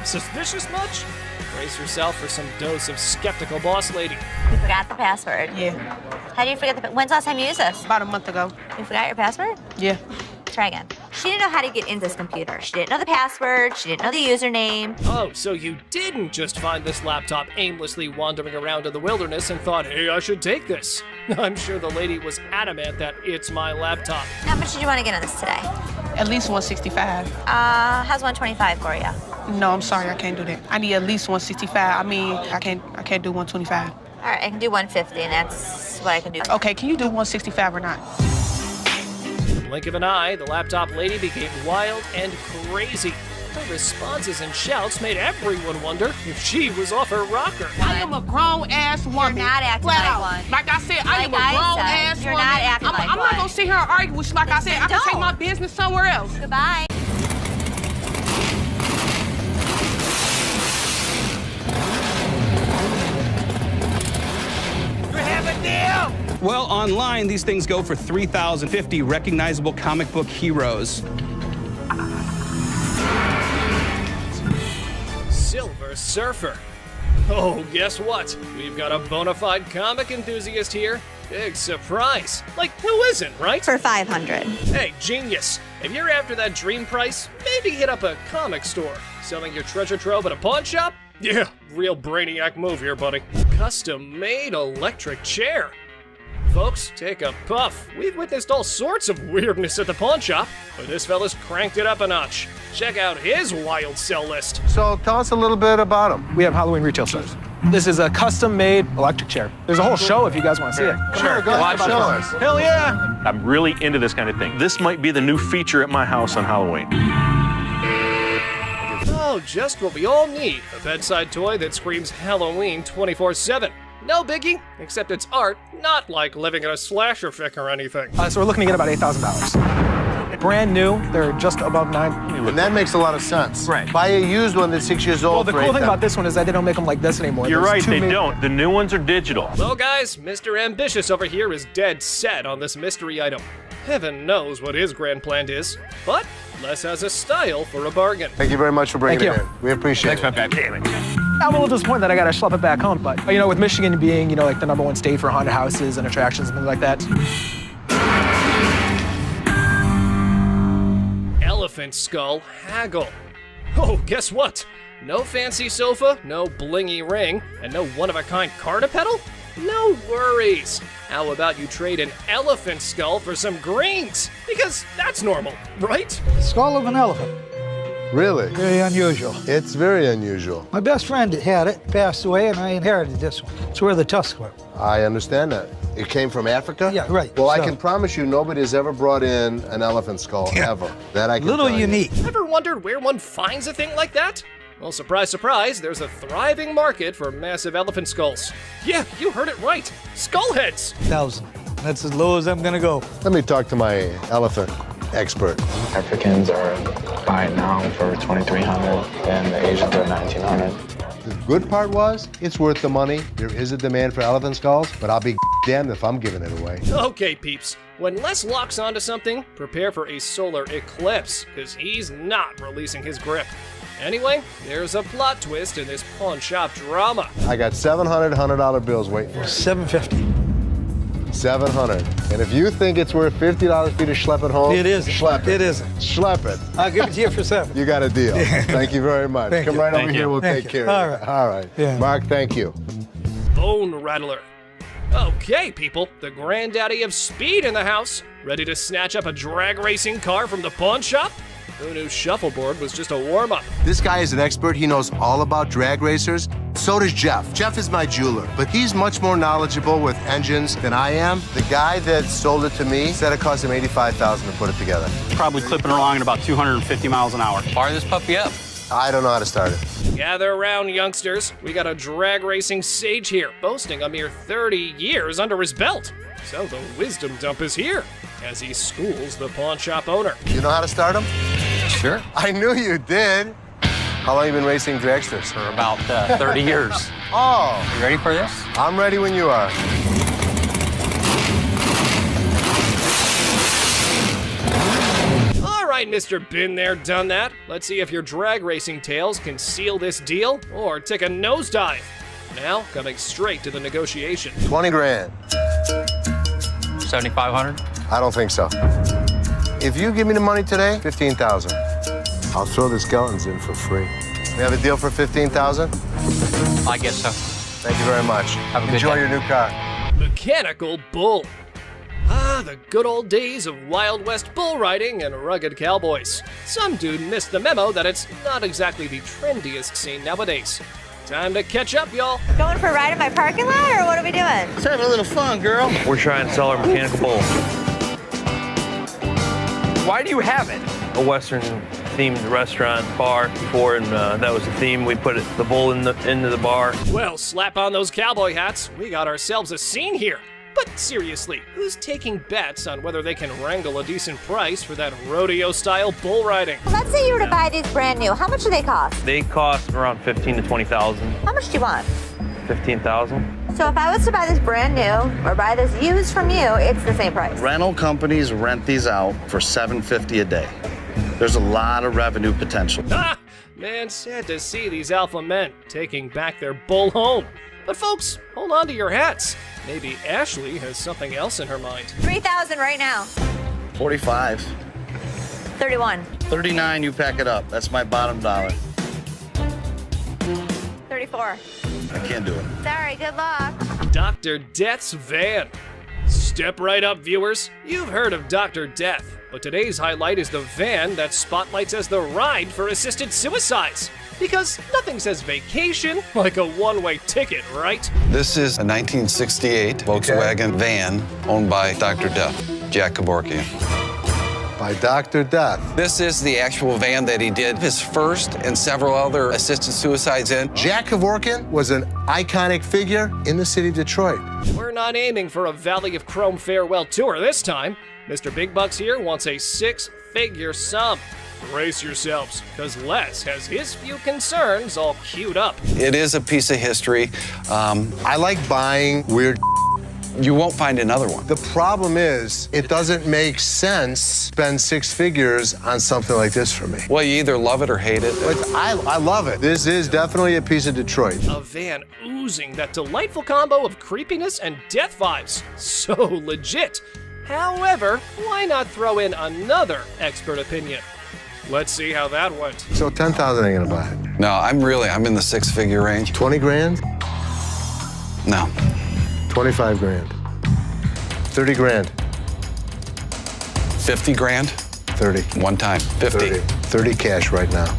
Speaker 16: Suspicious much? Brace yourself for some dose of skeptical boss lady.
Speaker 2: You forgot the password.
Speaker 4: Yeah.
Speaker 2: How do you forget the? When's the last time you used this?
Speaker 4: About a month ago.
Speaker 2: You forgot your password?
Speaker 4: Yeah.
Speaker 2: Try again. She didn't know how to get into this computer. She didn't know the password. She didn't know the username.
Speaker 16: Oh, so you didn't just find this laptop aimlessly wandering around in the wilderness and thought, hey, I should take this. I'm sure the lady was adamant that it's my laptop.
Speaker 2: How much did you want to get on this today?
Speaker 4: At least 165.
Speaker 2: How's 125 for you?
Speaker 4: No, I'm sorry, I can't do that. I need at least 165. I mean, I can't do 125.
Speaker 2: All right, I can do 150, and that's what I can do.
Speaker 4: Okay, can you do 165 or not?
Speaker 16: Blink of an eye, the laptop lady became wild and crazy. Her responses and shouts made everyone wonder if she was off her rocker.
Speaker 4: I am a grown-ass woman.
Speaker 2: You're not acting like one.
Speaker 4: Like I said, I am a grown-ass woman.
Speaker 2: You're not acting like one.
Speaker 4: I'm not going to sit here and argue with you. Like I said, I can take my business somewhere else.
Speaker 2: Goodbye.
Speaker 4: You have a deal.
Speaker 18: Well, online, these things go for $3,050 recognizable comic book heroes.
Speaker 16: Silver Surfer. Oh, guess what? We've got a bona fide comic enthusiast here. Big surprise. Like, who isn't, right?
Speaker 2: For $500.
Speaker 16: Hey, genius. If you're after that dream price, maybe hit up a comic store. Selling your treasure trove at a pawn shop? Yeah, real brainiac move here, buddy. Custom-made electric chair. Folks, take a puff. We've witnessed all sorts of weirdness at the pawn shop, but this fella's cranked it up a notch. Check out his wild sell list.
Speaker 23: So tell us a little bit about him.
Speaker 19: We have Halloween retail stores. This is a custom-made electric chair. There's a whole show if you guys want to see it.
Speaker 23: Sure, go ahead, show us.
Speaker 19: Hell yeah!
Speaker 6: I'm really into this kind of thing. This might be the new feature at my house on Halloween.
Speaker 16: Oh, just what we all need. A bedside toy that screams Halloween 24/7. No biggie, except it's art, not like living in a slasher fic or anything.
Speaker 19: So we're looking to get about $8,000. Brand new, they're just above $9,000.
Speaker 23: And that makes a lot of sense.
Speaker 19: Right.
Speaker 23: Buy a used one that's 6 years old.
Speaker 19: Well, the cool thing about this one is that they don't make them like this anymore.
Speaker 6: You're
Speaker 19: There's
Speaker 6: right, they don't. The new ones are digital.
Speaker 16: Well, guys, Mr. Ambitious over here is dead set on this mystery item. Heaven knows what his grand plan is, but Les has a style for a bargain.
Speaker 23: Thank you very much for bringing
Speaker 19: Thank
Speaker 23: it in. We appreciate it.
Speaker 6: Thanks, my bad. Damn it.
Speaker 19: I'm a little disappointed that I gotta schlep it back home, but you know, with Michigan being, you know, like the #1 state for haunted houses and attractions and things like that.
Speaker 16: Elephant skull haggle. Oh, guess what? No fancy sofa, no blingy ring, and no one-of-a-kind car to pedal? No worries. How about you trade an elephant skull for some greens? Because that's normal, right?
Speaker 9: Skull of an elephant.
Speaker 23: Really?
Speaker 9: Very unusual.
Speaker 23: It's very unusual.
Speaker 9: My best friend had it, passed away, and I inherited this one. It's where the tusks were.
Speaker 23: I understand that. It came from Africa?
Speaker 9: Yeah, right.
Speaker 23: Well, I
Speaker 9: So-
Speaker 23: can promise you nobody has ever brought in an elephant skull, ever. That I can
Speaker 9: Little
Speaker 23: tell you.
Speaker 9: unique.
Speaker 16: Ever wondered where one finds a thing like that? Well, surprise, surprise, there's a thriving market for massive elephant skulls. Yeah, you heard it right. Skull heads.
Speaker 9: 1,000. That's as low as I'm gonna go.
Speaker 23: Let me talk to my elephant expert.
Speaker 5: Africans are buying now for $2,300 and the Asians are $1,900.
Speaker 23: The good part was, it's worth the money. There is a demand for elephant skulls, but I'll be damned if I'm giving it away.
Speaker 16: Okay, peeps. When Les locks onto something, prepare for a solar eclipse, because he's not releasing his grip. Anyway, there's a plot twist in this pawn shop drama.
Speaker 23: I got $700 bills waiting for you.
Speaker 9: $750.
Speaker 23: $700. And if you think it's worth $50 for you to schlep it home,
Speaker 9: It isn't.
Speaker 23: Schlep it.
Speaker 9: It isn't.
Speaker 23: Schlep it.
Speaker 9: I'll give it to you for $7.
Speaker 23: You got a deal. Thank you very much.
Speaker 9: Thank
Speaker 23: Come
Speaker 9: you.
Speaker 23: right
Speaker 9: Thank
Speaker 23: over
Speaker 9: you.
Speaker 23: here. We'll
Speaker 9: Thank
Speaker 23: take
Speaker 9: you.
Speaker 23: care
Speaker 9: All
Speaker 23: of it.
Speaker 9: right.
Speaker 23: All right.
Speaker 9: Yeah.
Speaker 23: Mark, thank you.
Speaker 16: Bone rattler. Okay, people, the granddaddy of speed in the house. Ready to snatch up a drag racing car from the pawn shop? Who knew shuffleboard was just a warm-up?
Speaker 23: This guy is an expert. He knows all about drag racers. So does Jeff. Jeff is my jeweler, but he's much more knowledgeable with engines than I am. The guy that sold it to me said it cost him $85,000 to put it together.
Speaker 18: Probably clipping along at about 250 miles an hour.
Speaker 14: Fire this puppy up.
Speaker 23: I don't know how to start it.
Speaker 16: Gather around, youngsters. We got a drag racing sage here, boasting a mere 30 years under his belt. So the wisdom dump is here, as he schools the pawn shop owner.
Speaker 23: You know how to start him?
Speaker 14: Sure.
Speaker 23: I knew you did. How long have you been racing dragsters?
Speaker 14: For about 30 years.
Speaker 23: Oh.
Speaker 14: You ready for this?
Speaker 23: I'm ready when you are.
Speaker 16: All right, Mr. Been There, Done That. Let's see if your drag racing tales can seal this deal or take a nosedive. Now, coming straight to the negotiation.
Speaker 23: 20 grand.
Speaker 14: 7,500.
Speaker 23: I don't think so. If you give me the money today, 15,000. I'll throw the skeletons in for free. We have a deal for 15,000?
Speaker 14: I guess so.
Speaker 23: Thank you very much.
Speaker 14: Have a good
Speaker 23: Enjoy
Speaker 14: day.
Speaker 23: your new car.
Speaker 16: Mechanical bull. Ah, the good old days of Wild West bull riding and rugged cowboys. Some dude missed the memo that it's not exactly the trendiest scene nowadays. Time to catch up, y'all.
Speaker 2: Going for a ride in my parking lot, or what are we doing?
Speaker 18: Let's have a little fun, girl.
Speaker 5: We're trying to sell our mechanical bull. Why do you have it? A Western-themed restaurant bar before, and that was the theme. We put the bull into the bar.
Speaker 16: Well, slap on those cowboy hats. We got ourselves a scene here. But seriously, who's taking bets on whether they can wrangle a decent price for that rodeo-style bull riding?
Speaker 2: Let's say you were to buy these brand new. How much do they cost?
Speaker 5: They cost around $15,000 to $20,000.
Speaker 2: How much do you want?
Speaker 5: $15,000.
Speaker 2: So if I was to buy this brand new or buy this used from you, it's the same price.
Speaker 13: Rental companies rent these out for $750 a day. There's a lot of revenue potential.
Speaker 16: Ha! Man, sad to see these alpha men taking back their bull home. But folks, hold on to your hats. Maybe Ashley has something else in her mind.
Speaker 2: 3,000 right now.
Speaker 13: 45.
Speaker 2: 31.
Speaker 13: 39, you pack it up. That's my bottom dollar.
Speaker 2: 34.
Speaker 13: I can't do it.
Speaker 2: Sorry, good luck.
Speaker 16: Dr. Death's van. Step right up, viewers. You've heard of Dr. Death, but today's highlight is the van that spotlights as the ride for assisted suicides. Because nothing says vacation like a one-way ticket, right?
Speaker 20: This is a 1968 Volkswagen van owned by Dr. Death, Jack Kevorkian.
Speaker 23: By Dr. Death.
Speaker 20: This is the actual van that he did his first and several other assisted suicides in.
Speaker 23: Jack Kevorkian was an iconic figure in the city of Detroit.
Speaker 16: We're not aiming for a Valley of Chrome farewell tour this time. Mr. Big Bucks here wants a six-figure sum. Brace yourselves, because Les has his few concerns all queued up.
Speaker 20: It is a piece of history.
Speaker 23: I like buying weird
Speaker 20: you won't find another one.
Speaker 23: The problem is, it doesn't make sense to spend 6 figures on something like this for me.
Speaker 20: Well, you either love it or hate it.
Speaker 23: But I love it. This is definitely a piece of Detroit.
Speaker 16: A van oozing that delightful combo of creepiness and death vibes. So legit. However, why not throw in another expert opinion? Let's see how that went.
Speaker 23: So 10,000 ain't gonna buy it.
Speaker 20: No, I'm in the 6-figure range.
Speaker 23: 20 grand?
Speaker 20: No.
Speaker 23: 25 grand. 30 grand.
Speaker 20: 50 grand?
Speaker 23: 30.
Speaker 20: One time. 50.
Speaker 23: 30 cash right now.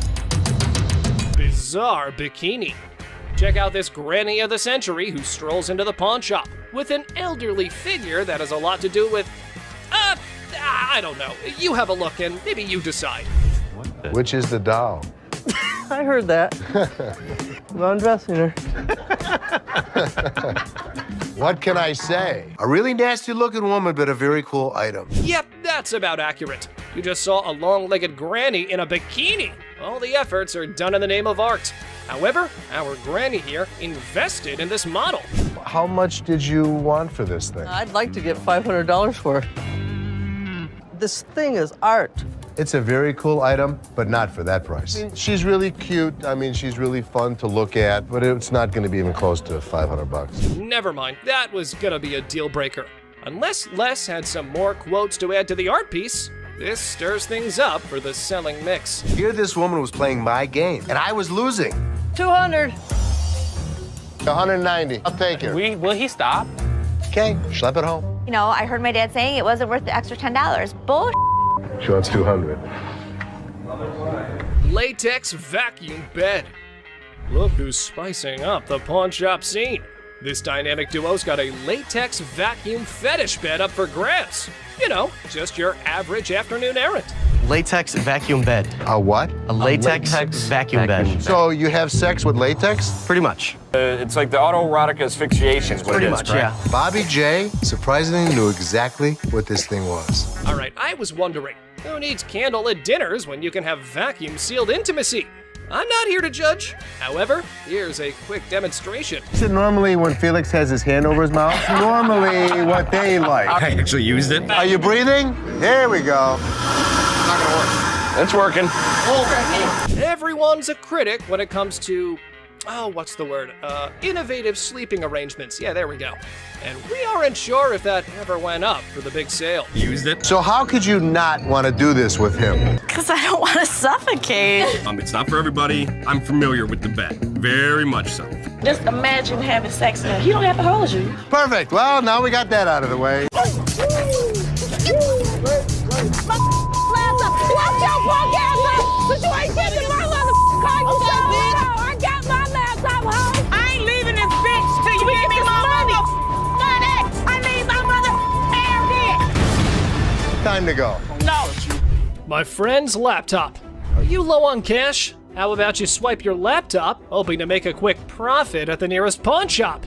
Speaker 16: Bizarre bikini. Check out this granny of the century who strolls into the pawn shop with an elderly figure that has a lot to do with, I don't know. You have a look and maybe you decide.
Speaker 23: Which is the doll?
Speaker 7: I heard that. I'm undressing her.
Speaker 23: What can I say? A really nasty looking woman, but a very cool item.
Speaker 16: Yep, that's about accurate. You just saw a long-legged granny in a bikini. All the efforts are done in the name of art. However, our granny here invested in this model.
Speaker 23: How much did you want for this thing?
Speaker 7: I'd like to get $500 for it. This thing is art.
Speaker 23: It's a very cool item, but not for that price. I mean, she's really cute. I mean, she's really fun to look at, but it's not going to be even close to 500 bucks.
Speaker 16: Never mind, that was gonna be a deal breaker. Unless Les had some more quotes to add to the art piece, this stirs things up for the selling mix.
Speaker 23: Here this woman was playing my game, and I was losing.
Speaker 7: 200.
Speaker 23: 190. I'll take it.
Speaker 14: Will he stop?
Speaker 23: Okay, schlep it home.
Speaker 2: You know, I heard my dad saying it wasn't worth the extra $10. Bull.
Speaker 23: She wants 200.
Speaker 16: Latex vacuum bed. Look who's spicing up the pawn shop scene. This dynamic duo's got a latex vacuum fetish bed up for grabs. You know, just your average afternoon errand.
Speaker 8: Latex vacuum bed.
Speaker 23: A what?
Speaker 8: A latex vacuum bed.
Speaker 23: So you have sex with latex?
Speaker 8: Pretty much.
Speaker 6: It's like the autoerotic asphyxiation.
Speaker 8: Pretty much, yeah.
Speaker 23: Bobby J surprisingly knew exactly what this thing was.
Speaker 16: All right, I was wondering, who needs candlelit dinners when you can have vacuum-sealed intimacy? I'm not here to judge. However, here's a quick demonstration.
Speaker 23: Is it normally when Felix has his hand over his mouth? Normally what they like.
Speaker 14: I actually used it.
Speaker 23: Are you breathing? There we go.
Speaker 6: Not gonna work. It's working.
Speaker 16: Everyone's a critic when it comes to, what's the word? Innovative sleeping arrangements. Yeah, there we go. And we aren't sure if that ever went up for the big sale.
Speaker 14: Used it.
Speaker 23: So how could you not want to do this with him?
Speaker 15: Because I don't want to suffocate.
Speaker 14: It's not for everybody. I'm familiar with the bed. Very much so.
Speaker 4: Just imagine having sex now. He don't have to hold you.
Speaker 23: Perfect. Well, now we got that out of the way.
Speaker 4: Watch your punk ass up, but you ain't taking my motherfucking car. You I got my laptop home. I ain't leaving this bitch till you give me my money. I need my mother
Speaker 23: Time to go.
Speaker 4: No.
Speaker 16: My friend's laptop. Are you low on cash? How about you swipe your laptop, hoping to make a quick profit at the nearest pawn shop?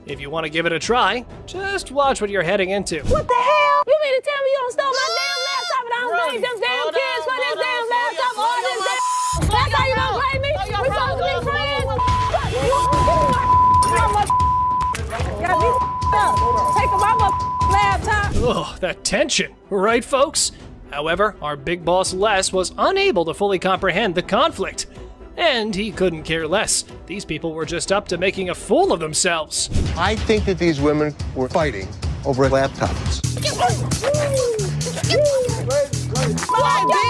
Speaker 16: If you want to give it a try, just watch what you're heading into.
Speaker 4: What the hell? You mean to tell me you don't stole my damn laptop and I don't blame them damn kids for this damn laptop? All this damn. That's how you don't blame me? We supposed to be friends? Got me up. Taking my laptop.
Speaker 16: Ugh, that tension, right, folks? However, our big boss Les was unable to fully comprehend the conflict. And he couldn't care less. These people were just up to making a fool of themselves.
Speaker 23: I think that these women were fighting over laptops.
Speaker 4: Watch your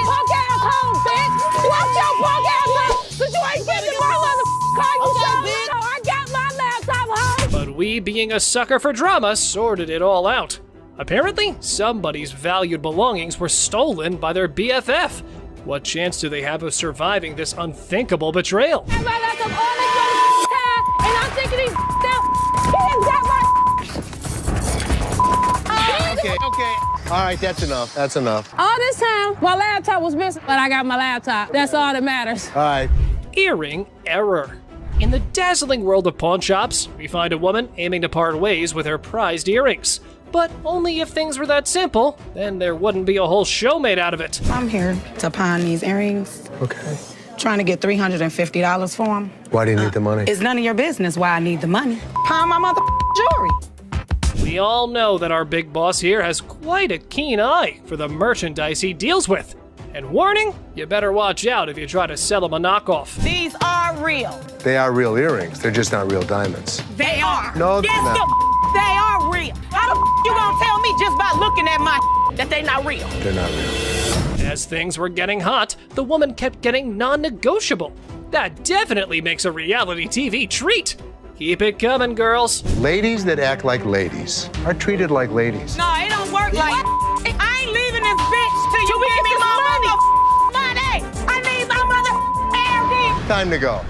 Speaker 4: punk ass home, bitch! Watch your punk ass home! But you ain't getting my motherfucking car, you bitch! I got my laptop home!
Speaker 16: But we, being a sucker for drama, sorted it all out. Apparently, somebody's valued belongings were stolen by their BFF. What chance do they have of surviving this unthinkable betrayal?
Speaker 4: I got laptop all this time, and I'm thinking these down.
Speaker 23: Okay. All right, that's enough. That's enough.
Speaker 4: All this time, my laptop was missing, but I got my laptop. That's all that matters.
Speaker 23: All right.
Speaker 16: Earring error. In the dazzling world of pawn shops, we find a woman aiming to part ways with her prized earrings. But only if things were that simple, then there wouldn't be a whole show made out of it.
Speaker 10: I'm here to pawn these earrings.
Speaker 23: Okay.
Speaker 10: Trying to get $350 for them.
Speaker 23: Why do you need the money?
Speaker 10: It's none of your business why I need the money. Pawn my jewelry.
Speaker 16: We all know that our big boss here has quite a keen eye for the merchandise he deals with. And warning, you better watch out if you try to sell him a knockoff.
Speaker 4: These are real.
Speaker 23: They are real earrings. They're just not real diamonds.
Speaker 4: They are.
Speaker 23: No, they're
Speaker 4: yes,
Speaker 23: not.
Speaker 4: they are real. How the you gonna tell me just by looking at my that they not real?
Speaker 23: They're not real.
Speaker 16: As things were getting hot, the woman kept getting non-negotiable. That definitely makes a reality TV treat. Keep it coming, girls.
Speaker 23: Ladies that act like ladies are treated like ladies.
Speaker 4: No, it don't work like I ain't leaving this bitch till you give me my money. I need my mother.
Speaker 23: Time to go.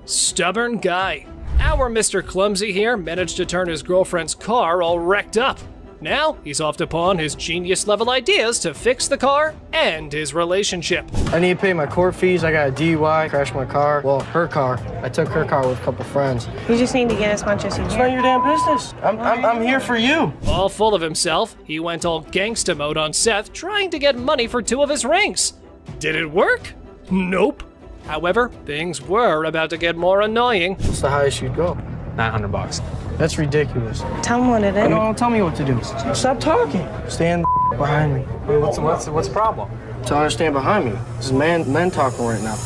Speaker 16: Stubborn guy. Our Mr. Clumsy here managed to turn his girlfriend's car all wrecked up. Now he's off to pawn his genius-level ideas to fix the car and his relationship.
Speaker 11: I need to pay my court fees. I got a DUI, crashed my car. Well, her car. I took her car with a couple friends.
Speaker 12: You just need to get as much as you can.
Speaker 11: It's not your damn business. I'm here for you.
Speaker 16: All full of himself, he went all gangsta mode on Seth, trying to get money for 2 of his rings. Did it work? Nope. However, things were about to get more annoying.
Speaker 11: What's the highest you'd go?
Speaker 19: $900.
Speaker 11: That's ridiculous.
Speaker 12: Tell him what it is.
Speaker 11: No, don't tell me what to do. Stop talking. Stand behind me.
Speaker 19: What's the problem?
Speaker 11: Tell her to stand behind me. This is men talking right now.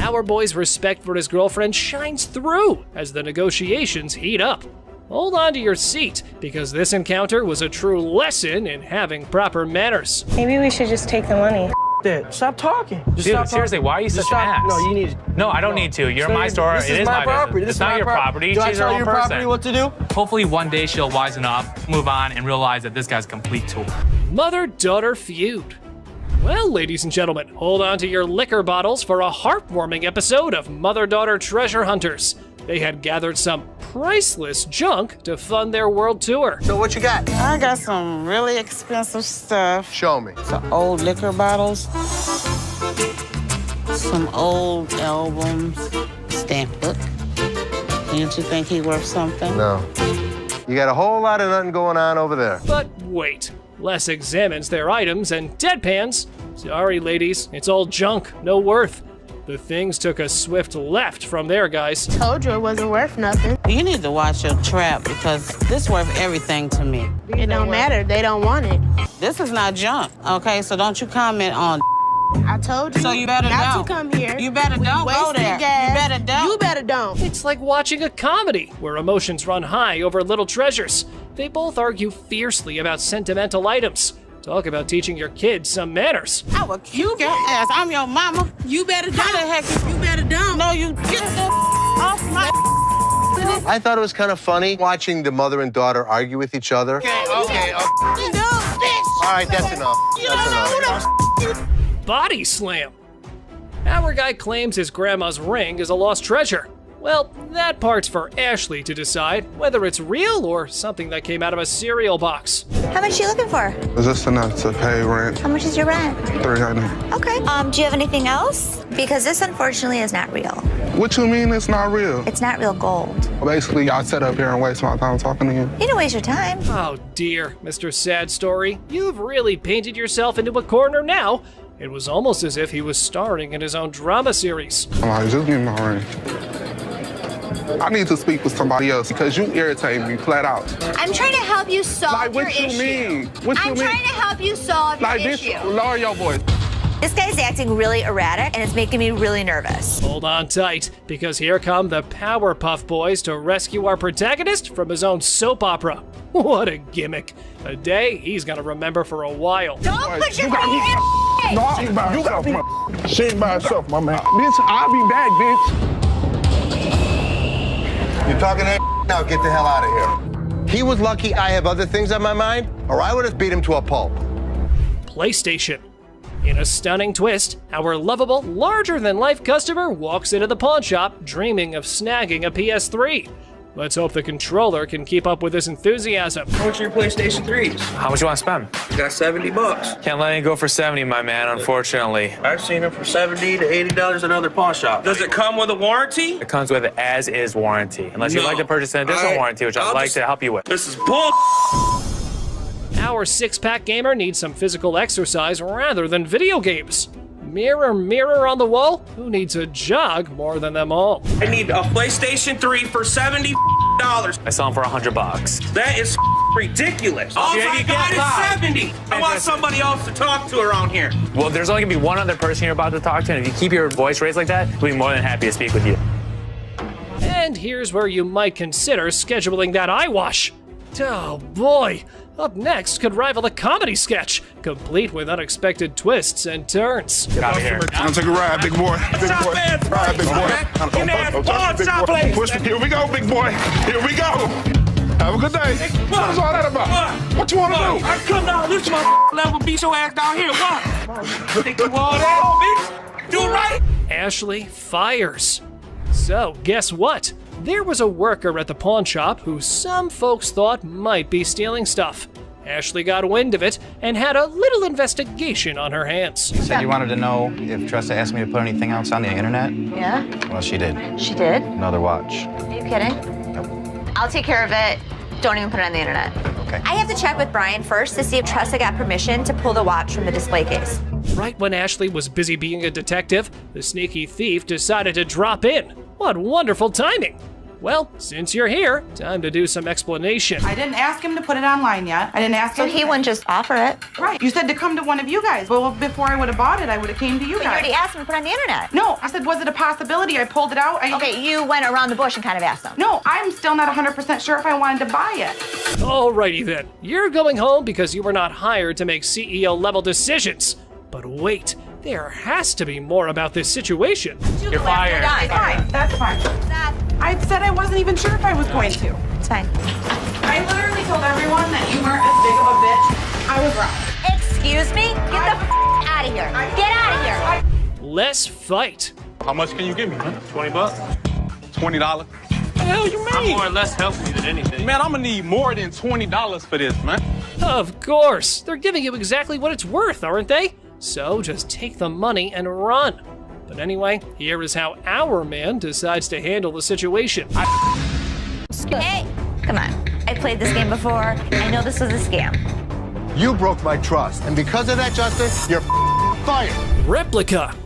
Speaker 16: Our boy's respect for his girlfriend shines through as the negotiations heat up. Hold on to your seat, because this encounter was a true lesson in having proper manners.
Speaker 12: Maybe we should just take the money.
Speaker 11: That. Stop talking. Just
Speaker 19: Dude,
Speaker 11: stop
Speaker 19: seriously,
Speaker 11: talking.
Speaker 19: why are you
Speaker 11: Just
Speaker 19: such an
Speaker 11: stop.
Speaker 19: ass?
Speaker 11: No, you need.
Speaker 19: No, I don't need to. You're my store.
Speaker 11: This
Speaker 19: It is my
Speaker 11: property.
Speaker 19: business. It's not your property.
Speaker 11: Do I
Speaker 19: She's her
Speaker 11: tell
Speaker 19: own
Speaker 11: your
Speaker 19: person.
Speaker 11: property what to do?
Speaker 22: Hopefully one day she'll wisen up, move on, and realize that this guy's a complete tool.
Speaker 16: Mother-daughter feud. Well, ladies and gentlemen, hold on to your liquor bottles for a heartwarming episode of Mother-Daughter Treasure Hunters. They had gathered some priceless junk to fund their world tour.
Speaker 23: So what you got?
Speaker 10: I got some really expensive stuff.
Speaker 23: Show me.
Speaker 10: Some old liquor bottles, some old albums, stamp book. Didn't you think he worth something?
Speaker 23: No. You got a whole lot of nothing going on over there.
Speaker 16: But wait, Les examines their items and deadpans. Sorry, ladies, it's all junk, no worth. The things took a swift left from there, guys.
Speaker 12: Told you it wasn't worth nothing.
Speaker 10: You need to watch your trap because this worth everything to me.
Speaker 12: It don't matter. They don't want it.
Speaker 10: This is not junk, okay? So don't you comment on.
Speaker 12: I told you.
Speaker 10: So you better
Speaker 12: not
Speaker 10: don't.
Speaker 12: to come here.
Speaker 10: You better don't go there.
Speaker 12: Gas.
Speaker 10: You better don't.
Speaker 12: You better don't.
Speaker 16: It's like watching a comedy where emotions run high over little treasures. They both argue fiercely about sentimental items. Talk about teaching your kids some manners.
Speaker 10: I will kick your ass. I'm your mama. You better don't. How the heck? You better don't. No, you get the off my.
Speaker 23: I thought it was kind of funny watching the mother and daughter argue with each other.
Speaker 10: Okay.
Speaker 23: All right, that's enough. That's enough.
Speaker 16: Body slam. Our guy claims his grandma's ring is a lost treasure. Well, that part's for Ashley to decide whether it's real or something that came out of a cereal box.
Speaker 2: How much are you looking for?
Speaker 24: Is this enough to pay rent?
Speaker 2: How much is your rent?
Speaker 24: $300.
Speaker 2: Okay. Do you have anything else? Because this unfortunately is not real.
Speaker 24: What you mean it's not real?
Speaker 2: It's not real gold.
Speaker 24: Basically, y'all sit up here and waste my time talking to you.
Speaker 2: You don't waste your time.
Speaker 16: Oh dear, Mr. Sad Story. You've really painted yourself into a corner now. It was almost as if he was starring in his own drama series.
Speaker 24: I'm like, just give me my ring. I need to speak with somebody else because you irritate me flat out.
Speaker 2: I'm trying to help you solve your issue.
Speaker 24: What you mean? What you mean?
Speaker 2: I'm trying to help you solve your issue.
Speaker 24: Lower your voice.
Speaker 2: This guy's acting really erratic, and it's making me really nervous.
Speaker 16: Hold on tight, because here come the Powerpuff Boys to rescue our protagonist from his own soap opera. What a gimmick. A day he's gonna remember for a while.
Speaker 2: Don't put your hand in
Speaker 24: No, she ain't by herself, man. She ain't by herself, my man. Bitch, I'll be back, bitch.
Speaker 23: You're talking that now, get the hell out of here. He was lucky I have other things on my mind, or I would have beat him to a pulp.
Speaker 16: PlayStation. In a stunning twist, our lovable, larger-than-life customer walks into the pawn shop dreaming of snagging a PS3. Let's hope the controller can keep up with his enthusiasm.
Speaker 11: How much are your PlayStation 3s?
Speaker 5: How much you want to spend?
Speaker 11: Got $70.
Speaker 5: Can't let it go for 70, my man, unfortunately.
Speaker 11: I've seen them for $70 to $80 at other pawn shops. Does it come with a warranty?
Speaker 5: It comes with an as-is warranty, unless you'd like to purchase an additional warranty, which I'd like to help you with.
Speaker 11: This is bull.
Speaker 16: Our six-pack gamer needs some physical exercise rather than video games. Mirror, mirror on the wall, who needs a jog more than them all?
Speaker 11: I need a PlayStation 3 for $70.
Speaker 5: I sell them for $100.
Speaker 11: That is
Speaker 7: ridiculous.
Speaker 1: Oh
Speaker 7: Yeah,
Speaker 1: my
Speaker 7: you
Speaker 1: God,
Speaker 7: get
Speaker 1: it's
Speaker 7: live.
Speaker 1: 70. I want somebody else to talk to around here.
Speaker 22: Well, there's only gonna be one other person you're about to talk to, and if you keep your voice raised like that, we'll be more than happy to speak with you.
Speaker 16: And here's where you might consider scheduling that eye wash. Oh boy, up next could rival a comedy sketch, complete with unexpected twists and turns.
Speaker 22: Get out of here.
Speaker 24: I'm take a ride, big boy. Big boy. Ride, big boy. Push me. Here we go, big boy. Here we go. Have a good day. What is all that about? What you want to do?
Speaker 1: I come down this my level, beat your ass down here. What? Think you all that, bitch? Do it right.
Speaker 16: Ashley fires. So, guess what? There was a worker at the pawn shop who some folks thought might be stealing stuff. Ashley got wind of it and had a little investigation on her hands.
Speaker 3: You said you wanted to know if Tressa asked me to put anything else on the internet?
Speaker 2: Yeah?
Speaker 3: Well, she did.
Speaker 2: She did?
Speaker 3: Another watch.
Speaker 2: Are you kidding?
Speaker 3: Nope.
Speaker 2: I'll take care of it. Don't even put it on the internet.
Speaker 3: Okay.
Speaker 2: I have to check with Brian first to see if Tressa got permission to pull the watch from the display case.
Speaker 16: Right when Ashley was busy being a detective, the sneaky thief decided to drop in. What wonderful timing! Well, since you're here, time to do some explanation.
Speaker 10: I didn't ask him to put it online yet. I didn't ask him.
Speaker 2: So he wouldn't just offer it?
Speaker 10: Right. You said to come to one of you guys. Well, before I would have bought it, I would have came to you
Speaker 2: But
Speaker 10: guys.
Speaker 2: you already asked him to put it on the internet.
Speaker 10: No, I said, was it a possibility? I pulled it out.
Speaker 2: Okay, you went around the bush and kind of asked him.
Speaker 10: No, I'm still not 100% sure if I wanted to buy it.
Speaker 16: Alrighty then, you're going home because you were not hired to make CEO level decisions. But wait, there has to be more about this situation.
Speaker 22: You're fired.
Speaker 10: Fine, that's fine. I said I wasn't even sure if I was going to.
Speaker 2: It's fine.
Speaker 10: I literally told everyone that you weren't as big of a bitch. I was wrong.
Speaker 2: Excuse me? Get the out of here. Get out of here.
Speaker 16: Let's fight.
Speaker 6: How much can you give me, man? 20 bucks?
Speaker 24: $20.
Speaker 6: The hell you mean? I'm more or less helping you than anything. Man, I'm gonna need more than $20 for this, man.
Speaker 16: Of course, they're giving you exactly what it's worth, aren't they? So just take the money and run. But anyway, here is how our man decides to handle the situation.
Speaker 2: Hey, come on. I played this game before. I know this was a scam.
Speaker 23: You broke my trust, and because of that, Justin, you're fired.
Speaker 16: Replica.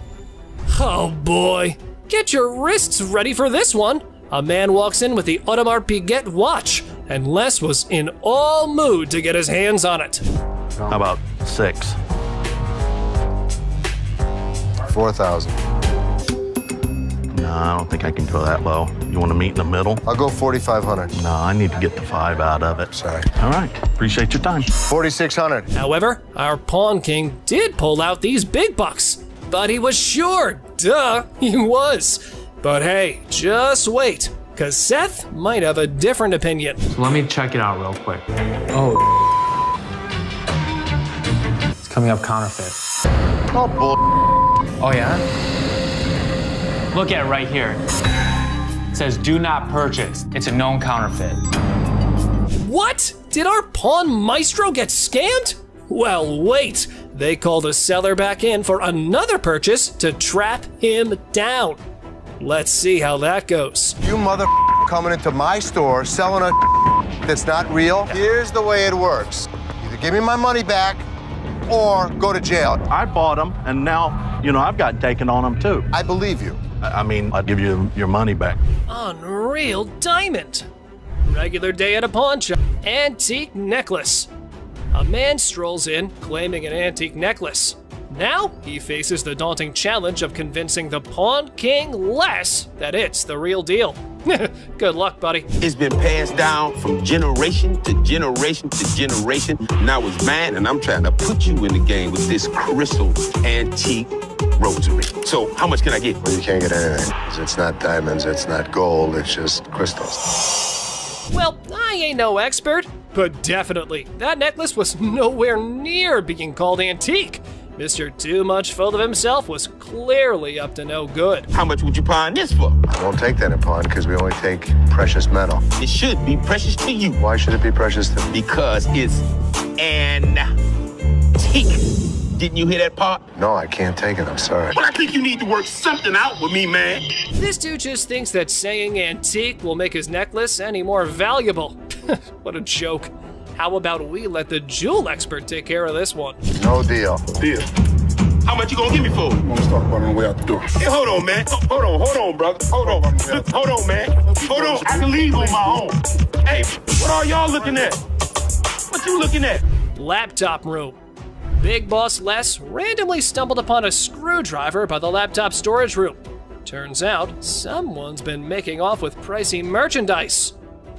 Speaker 16: Oh boy. Get your wrists ready for this one. A man walks in with the Audemars Piguet watch, and Les was in all mood to get his hands on it.
Speaker 13: How about 6?
Speaker 23: 4,000.
Speaker 13: No, I don't think I can go that low. You want to meet in the middle?
Speaker 23: I'll go 4,500.
Speaker 13: No, I need to get the 5 out of it.
Speaker 23: Sorry.
Speaker 13: All right. Appreciate your time.
Speaker 23: 4,600.
Speaker 16: However, our Pawn King did pull out these big bucks. But he was sure. Duh, he was. But hey, just wait, because Seth might have a different opinion.
Speaker 22: So let me check it out real quick.
Speaker 3: Oh. It's coming up counterfeit.
Speaker 23: Oh, bull.
Speaker 3: Oh, yeah?
Speaker 22: Look at it right here. It says do not purchase. It's a known counterfeit.
Speaker 16: What? Did our pawn maestro get scammed? Well, wait. They called the seller back in for another purchase to trap him down. Let's see how that goes.
Speaker 23: You mother coming into my store selling a that's not real. Here's the way it works. Either give me my money back or go to jail.
Speaker 13: I bought them, and now, I've got taken on them too.
Speaker 23: I believe you.
Speaker 13: I mean, I'll give you your money back.
Speaker 16: Unreal diamond. Regular day at a pawn shop. Antique necklace. A man strolls in claiming an antique necklace. Now he faces the daunting challenge of convincing the Pawn King Les that it's the real deal. Good luck, buddy.
Speaker 1: It's been passed down from generation to generation to generation. Now it's mine, and I'm trying to put you in the game with this crystal antique rosary. So how much can I get?
Speaker 23: Well, you can't get anything. It's not diamonds, it's not gold, it's just crystals.
Speaker 16: Well, I ain't no expert, but definitely, that necklace was nowhere near being called antique. Mr. Too Much Full of Himself was clearly up to no good.
Speaker 1: How much would you pawn this for?
Speaker 23: I won't take that in pawn because we only take precious metal.
Speaker 1: It should be precious to you.
Speaker 23: Why should it be precious to me?
Speaker 1: Because it's antique. Didn't you hear that part?
Speaker 23: No, I can't take it. I'm sorry.
Speaker 1: Well, I think you need to work something out with me, man.
Speaker 16: This dude just thinks that saying antique will make his necklace any more valuable. What a joke. How about we let the jewel expert take care of this one?
Speaker 23: No deal.
Speaker 1: Deal. How much you gonna give me for it?
Speaker 24: I'm gonna start running away out the door.
Speaker 1: Hey, hold on, man. Hold on, brother. Hold on. Hold on, man. Hold on. I can leave on my own. Hey, what are y'all looking at?
Speaker 6: What you looking at?
Speaker 16: Laptop room. Big Boss Les randomly stumbled upon a screwdriver by the laptop storage room. Turns out, someone's been making off with pricey merchandise.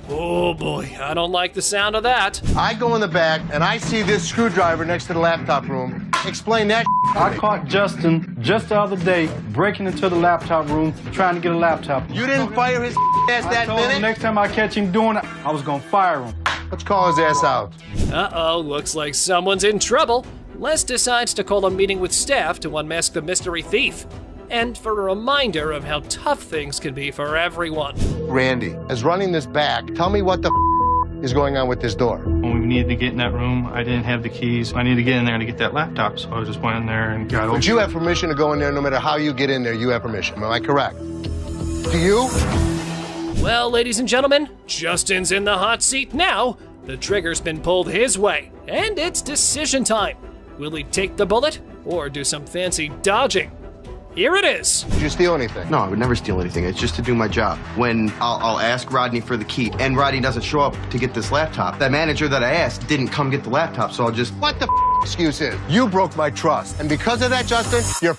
Speaker 16: Oh boy, I don't like the sound of that.
Speaker 23: I go in the back and I see this screwdriver next to the laptop room. Explain that.
Speaker 11: I caught Justin just the other day breaking into the laptop room trying to get a laptop.
Speaker 23: You didn't fire his ass that minute?
Speaker 11: Next time I catch him doing it, I was gonna fire him.
Speaker 23: Let's call his ass out.
Speaker 16: Uh-oh, looks like someone's in trouble. Les decides to call a meeting with staff to unmask the mystery thief. And for a reminder of how tough things can be for everyone.
Speaker 23: Randy, as running this back, tell me what the is going on with this door.
Speaker 11: When we needed to get in that room, I didn't have the keys. I needed to get in there to get that laptop, so I just went in there and got over.
Speaker 23: But you have permission to go in there no matter how you get in there, you have permission. Am I correct? Do you?
Speaker 16: Well, ladies and gentlemen, Justin's in the hot seat now. The trigger's been pulled his way, and it's decision time. Will he take the bullet or do some fancy dodging? Here it is.
Speaker 23: Did you steal anything?
Speaker 8: No, I would never steal anything. It's just to do my job. When I'll ask Rodney for the key, and Rodney doesn't show up to get this laptop, the manager that I asked didn't come get the laptop, so I'll just...
Speaker 23: What the excuse is? You broke my trust. And because of that, Justin, you're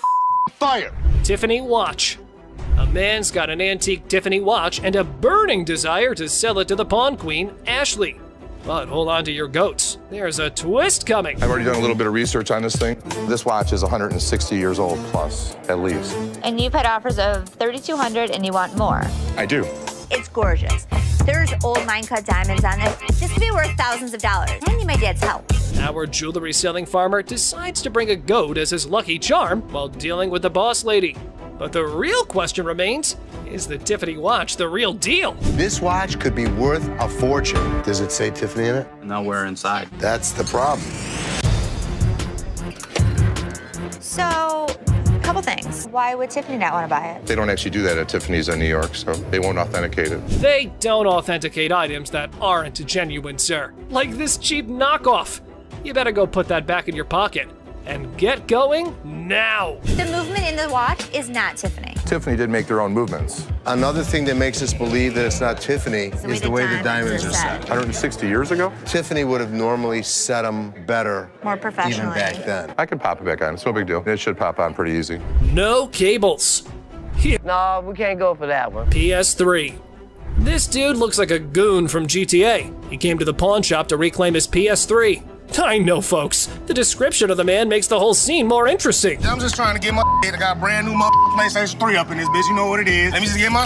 Speaker 23: fired.
Speaker 16: Tiffany watch. A man's got an antique Tiffany watch and a burning desire to sell it to the pawn queen, Ashley. But hold on to your goats. There's a twist coming.
Speaker 24: I've already done a little bit of research on this thing. This watch is 160 years old plus, at least.
Speaker 2: And you've had offers of $3,200 and you want more.
Speaker 24: I do.
Speaker 2: It's gorgeous. There's old mine-cut diamonds on it. This could be worth thousands of dollars. I need my dad's help.
Speaker 16: Our jewelry-selling farmer decides to bring a goat as his lucky charm while dealing with the boss lady. But the real question remains, is the Tiffany watch the real deal?
Speaker 23: This watch could be worth a fortune. Does it say Tiffany in it?
Speaker 3: No, we're inside.
Speaker 23: That's the problem.
Speaker 2: So, a couple things. Why would Tiffany not want to buy it?
Speaker 24: They don't actually do that at Tiffany's in New York, so they won't authenticate it.
Speaker 16: They don't authenticate items that aren't genuine, sir. Like this cheap knockoff. You better go put that back in your pocket. And get going now.
Speaker 2: The movement in the watch is not Tiffany.
Speaker 24: Tiffany did make their own movements.
Speaker 23: Another thing that makes us believe that it's not Tiffany is the way the diamonds are set.
Speaker 24: 160 years ago?
Speaker 23: Tiffany would have normally set them better.
Speaker 2: More professionally.
Speaker 23: Even back then.
Speaker 24: I can pop it back on. It's no big deal. It should pop on pretty easy.
Speaker 16: No cables. Here.
Speaker 7: No, we can't go for that one.
Speaker 16: PS3. This dude looks like a goon from GTA. He came to the pawn shop to reclaim his PS3. I know, folks. The description of the man makes the whole scene more interesting.
Speaker 6: I'm just trying to get my I got a brand new PlayStation 3 up in this bitch. You know what it is. Let me just get my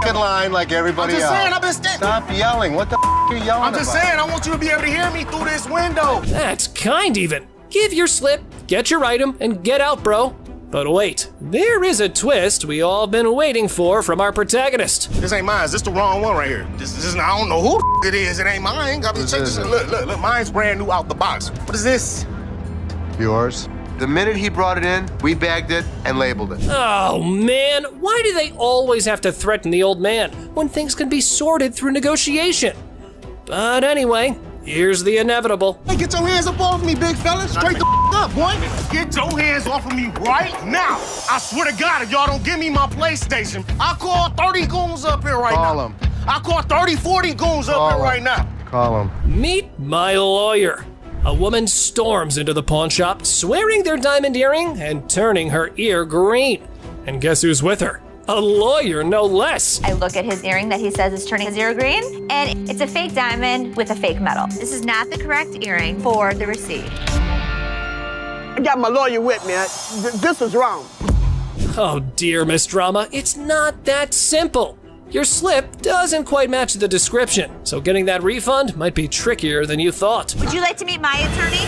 Speaker 23: in line like everybody else.
Speaker 6: I'm just saying, I've been standing.
Speaker 23: Stop yelling. What the are you yelling about?
Speaker 6: I'm just saying, I want you to be able to hear me through this window.
Speaker 16: That's kind even. Give your slip, get your item, and get out, bro. But wait, there is a twist we all been waiting for from our protagonist.
Speaker 6: This ain't mine. This the wrong one right here. This is, I don't know who it is. It ain't mine. Got me check this. Look, mine's brand new out the box. What is this?
Speaker 23: Yours. The minute he brought it in, we bagged it and labeled it.
Speaker 16: Oh man, why do they always have to threaten the old man when things can be sorted through negotiation? But anyway, here's the inevitable.
Speaker 6: Hey, get your hands up off me, big fella. Straight the up, boy. Get your hands off of me right now. I swear to God, if y'all don't give me my PlayStation, I'll call 30 goons up here right now.
Speaker 23: Call them.
Speaker 6: I'll call 30, 40 goons up here right now.
Speaker 23: Call them.
Speaker 16: Meet my lawyer. A woman storms into the pawn shop, swearing their diamond earring and turning her ear green. And guess who's with her? A lawyer, no less.
Speaker 2: I look at his earring that he says is turning his ear green, and it's a fake diamond with a fake metal. This is not the correct earring for the receipt.
Speaker 7: I got my lawyer with me. This is wrong.
Speaker 16: Oh dear, Miss Drama, it's not that simple. Your slip doesn't quite match the description, so getting that refund might be trickier than you thought.
Speaker 2: Would you like to meet my attorney?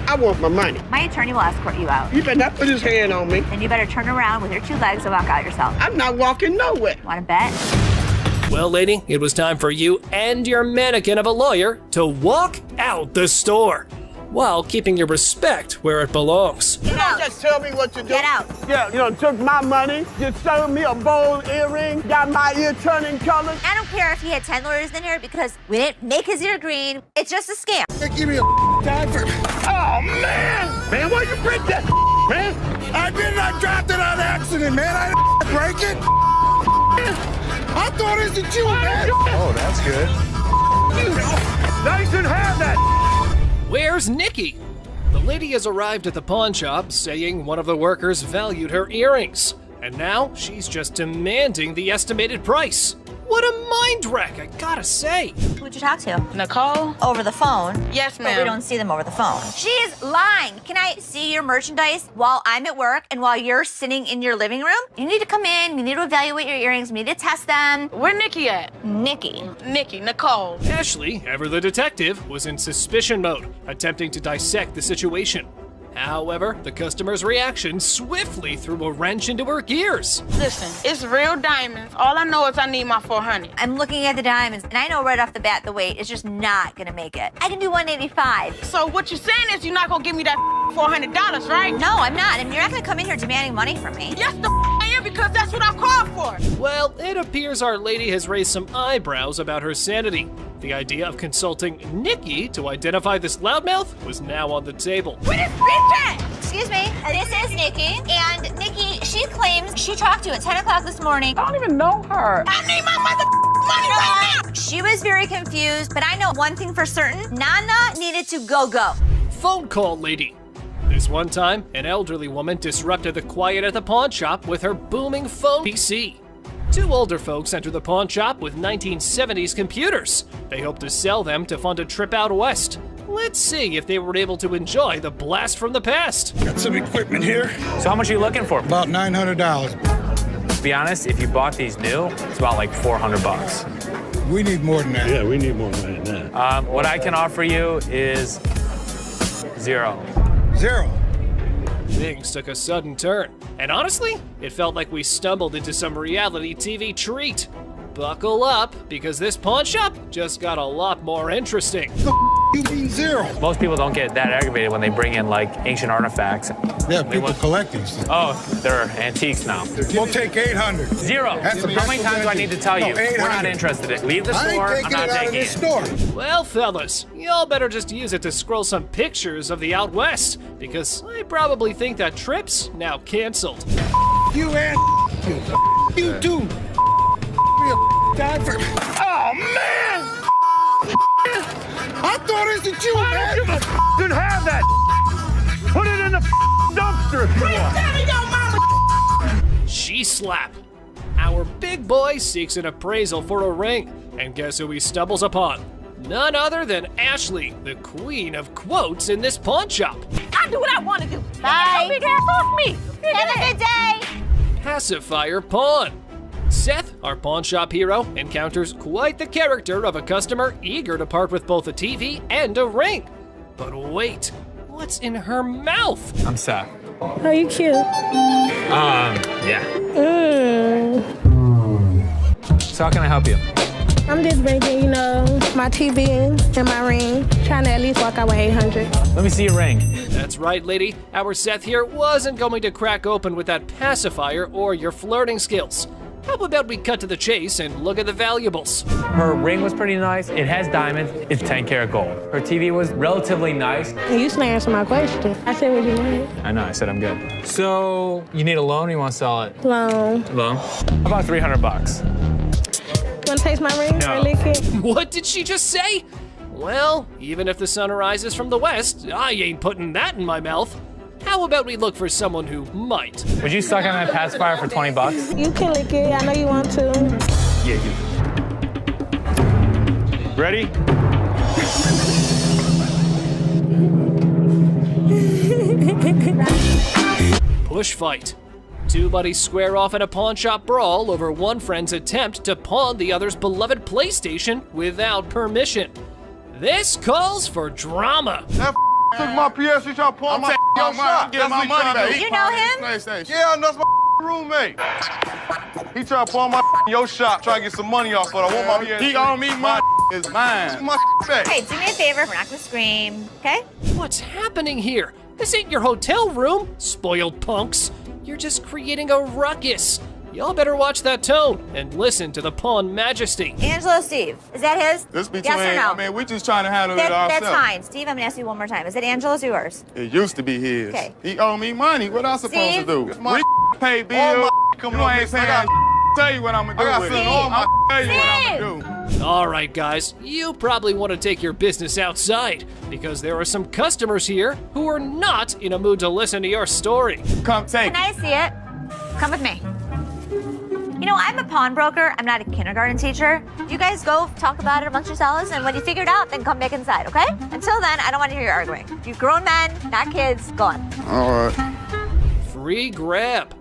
Speaker 7: I want my money.
Speaker 2: My attorney will escort you out.
Speaker 7: You better not put his hand on me.
Speaker 2: Then you better turn around with your two legs and walk out yourself.
Speaker 7: I'm not walking nowhere.
Speaker 2: Want to bet?
Speaker 16: Well, lady, it was time for you and your mannequin of a lawyer to walk out the store while keeping your respect where it belongs.
Speaker 7: You don't just tell me what to do.
Speaker 2: Get out.
Speaker 7: Yeah, you know, took my money, just sold me a bold earring, got my ear turning colors.
Speaker 2: I don't care if he had 10 lawyers in here because we didn't make his ear green. It's just a scam.
Speaker 6: Give me a diaper. Oh, man. Man, why you break that, man? I did not drop it on accident, man. I didn't break it. I thought it was you, man.
Speaker 23: Oh, that's good.
Speaker 6: Nice and have that.
Speaker 16: Where's Nikki? The lady has arrived at the pawn shop saying one of the workers valued her earrings, and now she's just demanding the estimated price. What a mind wreck, I gotta say.
Speaker 2: Who'd you talk to?
Speaker 10: Nicole?
Speaker 2: Over the phone.
Speaker 10: Yes,
Speaker 2: But we
Speaker 10: ma'am.
Speaker 2: don't see them over the phone. She's lying. Can I see your merchandise while I'm at work and while you're sitting in your living room? You need to come in, you need to evaluate your earrings, we need to test them.
Speaker 10: Where Nikki at?
Speaker 2: Nikki.
Speaker 10: Nikki, Nicole.
Speaker 16: Ashley, ever the detective, was in suspicion mode, attempting to dissect the situation. However, the customer's reaction swiftly threw a wrench into her gears.
Speaker 10: Listen, it's real diamonds. All I know is I need my 400.
Speaker 2: I'm looking at the diamonds, and I know right off the bat the weight is just not gonna make it. I can do 185.
Speaker 10: So what you're saying is you're not gonna give me that $400, right?
Speaker 2: No, I'm not. I mean, you're not gonna come in here demanding money from me.
Speaker 10: Yes, I am, because that's what I called for.
Speaker 16: Well, it appears our lady has raised some eyebrows about her sanity. The idea of consulting Nikki to identify this loudmouth was now on the table.
Speaker 10: Where this bitch at?
Speaker 2: Excuse me, this is Nikki, and Nikki, she claims she talked to you at 10 o'clock this morning.
Speaker 10: I don't even know her. I need my money right now.
Speaker 2: She was very confused, but I know one thing for certain. Nana needed to go.
Speaker 16: Phone call lady. This one time, an elderly woman disrupted the quiet at the pawn shop with her booming phone PC. Two older folks enter the pawn shop with 1970s computers. They hope to sell them to fund a trip out west. Let's see if they were able to enjoy the blast from the past.
Speaker 24: Got some equipment here.
Speaker 22: So how much are you looking for?
Speaker 24: About $900.
Speaker 22: To be honest, if you bought these new, it's about like 400 bucks.
Speaker 24: We need more than that.
Speaker 6: Yeah, we need more money than that.
Speaker 22: What I can offer you is $0.
Speaker 24: Zero.
Speaker 16: Things took a sudden turn, and honestly, it felt like we stumbled into some reality TV treat. Buckle up, because this pawn shop just got a lot more interesting.
Speaker 24: You mean zero?
Speaker 22: Most people don't get that aggravated when they bring in like ancient artifacts.
Speaker 24: Yeah, people collect these.
Speaker 22: Oh, they're antiques now.
Speaker 24: We'll take 800.
Speaker 22: $0. How many times do I need to tell you? We're not interested in it. Leave the store.
Speaker 24: I ain't taking
Speaker 22: I'm not
Speaker 24: it out of
Speaker 22: taking
Speaker 24: this
Speaker 22: it.
Speaker 24: store.
Speaker 16: Well, fellas, y'all better just use it to scroll some pictures of the out west, because I probably think that trip's now canceled.
Speaker 24: You and you too. Oh man! I thought it was you, man.
Speaker 6: Didn't have that. Put it in the dumpster if you want.
Speaker 16: She slap. Our big boy seeks an appraisal for a ring, and guess who he stumbles upon? None other than Ashley, the queen of quotes in this pawn shop.
Speaker 10: I do what I want to do.
Speaker 2: Bye.
Speaker 10: Big ass off me.
Speaker 2: Have a good day.
Speaker 16: Pacifier Pawn. Seth, our pawn shop hero, encounters quite the character of a customer eager to part with both a TV and a ring. But wait, what's in her mouth?
Speaker 22: I'm Seth.
Speaker 12: Oh, you cute.
Speaker 22: Yeah. So how can I help you?
Speaker 12: I'm just bringing, my TV and my ring. Trying to at least walk out with 800.
Speaker 22: Let me see your ring.
Speaker 16: That's right, lady. Our Seth here wasn't going to crack open with that pacifier or your flirting skills. How about we cut to the chase and look at the valuables?
Speaker 22: Her ring was pretty nice. It has diamonds. It's 10 karat gold. Her TV was relatively nice.
Speaker 12: And you still answer my question. I said what you wanted.
Speaker 22: I know, I said I'm good. So, you need a loan or you want to sell it?
Speaker 12: Loan.
Speaker 22: Loan? About 300 bucks.
Speaker 12: Want to taste my ring
Speaker 22: No.
Speaker 12: or lick it?
Speaker 16: What did she just say? Well, even if the sun rises from the west, I ain't putting that in my mouth. How about we look for someone who might?
Speaker 22: Would you suck on that pacifier for 20 bucks?
Speaker 12: You can lick it. I know you want to.
Speaker 22: Yeah, you.
Speaker 6: Ready?
Speaker 16: Push fight. Two buddies square off in a pawn shop brawl over one friend's attempt to pawn the other's beloved PlayStation without permission. This calls for drama.
Speaker 24: That took my PS3 trying to pawn my shop.
Speaker 6: Get my money back.
Speaker 2: You know him?
Speaker 24: Yeah, that's my roommate. He tried to pawn my your shop, try to get some money off, but I want my PS3.
Speaker 6: He owe me my is mine.
Speaker 24: My back.
Speaker 2: Hey, do me a favor. We're not gonna scream, okay?
Speaker 16: What's happening here? This ain't your hotel room, spoiled punks. You're just creating a ruckus. Y'all better watch that tone and listen to the pawn majesty.
Speaker 2: Angelo, Steve, is that his?
Speaker 24: This between,
Speaker 2: yes or no?
Speaker 24: I mean, we just trying to handle it ourselves.
Speaker 2: That's fine. Steve, I'm gonna ask you one more time. Is it Angelo's or yours?
Speaker 24: It used to be his.
Speaker 2: Okay.
Speaker 24: He owe me money. What I supposed
Speaker 2: Steve?
Speaker 24: to do? It's my pay bill. Coming on this. I gotta tell you what I'm gonna do with it. I'll tell you what I'm gonna do.
Speaker 16: All right, guys, you probably want to take your business outside because there are some customers here who are not in a mood to listen to your story.
Speaker 6: Come take
Speaker 2: Can I see it? Come with me. You know, I'm a pawnbroker. I'm not a kindergarten teacher. You guys go talk about it amongst yourselves, and when you figure it out, then come back inside, okay? Until then, I don't want to hear you arguing. You grown men, not kids, go on.
Speaker 24: All right.
Speaker 16: Free grab.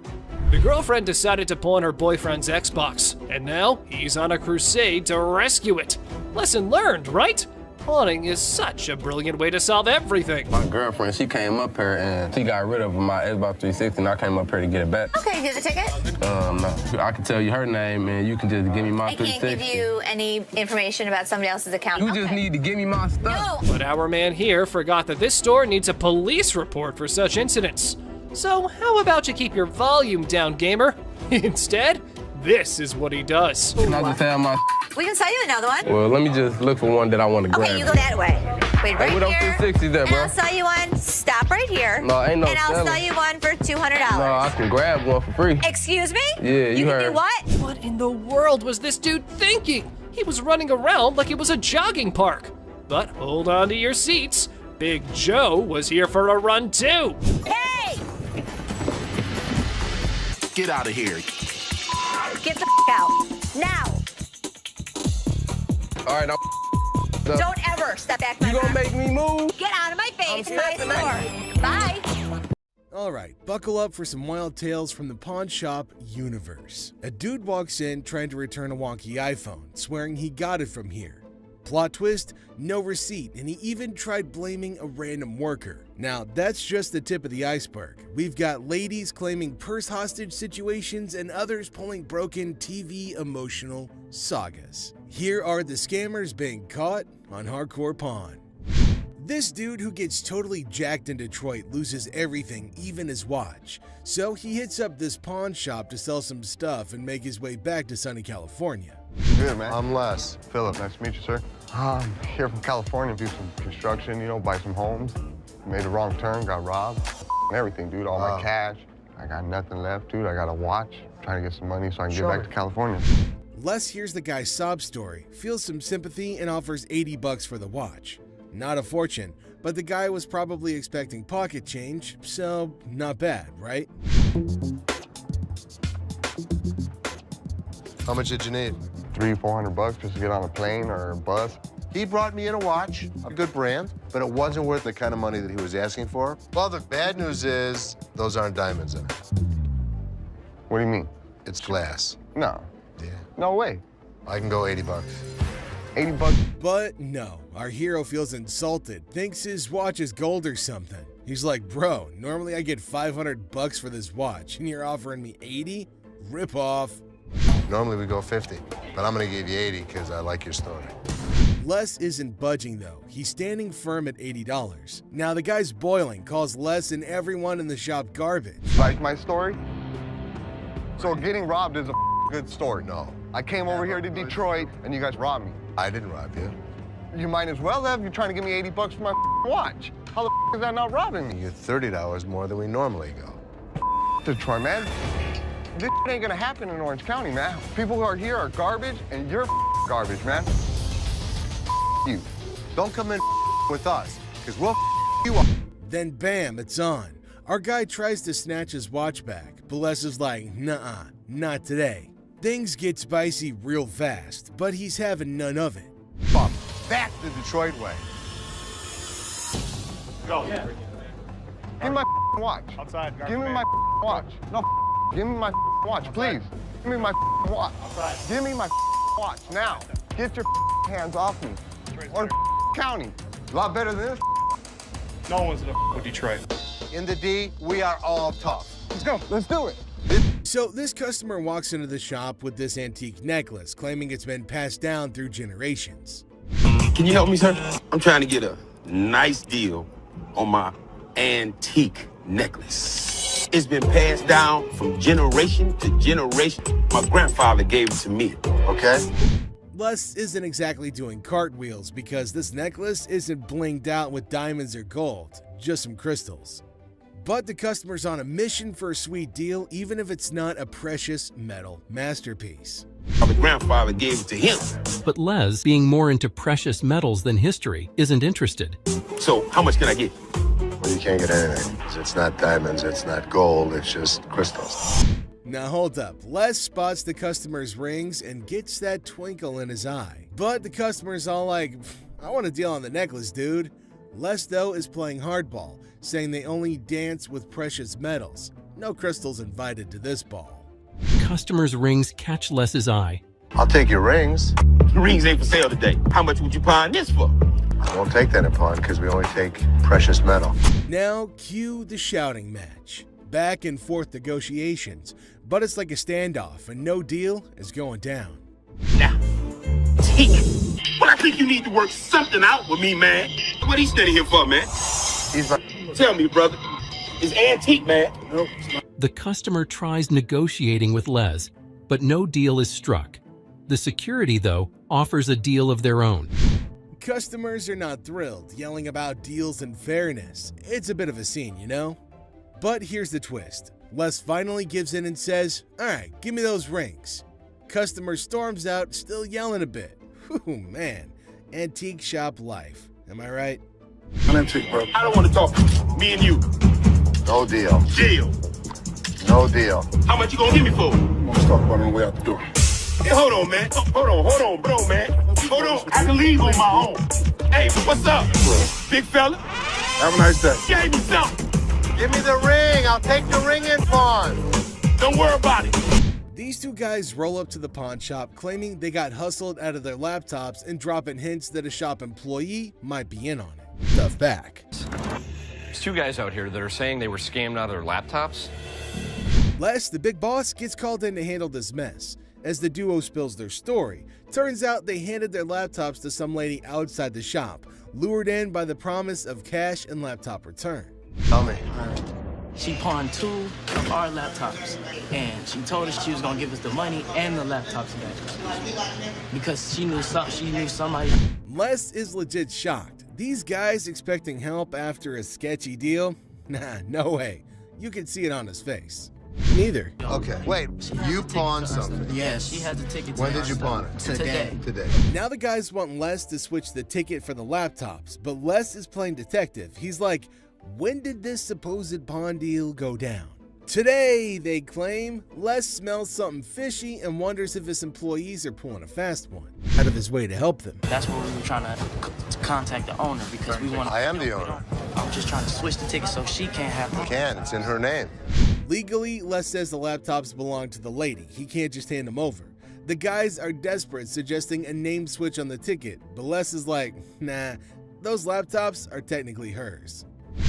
Speaker 16: The girlfriend decided to pawn her boyfriend's Xbox, and now he's on a crusade to rescue it. Lesson learned, right? Pawning is such a brilliant way to solve everything.
Speaker 9: My girlfriend, she came up here and she got rid of my Xbox 360 and I came up here to get it back.
Speaker 2: Okay, you get the ticket?
Speaker 9: No. I can tell you her name and you can just give me my 360.
Speaker 2: I can't give you any information about somebody else's account.
Speaker 9: You just need to give me my stuff.
Speaker 16: But our man here forgot that this store needs a police report for such incidents. So how about you keep your volume down, gamer? Instead, this is what he does.
Speaker 9: Can I just have my...
Speaker 2: We can sell you another one.
Speaker 9: Well, let me just look for one that I want to grab.
Speaker 2: Okay, you go that way. Wait, right
Speaker 9: Hey, what
Speaker 2: here.
Speaker 9: up 360 there, bro?
Speaker 2: And I'll sell you one. Stop right here.
Speaker 9: No, ain't no
Speaker 2: And I'll
Speaker 9: selling.
Speaker 2: sell you one for $200.
Speaker 9: No, I can grab one for free.
Speaker 2: Excuse me?
Speaker 9: Yeah, you
Speaker 2: can
Speaker 9: heard.
Speaker 2: do what?
Speaker 16: What in the world was this dude thinking? He was running around like it was a jogging park. But hold on to your seats. Big Joe was here for a run too.
Speaker 2: Hey!
Speaker 24: Get out of here.
Speaker 2: Get the out. Now.
Speaker 9: All right,
Speaker 2: Don't ever step back my
Speaker 9: You gonna make me move?
Speaker 2: Get out of my face.
Speaker 9: I'm
Speaker 2: My
Speaker 9: stepping
Speaker 2: store. Bye.
Speaker 17: Alright, buckle up for some wild tales from the pawn shop universe. A dude walks in trying to return a wonky iPhone, swearing he got it from here. Plot twist, no receipt, and he even tried blaming a random worker. Now, that's just the tip of the iceberg. We've got ladies claiming purse hostage situations and others pulling broken TV emotional sagas. Here are the scammers being caught on Hardcore Pawn. This dude who gets totally jacked in Detroit loses everything, even his watch. So he hits up this pawn shop to sell some stuff and make his way back to sunny California.
Speaker 23: Good, man. I'm Les. Philip, nice to meet you, sir. I'm here from California to do some construction, buy some homes. Made a wrong turn, got robbed. Everything, dude, all my cash. I got nothing left, dude. I got a watch. Trying to get some money so I can get back to California.
Speaker 17: Les hears the guy's sob story, feels some sympathy, and offers $80 for the watch. Not a fortune, but the guy was probably expecting pocket change, so not bad, right?
Speaker 23: How much did you need?
Speaker 8: $300-400 just to get on a plane or a bus.
Speaker 23: He brought me in a watch, a good brand, but it wasn't worth the kind of money that he was asking for. Well, the bad news is those aren't diamonds in it.
Speaker 8: What do you mean?
Speaker 23: It's glass.
Speaker 8: No.
Speaker 23: Yeah.
Speaker 8: No way.
Speaker 23: I can go $80.
Speaker 8: $80?
Speaker 17: But no, our hero feels insulted, thinks his watch is gold or something. He's like, bro, normally I get $500 for this watch, and you're offering me 80? Rip off.
Speaker 23: Normally we go 50, but I'm gonna give you 80 because I like your story.
Speaker 17: Les isn't budging though. He's standing firm at $80. Now the guy's boiling, calls Les and everyone in the shop garbage.
Speaker 8: Like my story? So getting robbed is a good story.
Speaker 23: No.
Speaker 8: I came over here to Detroit and you guys robbed me.
Speaker 23: I didn't rob you.
Speaker 8: You might as well have. You're trying to give me $80 for my watch. How the is that not robbing me?
Speaker 23: You get $30 more than we normally go.
Speaker 8: Detroit, man. This ain't gonna happen in Orange County, man. People who are here are garbage and you're garbage, man. You.
Speaker 23: Don't come in with us, because we'll you up.
Speaker 17: Then bam, it's on. Our guy tries to snatch his watch back, but Les is like, nuh-uh, not today. Things get spicy real fast, but he's having none of it.
Speaker 23: Back the Detroit way.
Speaker 6: Go.
Speaker 8: Give me my watch.
Speaker 6: Outside.
Speaker 8: Give me my watch. No, give me my watch, please. Give me my watch.
Speaker 6: Outside.
Speaker 8: Give me my watch now. Get your hands off me. Or county. A lot better than this.
Speaker 6: No one's gonna with Detroit.
Speaker 23: In the D, we are all tough.
Speaker 8: Let's go. Let's do it.
Speaker 17: So this customer walks into the shop with this antique necklace, claiming it's been passed down through generations.
Speaker 1: Can you help me, sir? I'm trying to get a nice deal on my antique necklace. It's been passed down from generation to generation. My grandfather gave it to me.
Speaker 23: Okay?
Speaker 17: Les isn't exactly doing cartwheels because this necklace isn't blinged out with diamonds or gold, just some crystals. But the customer's on a mission for a sweet deal, even if it's not a precious metal masterpiece.
Speaker 1: My grandfather gave it to him.
Speaker 15: But Les, being more into precious metals than history, isn't interested.
Speaker 1: So how much can I get?
Speaker 23: Well, you can't get anything. It's not diamonds, it's not gold, it's just crystals.
Speaker 17: Now hold up, Les spots the customer's rings and gets that twinkle in his eye. But the customer's all like, I want a deal on the necklace, dude. Les, though, is playing hardball, saying they only dance with precious metals. No crystals invited to this ball.
Speaker 15: Customer's rings catch Les's eye.
Speaker 23: I'll take your rings.
Speaker 1: The rings ain't for sale today. How much would you pawn this for?
Speaker 23: I won't take that in pawn because we only take precious metal.
Speaker 17: Now cue the shouting match. Back and forth negotiations, but it's like a standoff and no deal is going down.
Speaker 1: Now, Teak. Well, I think you need to work something out with me, man. What he standing here for, man? Tell me, brother. It's antique, man. No, it's not.
Speaker 15: The customer tries negotiating with Les, but no deal is struck. The security, though, offers a deal of their own.
Speaker 17: Customers are not thrilled, yelling about deals and fairness. It's a bit of a scene, you know? But here's the twist. Les finally gives in and says, all right, give me those rings. Customer storms out, still yelling a bit. Whew, man. Antique shop life. Am I right?
Speaker 24: An antique, bro.
Speaker 1: I don't want to talk. Me and you.
Speaker 23: No deal.
Speaker 1: Deal.
Speaker 23: No deal.
Speaker 1: How much you gonna give me for?
Speaker 24: Let's talk about it on the way out the door.
Speaker 1: Hey, hold on, man. Hold on, man. Hold on. I can leave on my own. Hey, what's up? Big fella?
Speaker 24: Have a nice day.
Speaker 1: Gave me something.
Speaker 23: Give me the ring. I'll take the ring in pawn.
Speaker 1: Don't worry about it.
Speaker 17: These two guys roll up to the pawn shop claiming they got hustled out of their laptops and dropping hints that a shop employee might be in on it. Tough back.
Speaker 18: There's two guys out here that are saying they were scammed out of their laptops.
Speaker 17: Les, the big boss, gets called in to handle this mess. As the duo spills their story, turns out they handed their laptops to some lady outside the shop, lured in by the promise of cash and laptop return.
Speaker 23: Tell me.
Speaker 10: She pawned 2 of our laptops, and she told us she was gonna give us the money and the laptops back because she knew somebody.
Speaker 17: Les is legit shocked. These guys expecting help after a sketchy deal? Nah, no way. You can see it on his face. Neither.
Speaker 23: Okay, wait, you pawned something?
Speaker 10: Yeah, she had the ticket.
Speaker 23: When did you pawn it?
Speaker 10: Today.
Speaker 17: Now the guys want Les to switch the ticket for the laptops, but Les is playing detective. He's like, when did this supposed pawn deal go down? Today, they claim. Les smells something fishy and wonders if his employees are pulling a fast one, out of his way to help them.
Speaker 10: That's what we were trying to contact the owner because we want.
Speaker 23: I am the owner.
Speaker 10: I was just trying to switch the ticket so she can't have them.
Speaker 23: Can, it's in her name.
Speaker 17: Legally, Les says the laptops belong to the lady. He can't just hand them over. The guys are desperate, suggesting a name switch on the ticket, but Les is like, nah, those laptops are technically hers.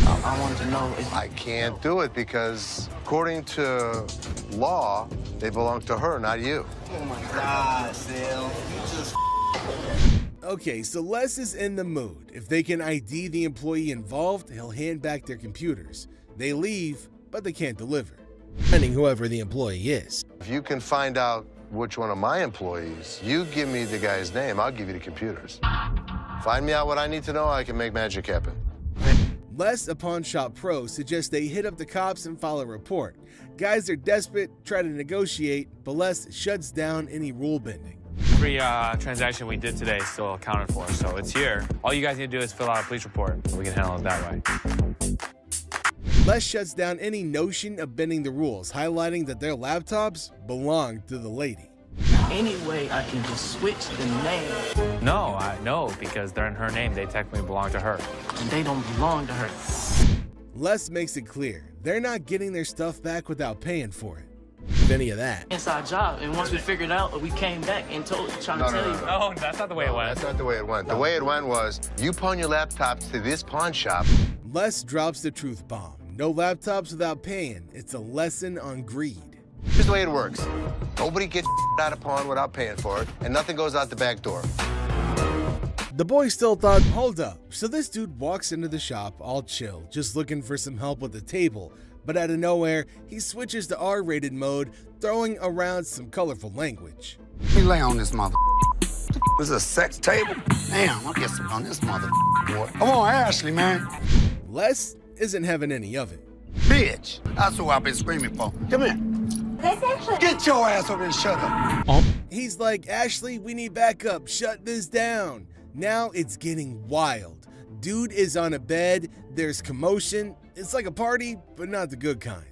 Speaker 10: I wanted to know if
Speaker 23: I can't do it because, according to law, they belong to her, not you.
Speaker 10: Oh my God, Sal.
Speaker 17: Okay, so Les is in the mood. If they can ID the employee involved, he'll hand back their computers. They leave, but they can't deliver, depending whoever the employee is.
Speaker 23: If you can find out which one of my employees, you give me the guy's name, I'll give you the computers. Find me out what I need to know, I can make magic happen.
Speaker 17: Les, a pawn shop pro, suggests they hit up the cops and file a report. Guys are desperate, try to negotiate, but Les shuts down any rule bending.
Speaker 22: Every transaction we did today is still accounted for, so it's here. All you guys need to do is fill out a police report, so we can handle it that way.
Speaker 17: Les shuts down any notion of bending the rules, highlighting that their laptops belong to the lady.
Speaker 10: any way I can just switch the name.
Speaker 22: No, because they're in her name. They technically belong to her.
Speaker 10: And they don't belong to her.
Speaker 17: Les makes it clear they're not getting their stuff back without paying for it. If any of that.
Speaker 10: Inside job, and once we figured out, we came back and trying to tell you.
Speaker 22: No, that's not the way it went.
Speaker 23: That's not the way it went. The way it went was, you pawn your laptops to this pawn shop.
Speaker 17: Les drops the truth bomb. No laptops without paying. It's a lesson on greed.
Speaker 23: Here's the way it works. Nobody gets out of pawn without paying for it, and nothing goes out the back door.
Speaker 17: The boy still thought, hold up. So this dude walks into the shop all chill, just looking for some help with the table. But out of nowhere, he switches to R-rated mode, throwing around some colorful language.
Speaker 20: Let me lay on this mother. This is a sex table? Damn, I'll get some on this mother boy. Come on, Ashley, man.
Speaker 17: Les isn't having any of it.
Speaker 20: Bitch. That's what I've been screaming for. Come here. Get your ass over and shut up.
Speaker 17: He's like, Ashley, we need backup. Shut this down. Now it's getting wild. Dude is on a bed. There's commotion. It's like a party, but not the good kind.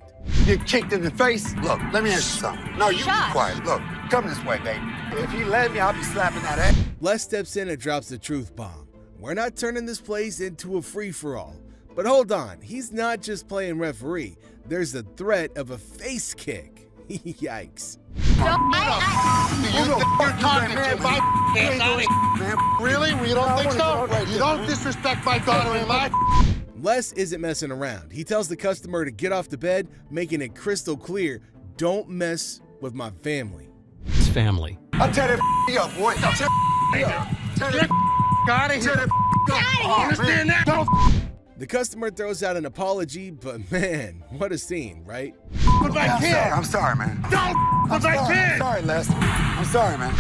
Speaker 20: Get kicked in the face? Look, let me ask you something. No, you be quiet. Look, come this way, baby. If you let me, I'll be slapping that ass.
Speaker 17: Les steps in and drops the truth bomb. We're not turning this place into a free-for-all. But hold on, he's not just playing referee. There's the threat of a face kick. Yikes.
Speaker 20: Really? We don't think so? You don't disrespect my daughter-in-law?
Speaker 17: Les isn't messing around. He tells the customer to get off the bed, making it crystal clear, don't mess with my family.
Speaker 15: His family.
Speaker 20: I'll tear that up, boy. I'll tear that up. Tear that out of here. Understand that? Don't
Speaker 17: The customer throws out an apology, but man, what a scene, right?
Speaker 20: put my kid. I'm sorry, man. Don't put my kid. I'm sorry, Les. I'm sorry, man.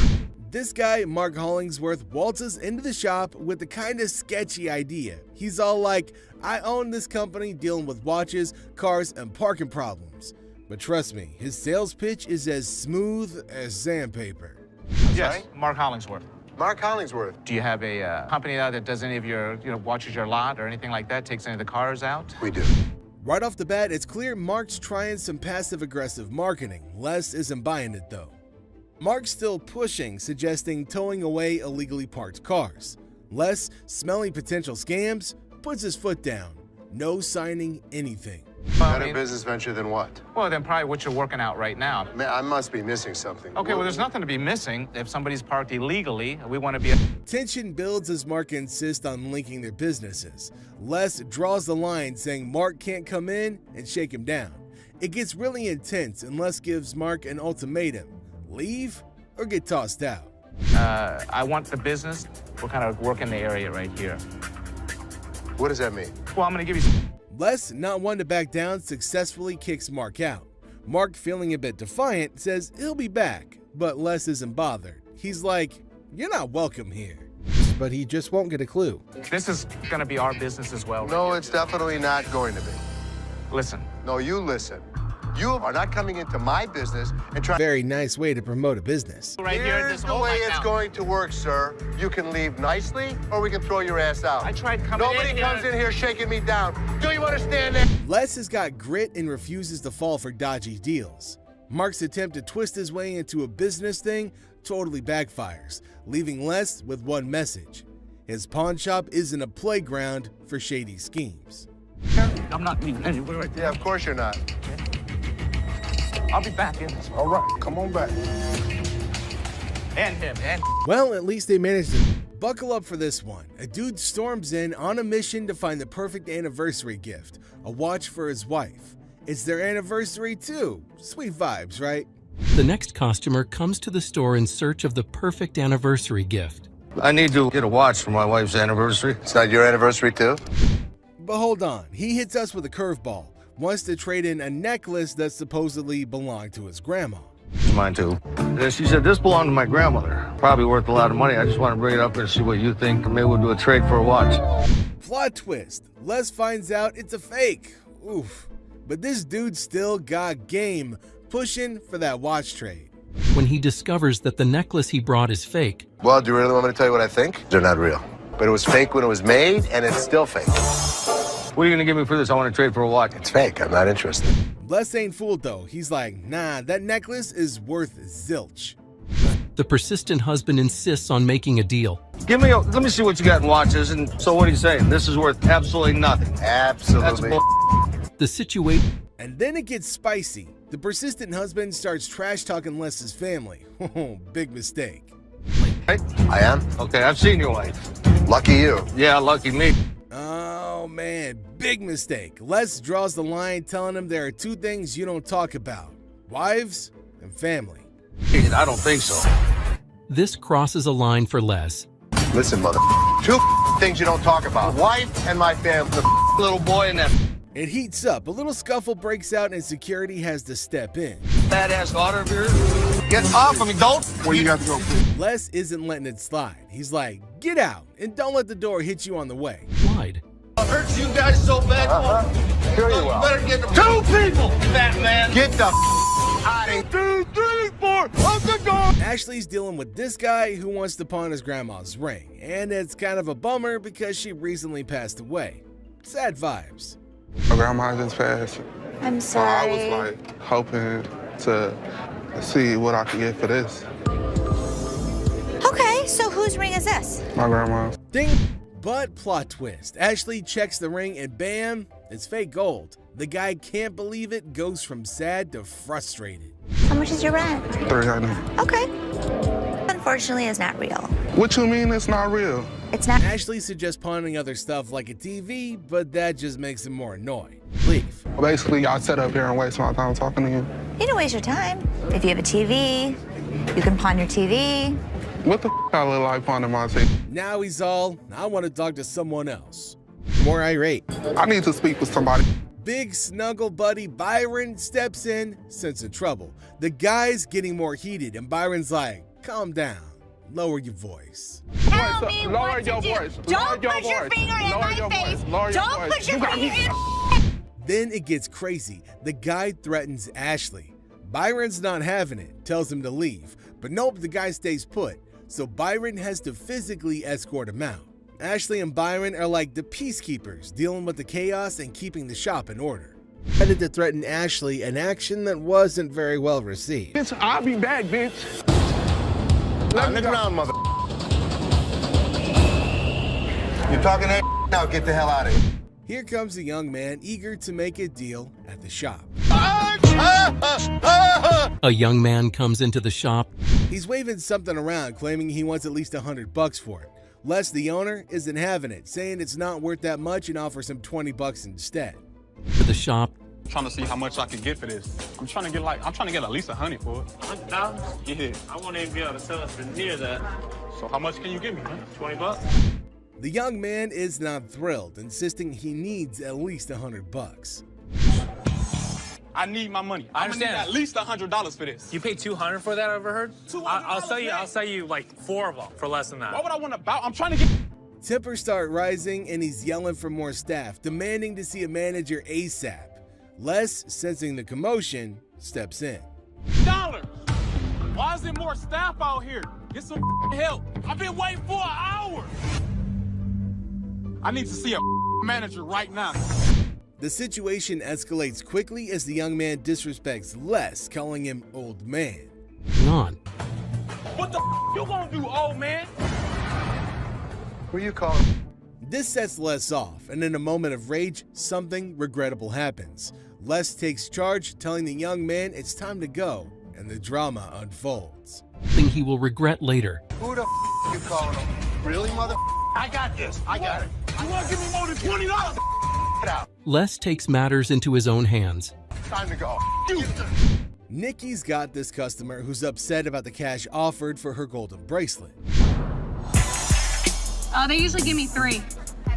Speaker 17: This guy, Mark Hollingsworth, waltzes into the shop with the kind of sketchy idea. He's all like, I own this company dealing with watches, cars, and parking problems. But trust me, his sales pitch is as smooth as sandpaper.
Speaker 3: Yes, Mark Hollingsworth.
Speaker 23: Mark Hollingsworth.
Speaker 3: Do you have a company now that does any of your, watches your lot or anything like that, takes any of the cars out?
Speaker 23: We do.
Speaker 17: Right off the bat, it's clear Mark's trying some passive-aggressive marketing. Les isn't buying it, though. Mark's still pushing, suggesting towing away illegally parked cars. Les, smelling potential scams, puts his foot down. No signing anything.
Speaker 23: Better business venture than what?
Speaker 3: Well, then probably what you're working out right now.
Speaker 23: I must be missing something.
Speaker 3: Okay, well, there's nothing to be missing. If somebody's parked illegally, we want to be...
Speaker 17: Tension builds as Mark insists on linking their businesses. Les draws the line, saying Mark can't come in and shake him down. It gets really intense, and Les gives Mark an ultimatum. Leave or get tossed out.
Speaker 3: I want the business. We're kind of working the area right here.
Speaker 23: What does that mean?
Speaker 3: Well, I'm going to give you...
Speaker 17: Les, not one to back down, successfully kicks Mark out. Mark, feeling a bit defiant, says he'll be back, but Les isn't bothered. He's like, you're not welcome here. But he just won't get a clue.
Speaker 3: This is going to be our business as well.
Speaker 23: No, it's definitely not going to be.
Speaker 3: Listen.
Speaker 23: No, you listen. You are not coming into my business and trying...
Speaker 17: Very nice way to promote a business.
Speaker 23: Right here, Here's the way it's going to work, sir. You can leave nicely, or we can throw your ass out.
Speaker 3: I tried coming in here.
Speaker 23: Nobody comes in here shaking me down. Do you understand that?
Speaker 17: Les has got grit and refuses to fall for dodgy deals. Mark's attempt to twist his way into a business thing totally backfires, leaving Les with one message. His pawn shop isn't a playground for shady schemes.
Speaker 3: I'm not leaving anywhere right there.
Speaker 23: Yeah, of course you're not.
Speaker 3: I'll be back in.
Speaker 24: All right, come on back.
Speaker 3: And him, and...
Speaker 17: Well, at least they managed to buckle up for this one. A dude storms in on a mission to find the perfect anniversary gift, a watch for his wife. It's their anniversary too. Sweet vibes, right?
Speaker 15: The next customer comes to the store in search of the perfect anniversary gift.
Speaker 13: I need to get a watch for my wife's anniversary.
Speaker 23: It's not your anniversary too?
Speaker 17: But hold on, he hits us with a curveball. Wants to trade in a necklace that supposedly belonged to his grandma.
Speaker 13: Mine too. She said, this belonged to my grandmother. Probably worth a lot of money. I just want to bring it up and see what you think. Maybe we'll do a trade for a watch.
Speaker 17: Plot twist. Les finds out it's a fake. Oof. But this dude still got game, pushing for that watch trade.
Speaker 15: When he discovers that the necklace he brought is fake.
Speaker 23: Well, do you really want me to tell you what I think? They're not real. But it was fake when it was made, and it's still fake.
Speaker 13: What are you going to give me for this? I want to trade for a watch.
Speaker 23: It's fake. I'm not interested.
Speaker 17: Les ain't fooled, though. He's like, nah, that necklace is worth zilch.
Speaker 15: The persistent husband insists on making a deal.
Speaker 13: Let me see what you got in watches. And so what are you saying? This is worth absolutely nothing.
Speaker 23: Absolutely.
Speaker 15: The situation...
Speaker 17: And then it gets spicy. The persistent husband starts trash-talking Les's family. Big mistake.
Speaker 23: I am?
Speaker 13: Okay, I've seen your wife.
Speaker 23: Lucky you.
Speaker 13: Yeah, lucky me.
Speaker 17: Oh man, big mistake. Les draws the line, telling him there are two things you don't talk about: wives and family.
Speaker 13: I don't think so.
Speaker 15: This crosses a line for Les.
Speaker 23: Listen, mother. Two things you don't talk about: wife and my family.
Speaker 13: The little boy and that
Speaker 17: It heats up. A little scuffle breaks out and security has to step in.
Speaker 13: badass daughter of yours. Get off of me, don't.
Speaker 24: Where you got to go?
Speaker 17: Les isn't letting it slide. He's like, get out and don't let the door hit you on the way.
Speaker 15: Lied.
Speaker 23: hurts you guys so bad.
Speaker 24: Sure you
Speaker 23: You
Speaker 24: will.
Speaker 23: better get the 2 people, fat man. Get the out of here. 2, 3, 4, up the door.
Speaker 17: Ashley's dealing with this guy who wants to pawn his grandma's ring, and it's kind of a bummer because she recently passed away. Sad vibes.
Speaker 24: My grandma just passed.
Speaker 2: I'm
Speaker 24: I
Speaker 2: sorry.
Speaker 24: was like hoping to see what I could get for this.
Speaker 2: Okay, so whose ring is this?
Speaker 24: My grandma's.
Speaker 17: Ding! But plot twist. Ashley checks the ring and bam, it's fake gold. The guy can't believe it, goes from sad to frustrated.
Speaker 2: How much is your rent?
Speaker 24: $300.
Speaker 2: Okay. Unfortunately, it's not real.
Speaker 24: What you mean it's not real?
Speaker 2: It's not.
Speaker 17: Ashley suggests pawning other stuff like a TV, but that just makes him more annoyed. Leave.
Speaker 24: Basically, y'all sit up here and waste my time talking to you.
Speaker 2: You don't waste your time. If you have a TV, you can pawn your TV.
Speaker 24: What the I look like pawning my TV?
Speaker 17: Now he's all, I want to talk to someone else. More irate.
Speaker 24: I need to speak with somebody.
Speaker 17: Big snuggle buddy Byron steps in, sensing trouble. The guy's getting more heated, and Byron's like, calm down, lower your voice.
Speaker 2: Tell me
Speaker 24: lower
Speaker 2: what
Speaker 24: your
Speaker 2: to do.
Speaker 24: voice.
Speaker 2: Don't
Speaker 24: Lower
Speaker 2: put
Speaker 24: your
Speaker 2: your
Speaker 24: voice.
Speaker 2: finger in
Speaker 24: Lower
Speaker 2: my
Speaker 24: your
Speaker 2: face.
Speaker 24: voice. Lower your
Speaker 2: Don't
Speaker 24: voice.
Speaker 2: put your
Speaker 24: You got
Speaker 2: finger
Speaker 24: me.
Speaker 2: in.
Speaker 17: Then it gets crazy. The guy threatens Ashley. Byron's not having it, tells him to leave. But nope, the guy stays put. So Byron has to physically escort him out. Ashley and Byron are like the peacekeepers, dealing with the chaos and keeping the shop in order. Decided to threaten Ashley, an action that wasn't very well received.
Speaker 24: Bitch, I'll be back, bitch.
Speaker 23: On the ground, mother. You're talking that now, get the hell out of here.
Speaker 17: Here comes a young man eager to make a deal at the shop.
Speaker 15: A young man comes into the shop.
Speaker 17: He's waving something around, claiming he wants at least $100 for it. Les, the owner, isn't having it, saying it's not worth that much and offers him $20 instead.
Speaker 15: To the shop.
Speaker 6: Trying to see how much I can get for this. I'm trying to get at least 100 for it.
Speaker 10: $100?
Speaker 6: Yeah.
Speaker 10: I won't even be able to sell it for near that.
Speaker 6: So how much can you give me, man?
Speaker 10: $20?
Speaker 17: The young man is not thrilled, insisting he needs at least $100.
Speaker 6: I need my money.
Speaker 22: I understand.
Speaker 6: At least $100 for this.
Speaker 22: You paid $200 for that, I overheard? I'll sell you like 4 of them for less than that.
Speaker 6: Why would I want to bow? I'm trying to get.
Speaker 17: Tempers start rising and he's yelling for more staff, demanding to see a manager ASAP. Les, sensing the commotion, steps in.
Speaker 6: Dollars. Why isn't more staff out here? Get some help. I've been waiting for an hour. I need to see a manager right now.
Speaker 17: The situation escalates quickly as the young man disrespects Les, calling him old man.
Speaker 15: On.
Speaker 6: What the you gonna do, old man?
Speaker 23: Who you calling?
Speaker 17: This sets Les off, and in a moment of rage, something regrettable happens. Les takes charge, telling the young man it's time to go, and the drama unfolds.
Speaker 15: Something he will regret later.
Speaker 23: Who the you calling him? Really, mother? I got this. I got it.
Speaker 6: You wanna give me more than $20?
Speaker 23: Get out.
Speaker 15: Les takes matters into his own hands.
Speaker 23: Time to go.
Speaker 17: Nikki's got this customer who's upset about the cash offered for her golden bracelet.
Speaker 12: They usually give me 3.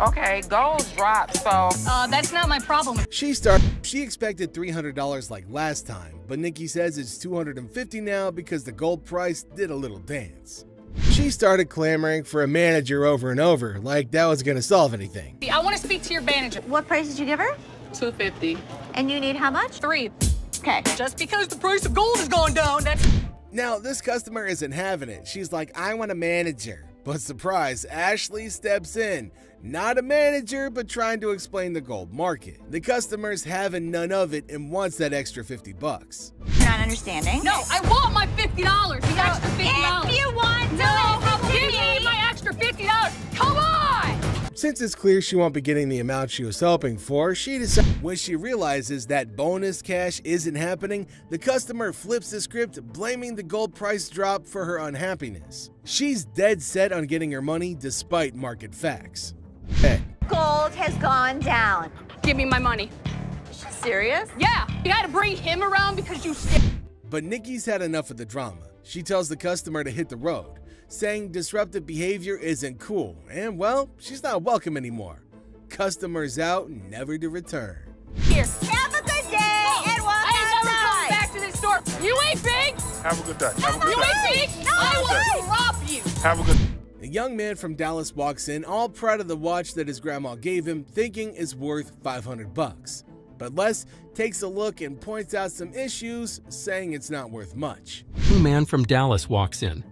Speaker 4: Okay, gold dropped, so
Speaker 12: That's not my problem.
Speaker 17: She expected $300 like last time, but Nikki says it's $250 now because the gold price did a little dance. She started clamoring for a manager over and over, like that was gonna solve anything.
Speaker 12: I want to speak to your manager.
Speaker 2: What price did you give her?
Speaker 4: $250.
Speaker 2: And you need how much?
Speaker 12: 3.
Speaker 2: Okay.
Speaker 12: Just because the price of gold has gone down, that's...
Speaker 17: Now, this customer isn't having it. She's like, I want a manager. But surprise, Ashley steps in. Not a manager, but trying to explain the gold market. The customer's having none of it and wants that extra $50.
Speaker 2: You're not understanding.
Speaker 12: No, I want my $50. The extra $50.
Speaker 2: If you want to
Speaker 12: No, give me my extra $50. Come on!
Speaker 17: Since it's clear she won't be getting the amount she was hoping for, she decides. When she realizes that bonus cash isn't happening, the customer flips the script, blaming the gold price drop for her unhappiness. She's dead set on getting her money despite market facts. Hey.
Speaker 2: Gold has gone down.
Speaker 12: Give me my money.
Speaker 2: Serious?
Speaker 12: Yeah, you gotta bring him around because you...
Speaker 17: But Nikki's had enough of the drama. She tells the customer to hit the road, saying disruptive behavior isn't cool, and well, she's not welcome anymore. Customers out, never to return.
Speaker 2: Here. Have a good day and walk
Speaker 12: I ain't never coming
Speaker 2: outside.
Speaker 12: back to this store. You ain't big.
Speaker 24: Have a good day. Have a good
Speaker 12: You
Speaker 24: day.
Speaker 12: ain't big. I will rob you.
Speaker 24: Have a good.
Speaker 17: A young man from Dallas walks in, all proud of the watch that his grandma gave him, thinking it's worth $500. But Les takes a look and points out some issues, saying it's not worth much.
Speaker 15: A man from Dallas walks in.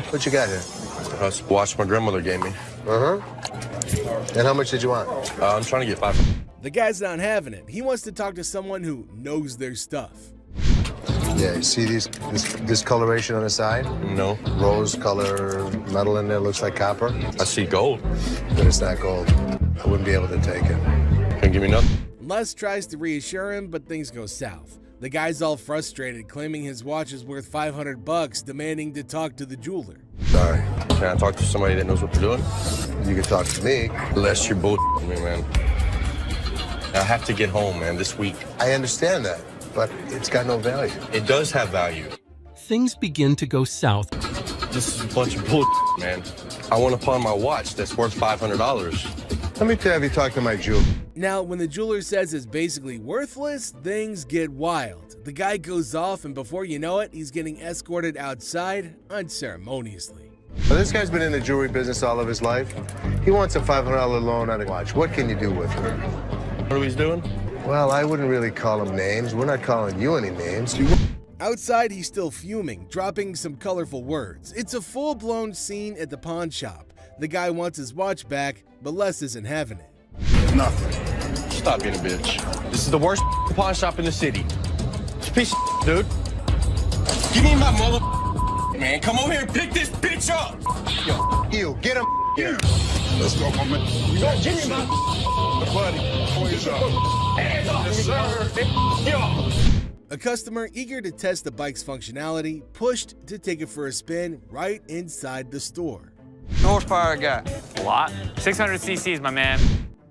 Speaker 23: What you got here?
Speaker 9: That's a watch my grandmother gave me.
Speaker 23: And how much did you want?
Speaker 9: I'm trying to get $500.
Speaker 17: The guy's not having it. He wants to talk to someone who knows their stuff.
Speaker 23: Yeah, you see this coloration on the side?
Speaker 9: No.
Speaker 23: Rose color metal in there, looks like copper.
Speaker 9: I see gold.
Speaker 23: But it's not gold. I wouldn't be able to take it.
Speaker 9: Can't give me nothing.
Speaker 17: Les tries to reassure him, but things go south. The guy's all frustrated, claiming his watch is worth $500, demanding to talk to the jeweler.
Speaker 23: Sorry.
Speaker 9: Can I talk to somebody that knows what they're doing?
Speaker 23: You can talk to me.
Speaker 9: Unless you're bullshitting me, man. I have to get home, man, this week.
Speaker 23: I understand that, but it's got no value.
Speaker 9: It does have value.
Speaker 15: Things begin to go south.
Speaker 9: This is a bunch of bullshit, man. I want to pawn my watch that's worth $500.
Speaker 23: Let me have you talk to my jeweler.
Speaker 17: Now, when the jeweler says it's basically worthless, things get wild. The guy goes off, and before you know it, he's getting escorted outside unceremoniously.
Speaker 23: Well, this guy's been in the jewelry business all of his life. He wants a $500 loan on a watch. What can you do with him?
Speaker 9: What are we doing?
Speaker 23: Well, I wouldn't really call him names. We're not calling you any names.
Speaker 17: Outside, he's still fuming, dropping some colorful words. It's a full-blown scene at the pawn shop. The guy wants his watch back, but Les isn't having it.
Speaker 9: Nothing. Stop being a bitch. This is the worst pawn shop in the city. It's a piece of dude. Give me my mother. Man, come over here and pick this bitch up.
Speaker 23: Yo, you, get him here.
Speaker 24: Let's go, my man. We got Jimmy, man. Buddy, hands up. Hands up. Yes, sir.
Speaker 17: A customer eager to test the bike's functionality pushed to take it for a spin right inside the store.
Speaker 22: Horsepower guy. A lot. 600 cc's, my man.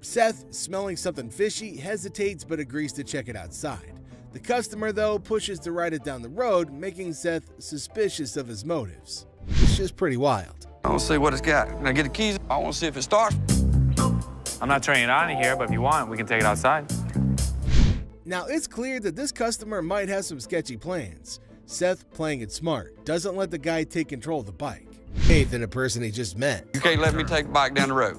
Speaker 17: Seth, smelling something fishy, hesitates but agrees to check it outside. The customer, though, pushes to ride it down the road, making Seth suspicious of his motives. It's just pretty wild.
Speaker 22: I want to see what it's got. Can I get the keys? I want to see if it starts. I'm not turning it on here, but if you want, we can take it outside.
Speaker 17: Now, it's clear that this customer might have some sketchy plans. Seth, playing it smart, doesn't let the guy take control of the bike. Faith in a person he just met.
Speaker 22: You can't let me take the bike down the road.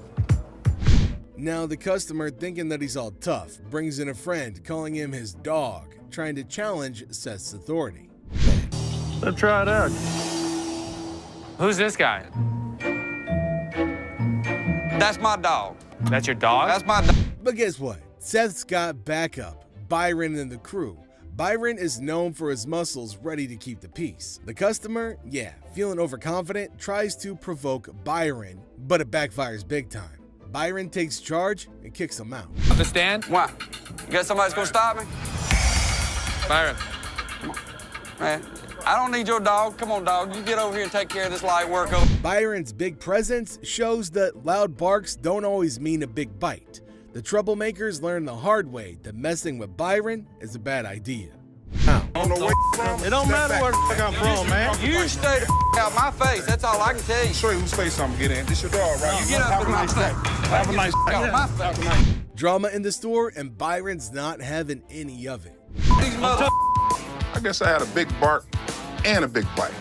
Speaker 17: Now, the customer, thinking that he's all tough, brings in a friend, calling him his dog, trying to challenge Seth's authority.
Speaker 13: Let's try it out.
Speaker 22: Who's this guy? That's my dog. That's your dog? That's my dog.
Speaker 17: But guess what? Seth's got backup. Byron and the crew. Byron is known for his muscles ready to keep the peace. The customer, yeah, feeling overconfident, tries to provoke Byron, but it backfires big time. Byron takes charge and kicks him out.
Speaker 22: Understand? Why? You got somebody that's gonna stop me? Byron. Man, I don't need your dog. Come on, dog. You get over here and take care of this light work.
Speaker 17: Byron's big presence shows that loud barks don't always mean a big bite. The troublemakers learn the hard way that messing with Byron is a bad idea. How?
Speaker 24: It don't matter where the I'm from, man.
Speaker 22: You stay the out my face. That's all I can tell you.
Speaker 24: Show you whose face I'm getting in. This your dog, right?
Speaker 22: You get up in my face.
Speaker 24: Have a nice day.
Speaker 22: Out my face.
Speaker 17: Drama in the store, and Byron's not having any of it.
Speaker 24: I guess I had a big bark and a big bite,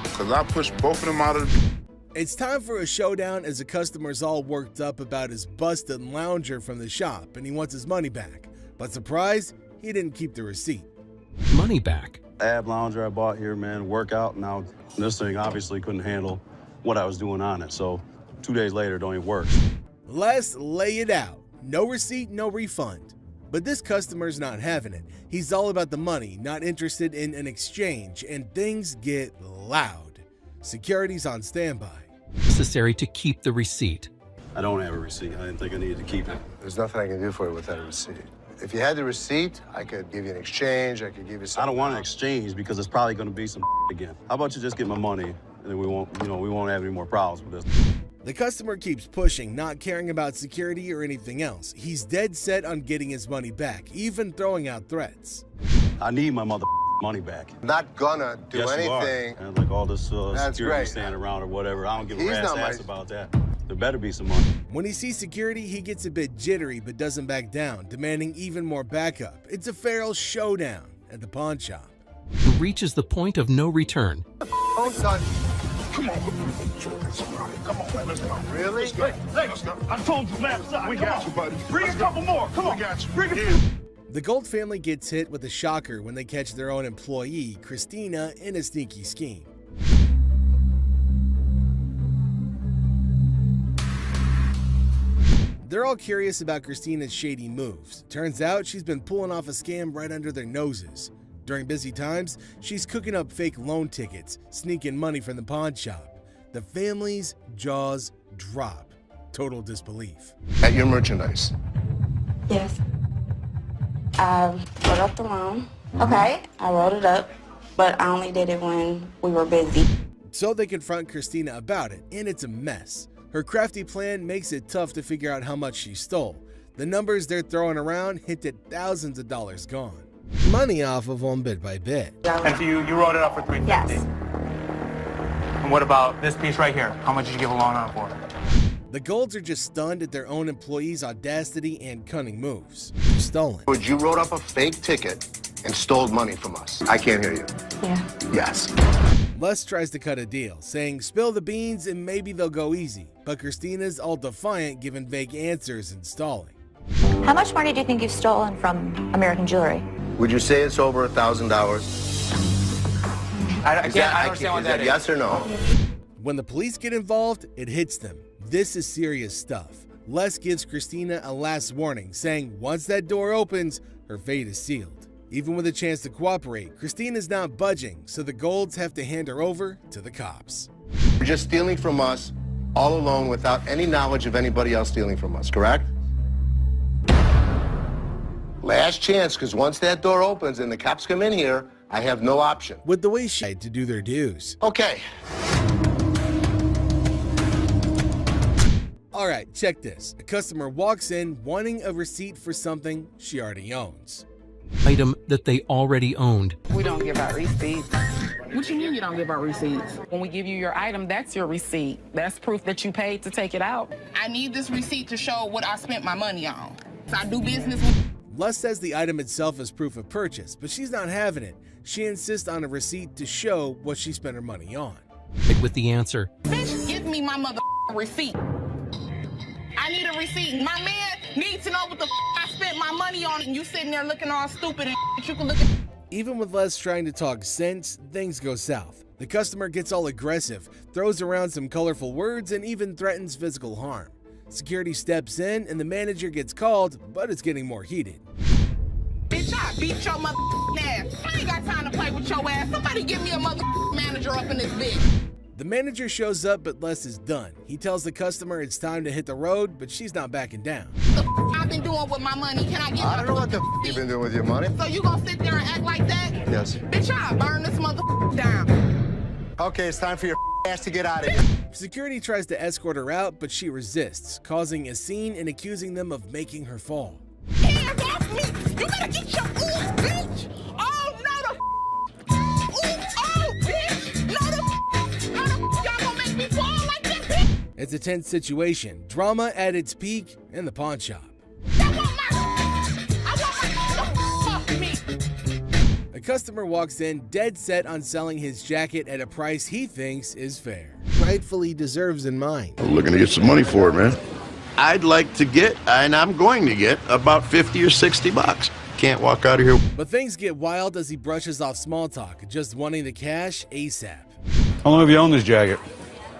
Speaker 24: because I pushed both of them out of the...
Speaker 17: It's time for a showdown as the customer's all worked up about his busted lounger from the shop and he wants his money back. But surprise, he didn't keep the receipt.
Speaker 15: Money back.
Speaker 5: Ab lounger I bought here, man, workout. Now, this thing obviously couldn't handle what I was doing on it. So 2 days later, it don't even work.
Speaker 17: Let's lay it out. No receipt, no refund. But this customer's not having it. He's all about the money, not interested in an exchange, and things get loud. Security's on standby.
Speaker 15: Necessary to keep the receipt.
Speaker 5: I don't have a receipt. I didn't think I needed to keep it.
Speaker 23: There's nothing I can do for you without a receipt. If you had the receipt, I could give you an exchange. I could give you something.
Speaker 5: I don't want an exchange because it's probably going to be some again. How about you just get my money and then we won't have any more problems with this.
Speaker 17: The customer keeps pushing, not caring about security or anything else. He's dead set on getting his money back, even throwing out threats.
Speaker 5: I need my money back.
Speaker 23: Not gonna do
Speaker 5: yes,
Speaker 23: anything.
Speaker 5: And like all this security standing around or whatever, I don't give a rat's ass about that. There better be some money.
Speaker 17: When he sees security, he gets a bit jittery but doesn't back down, demanding even more backup. It's a feral showdown at the pawn shop.
Speaker 15: He reaches the point of no return.
Speaker 23: Oh, son.
Speaker 24: Come on. Come on, man. Let's go.
Speaker 23: Really?
Speaker 24: Let's go. I told you last time. We got you, buddy. Bring a couple more. Come on. We got you. Bring it.
Speaker 17: The Gold family gets hit with a shocker when they catch their own employee, Christina, in a sneaky scheme. They're all curious about Christina's shady moves. Turns out she's been pulling off a scam right under their noses. During busy times, she's cooking up fake loan tickets, sneaking money from the pawn shop. The family's jaws drop. Total disbelief.
Speaker 23: At your merchandise.
Speaker 11: Yes. I wrote up the loan. Okay. I wrote it up, but I only did it when we were busy.
Speaker 17: So they confront Christina about it, and it's a mess. Her crafty plan makes it tough to figure out how much she stole. The numbers they're throwing around hint at thousands of dollars gone. Money off of them bit by bit.
Speaker 3: And so you wrote it up for $350.
Speaker 11: Yes.
Speaker 3: And what about this piece right here? How much did you give a loan on for?
Speaker 17: The Golds are just stunned at their own employees' audacity and cunning moves. Stolen.
Speaker 23: Would you wrote up a fake ticket and stole money from us? I can't hear you.
Speaker 11: Yeah.
Speaker 23: Yes.
Speaker 17: Les tries to cut a deal, saying spill the beans and maybe they'll go easy. But Christina's all defiant, giving vague answers and stalling.
Speaker 2: How much money do you think you've stolen from American Jewelry?
Speaker 23: Would you say it's over $1,000?
Speaker 3: I don't understand what that is.
Speaker 23: Yes or no?
Speaker 17: When the police get involved, it hits them. This is serious stuff. Les gives Christina a last warning, saying once that door opens, her fate is sealed. Even with a chance to cooperate, Christina's not budging, so the Golds have to hand her over to the cops.
Speaker 23: You're just stealing from us all alone without any knowledge of anybody else stealing from us, correct? Last chance, because once that door opens and the cops come in here, I have no option.
Speaker 17: With the way she had to do their dues.
Speaker 23: Okay.
Speaker 17: All right, check this. A customer walks in wanting a receipt for something she already owns.
Speaker 15: Item that they already owned.
Speaker 4: We don't give out receipts.
Speaker 10: What you mean you don't give out receipts?
Speaker 4: When we give you your item, that's your receipt. That's proof that you paid to take it out.
Speaker 14: I need this receipt to show what I spent my money on. So I do business with...
Speaker 17: Les says the item itself is proof of purchase, but she's not having it. She insists on a receipt to show what she spent her money on.
Speaker 15: With the answer,
Speaker 14: Bitch, give me my mother receipt. I need a receipt. My man needs to know what the I spent my money on, and you sitting there looking all stupid and you can look at...
Speaker 17: Even with Les trying to talk sense, things go south. The customer gets all aggressive, throws around some colorful words, and even threatens physical harm. Security steps in, and the manager gets called, but it's getting more heated.
Speaker 14: Bitch, I beat your mother ass. I ain't got time to play with your ass. Somebody give me a mother manager up in this bitch.
Speaker 17: The manager shows up, but Les is done. He tells the customer it's time to hit the road, but she's not backing down.
Speaker 14: I've been doing with my money. Can I get
Speaker 23: I don't know what the you've been doing with your money.
Speaker 14: So you gonna sit there and act like that?
Speaker 23: Yes.
Speaker 14: Bitch, I burn this mother down.
Speaker 23: Okay, it's time for your ass to get out of here.
Speaker 17: Security tries to escort her out, but she resists, causing a scene and accusing them of making her fall.
Speaker 14: Hands off me! You better get your bitch! Oh, no, bitch! No, y'all gonna make me fall like that, bitch!
Speaker 17: It's a tense situation, drama at its peak in the pawn shop. A customer walks in dead set on selling his jacket at a price he thinks is fair. Rightfully deserves in mind.
Speaker 24: I'm looking to get some money for it, man. I'd like to get, and I'm going to get, about 50 or 60 bucks. Can't walk out of here.
Speaker 17: But things get wild as he brushes off small talk, just wanting the cash ASAP.
Speaker 5: How long have you owned this jacket?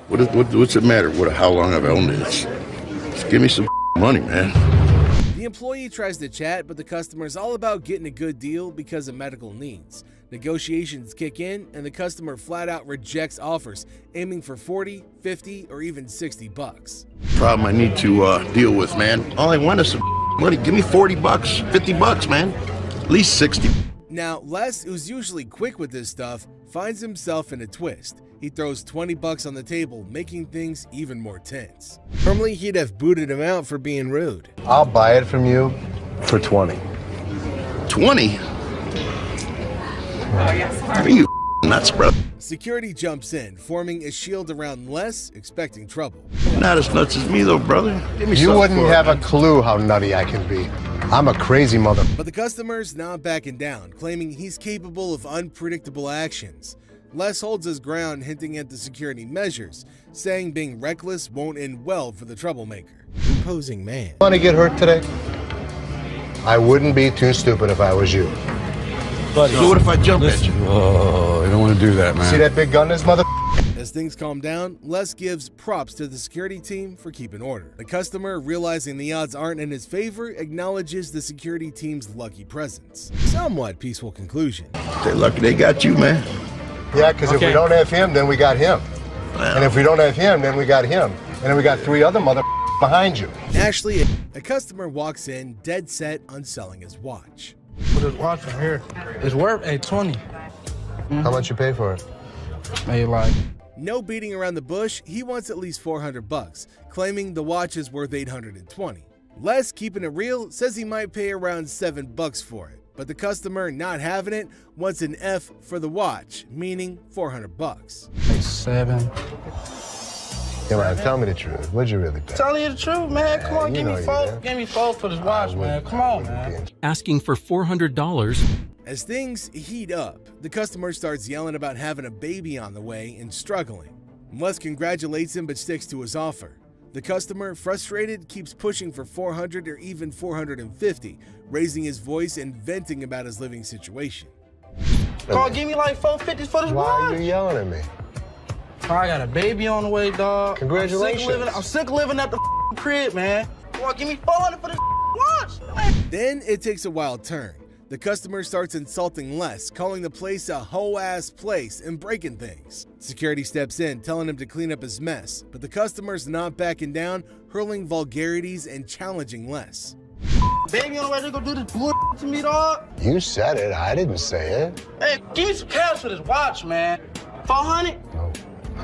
Speaker 24: What's it matter how long I've owned this? Just give me some money, man.
Speaker 17: The employee tries to chat, but the customer's all about getting a good deal because of medical needs. Negotiations kick in, and the customer flat out rejects offers, aiming for 40, 50, or even 60 bucks.
Speaker 24: Problem I need to deal with, man. All I want is some money. Give me 40 bucks, 50 bucks, man. At least 60.
Speaker 17: Now, Les, who's usually quick with this stuff, finds himself in a twist. He throws 20 bucks on the table, making things even more tense. Normally, he'd have booted him out for being rude.
Speaker 23: I'll buy it from you for 20.
Speaker 24: 20? Are you nuts, bro?
Speaker 17: Security jumps in, forming a shield around Les, expecting trouble.
Speaker 24: Not as nuts as me, though, brother. Give me
Speaker 23: You wouldn't have a clue how nutty I can be. I'm a crazy mother.
Speaker 17: But the customer's not backing down, claiming he's capable of unpredictable actions. Les holds his ground, hinting at the security measures, saying being reckless won't end well for the troublemaker. Imposing man.
Speaker 23: Want to get hurt today? I wouldn't be too stupid if I was you.
Speaker 24: Buddy, so what if I jump at you?
Speaker 23: Oh, you don't want to do that, man. See that big gun, this mother?
Speaker 17: As things calm down, Les gives props to the security team for keeping order. The customer, realizing the odds aren't in his favor, acknowledges the security team's lucky presence. Somewhat peaceful conclusion.
Speaker 24: They're lucky they got you, man.
Speaker 23: Yeah, because if we don't have him, then we got him. And if we don't have him, then we got him. And then we got 3 other mother behind you.
Speaker 17: Ashley, a customer walks in, dead set on selling his watch.
Speaker 10: Put his watch from here. It's worth $820.
Speaker 23: How much you pay for it?
Speaker 10: Maybe like.
Speaker 17: No beating around the bush, he wants at least $400, claiming the watch is worth $820. Les, keeping it real, says he might pay around $7 for it, but the customer, not having it, wants an F for the watch, meaning $400.
Speaker 10: 7.
Speaker 23: Come on, tell me the truth. What'd you really pay?
Speaker 10: Telling you the truth, man. Come on, give me 4. Give me 4 for this watch, man. Come on, man.
Speaker 15: Asking for $400.
Speaker 17: As things heat up, the customer starts yelling about having a baby on the way and struggling. Les congratulates him but sticks to his offer. The customer, frustrated, keeps pushing for $400 or even $450, raising his voice and venting about his living situation.
Speaker 10: Carl, give me like $450 for this watch.
Speaker 23: Why are you yelling at me?
Speaker 10: I got a baby on the way, dog.
Speaker 23: Congratulations.
Speaker 10: I'm sick of living at the crib, man. Come on, give me $400 for this watch.
Speaker 17: Then it takes a wild turn. The customer starts insulting Les, calling the place a hoe-ass place and breaking things. Security steps in, telling him to clean up his mess, but the customer's not backing down, hurling vulgarities and challenging Les.
Speaker 10: Baby on the way, they gonna do this bull to me, dog.
Speaker 23: You said it. I didn't say it.
Speaker 10: Hey, give me some cash for this watch, man. 400?
Speaker 23: No,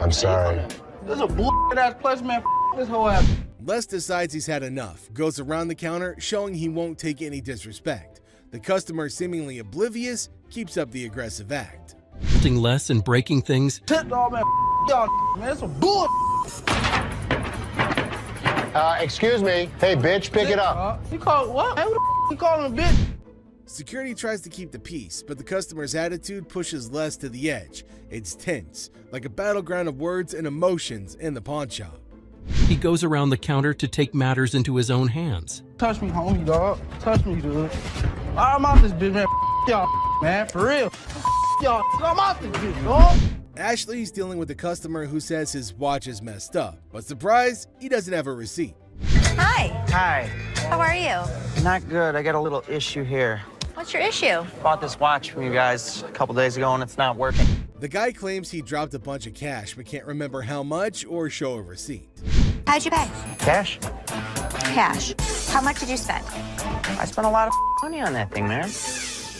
Speaker 23: I'm sorry.
Speaker 10: This is a bull-ass place, man. This whole ass.
Speaker 17: Les decides he's had enough, goes around the counter, showing he won't take any disrespect. The customer, seemingly oblivious, keeps up the aggressive act.
Speaker 15: Les and breaking things.
Speaker 10: Shit, dog, man. Y'all, man, it's a bull.
Speaker 23: Excuse me. Hey, bitch, pick it up.
Speaker 10: You call what? Hey, who the you calling a bitch?
Speaker 17: Security tries to keep the peace, but the customer's attitude pushes Les to the edge. It's tense, like a battleground of words and emotions in the pawn shop.
Speaker 15: He goes around the counter to take matters into his own hands.
Speaker 10: Touch me, homie, dog. Touch me, dude. I'm out this bitch, man. Y'all, man, for real. Y'all, I'm out this bitch, dog.
Speaker 17: Ashley's dealing with a customer who says his watch is messed up, but surprise, he doesn't have a receipt.
Speaker 2: Hi.
Speaker 7: Hi.
Speaker 2: How are you?
Speaker 7: Not good. I got a little issue here.
Speaker 2: What's your issue?
Speaker 7: Bought this watch from you guys a couple days ago and it's not working.
Speaker 17: The guy claims he dropped a bunch of cash but can't remember how much or show a receipt.
Speaker 2: How'd you pay?
Speaker 7: Cash?
Speaker 2: Cash. How much did you spend?
Speaker 7: I spent a lot of money on that thing, man.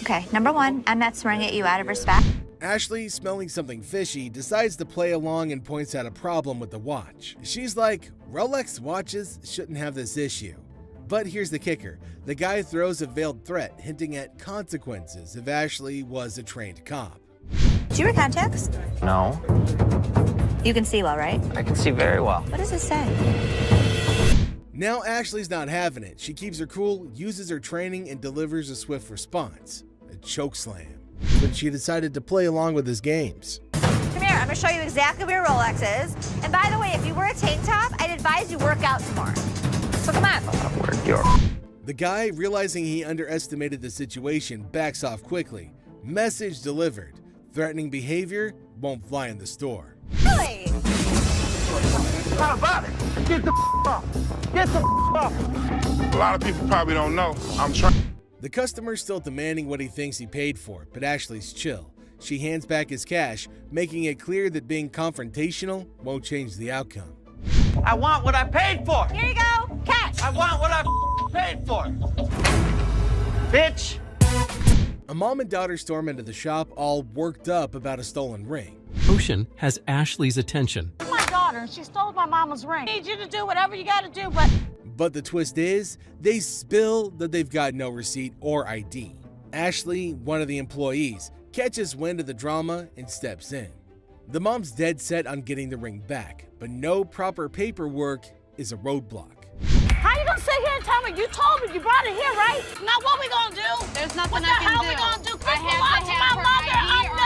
Speaker 2: Okay, number one, I'm not swearing at you out of respect.
Speaker 17: Ashley, smelling something fishy, decides to play along and points out a problem with the watch. She's like, Rolex watches shouldn't have this issue. But here's the kicker. The guy throws a veiled threat, hinting at consequences if Ashley was a trained cop.
Speaker 2: Do you wear contacts?
Speaker 7: No.
Speaker 2: You can see well, right?
Speaker 7: I can see very well.
Speaker 2: What does it say?
Speaker 17: Now Ashley's not having it. She keeps her cool, uses her training, and delivers a swift response. A chokeslam. But she decided to play along with his games.
Speaker 2: Come here, I'm gonna show you exactly where your Rolex is. And by the way, if you wear a tank top, I'd advise you work out some more. So come on.
Speaker 17: The guy, realizing he underestimated the situation, backs off quickly. Message delivered. Threatening behavior won't fly in the store.
Speaker 2: Really?
Speaker 10: How about it? Get the off. Get the off.
Speaker 24: A lot of people probably don't know. I'm trying.
Speaker 17: The customer's still demanding what he thinks he paid for, but Ashley's chill. She hands back his cash, making it clear that being confrontational won't change the outcome.
Speaker 7: I want what I paid for.
Speaker 2: Here you go. Cash.
Speaker 7: I want what I paid for. Bitch.
Speaker 17: A mom and daughter storm into the shop, all worked up about a stolen ring.
Speaker 15: Ocean has Ashley's attention.
Speaker 16: My daughter, she stole my mama's ring. I need you to do whatever you gotta do, but...
Speaker 17: But the twist is, they spill that they've got no receipt or ID. Ashley, one of the employees, catches wind of the drama and steps in. The mom's dead set on getting the ring back, but no proper paperwork is a roadblock.
Speaker 16: How you gonna sit here and tell me? You told me you brought it here, right? Now what we gonna do?
Speaker 19: There's nothing
Speaker 16: what
Speaker 19: I can do.
Speaker 16: What the hell we gonna do?
Speaker 19: I have to have her ID or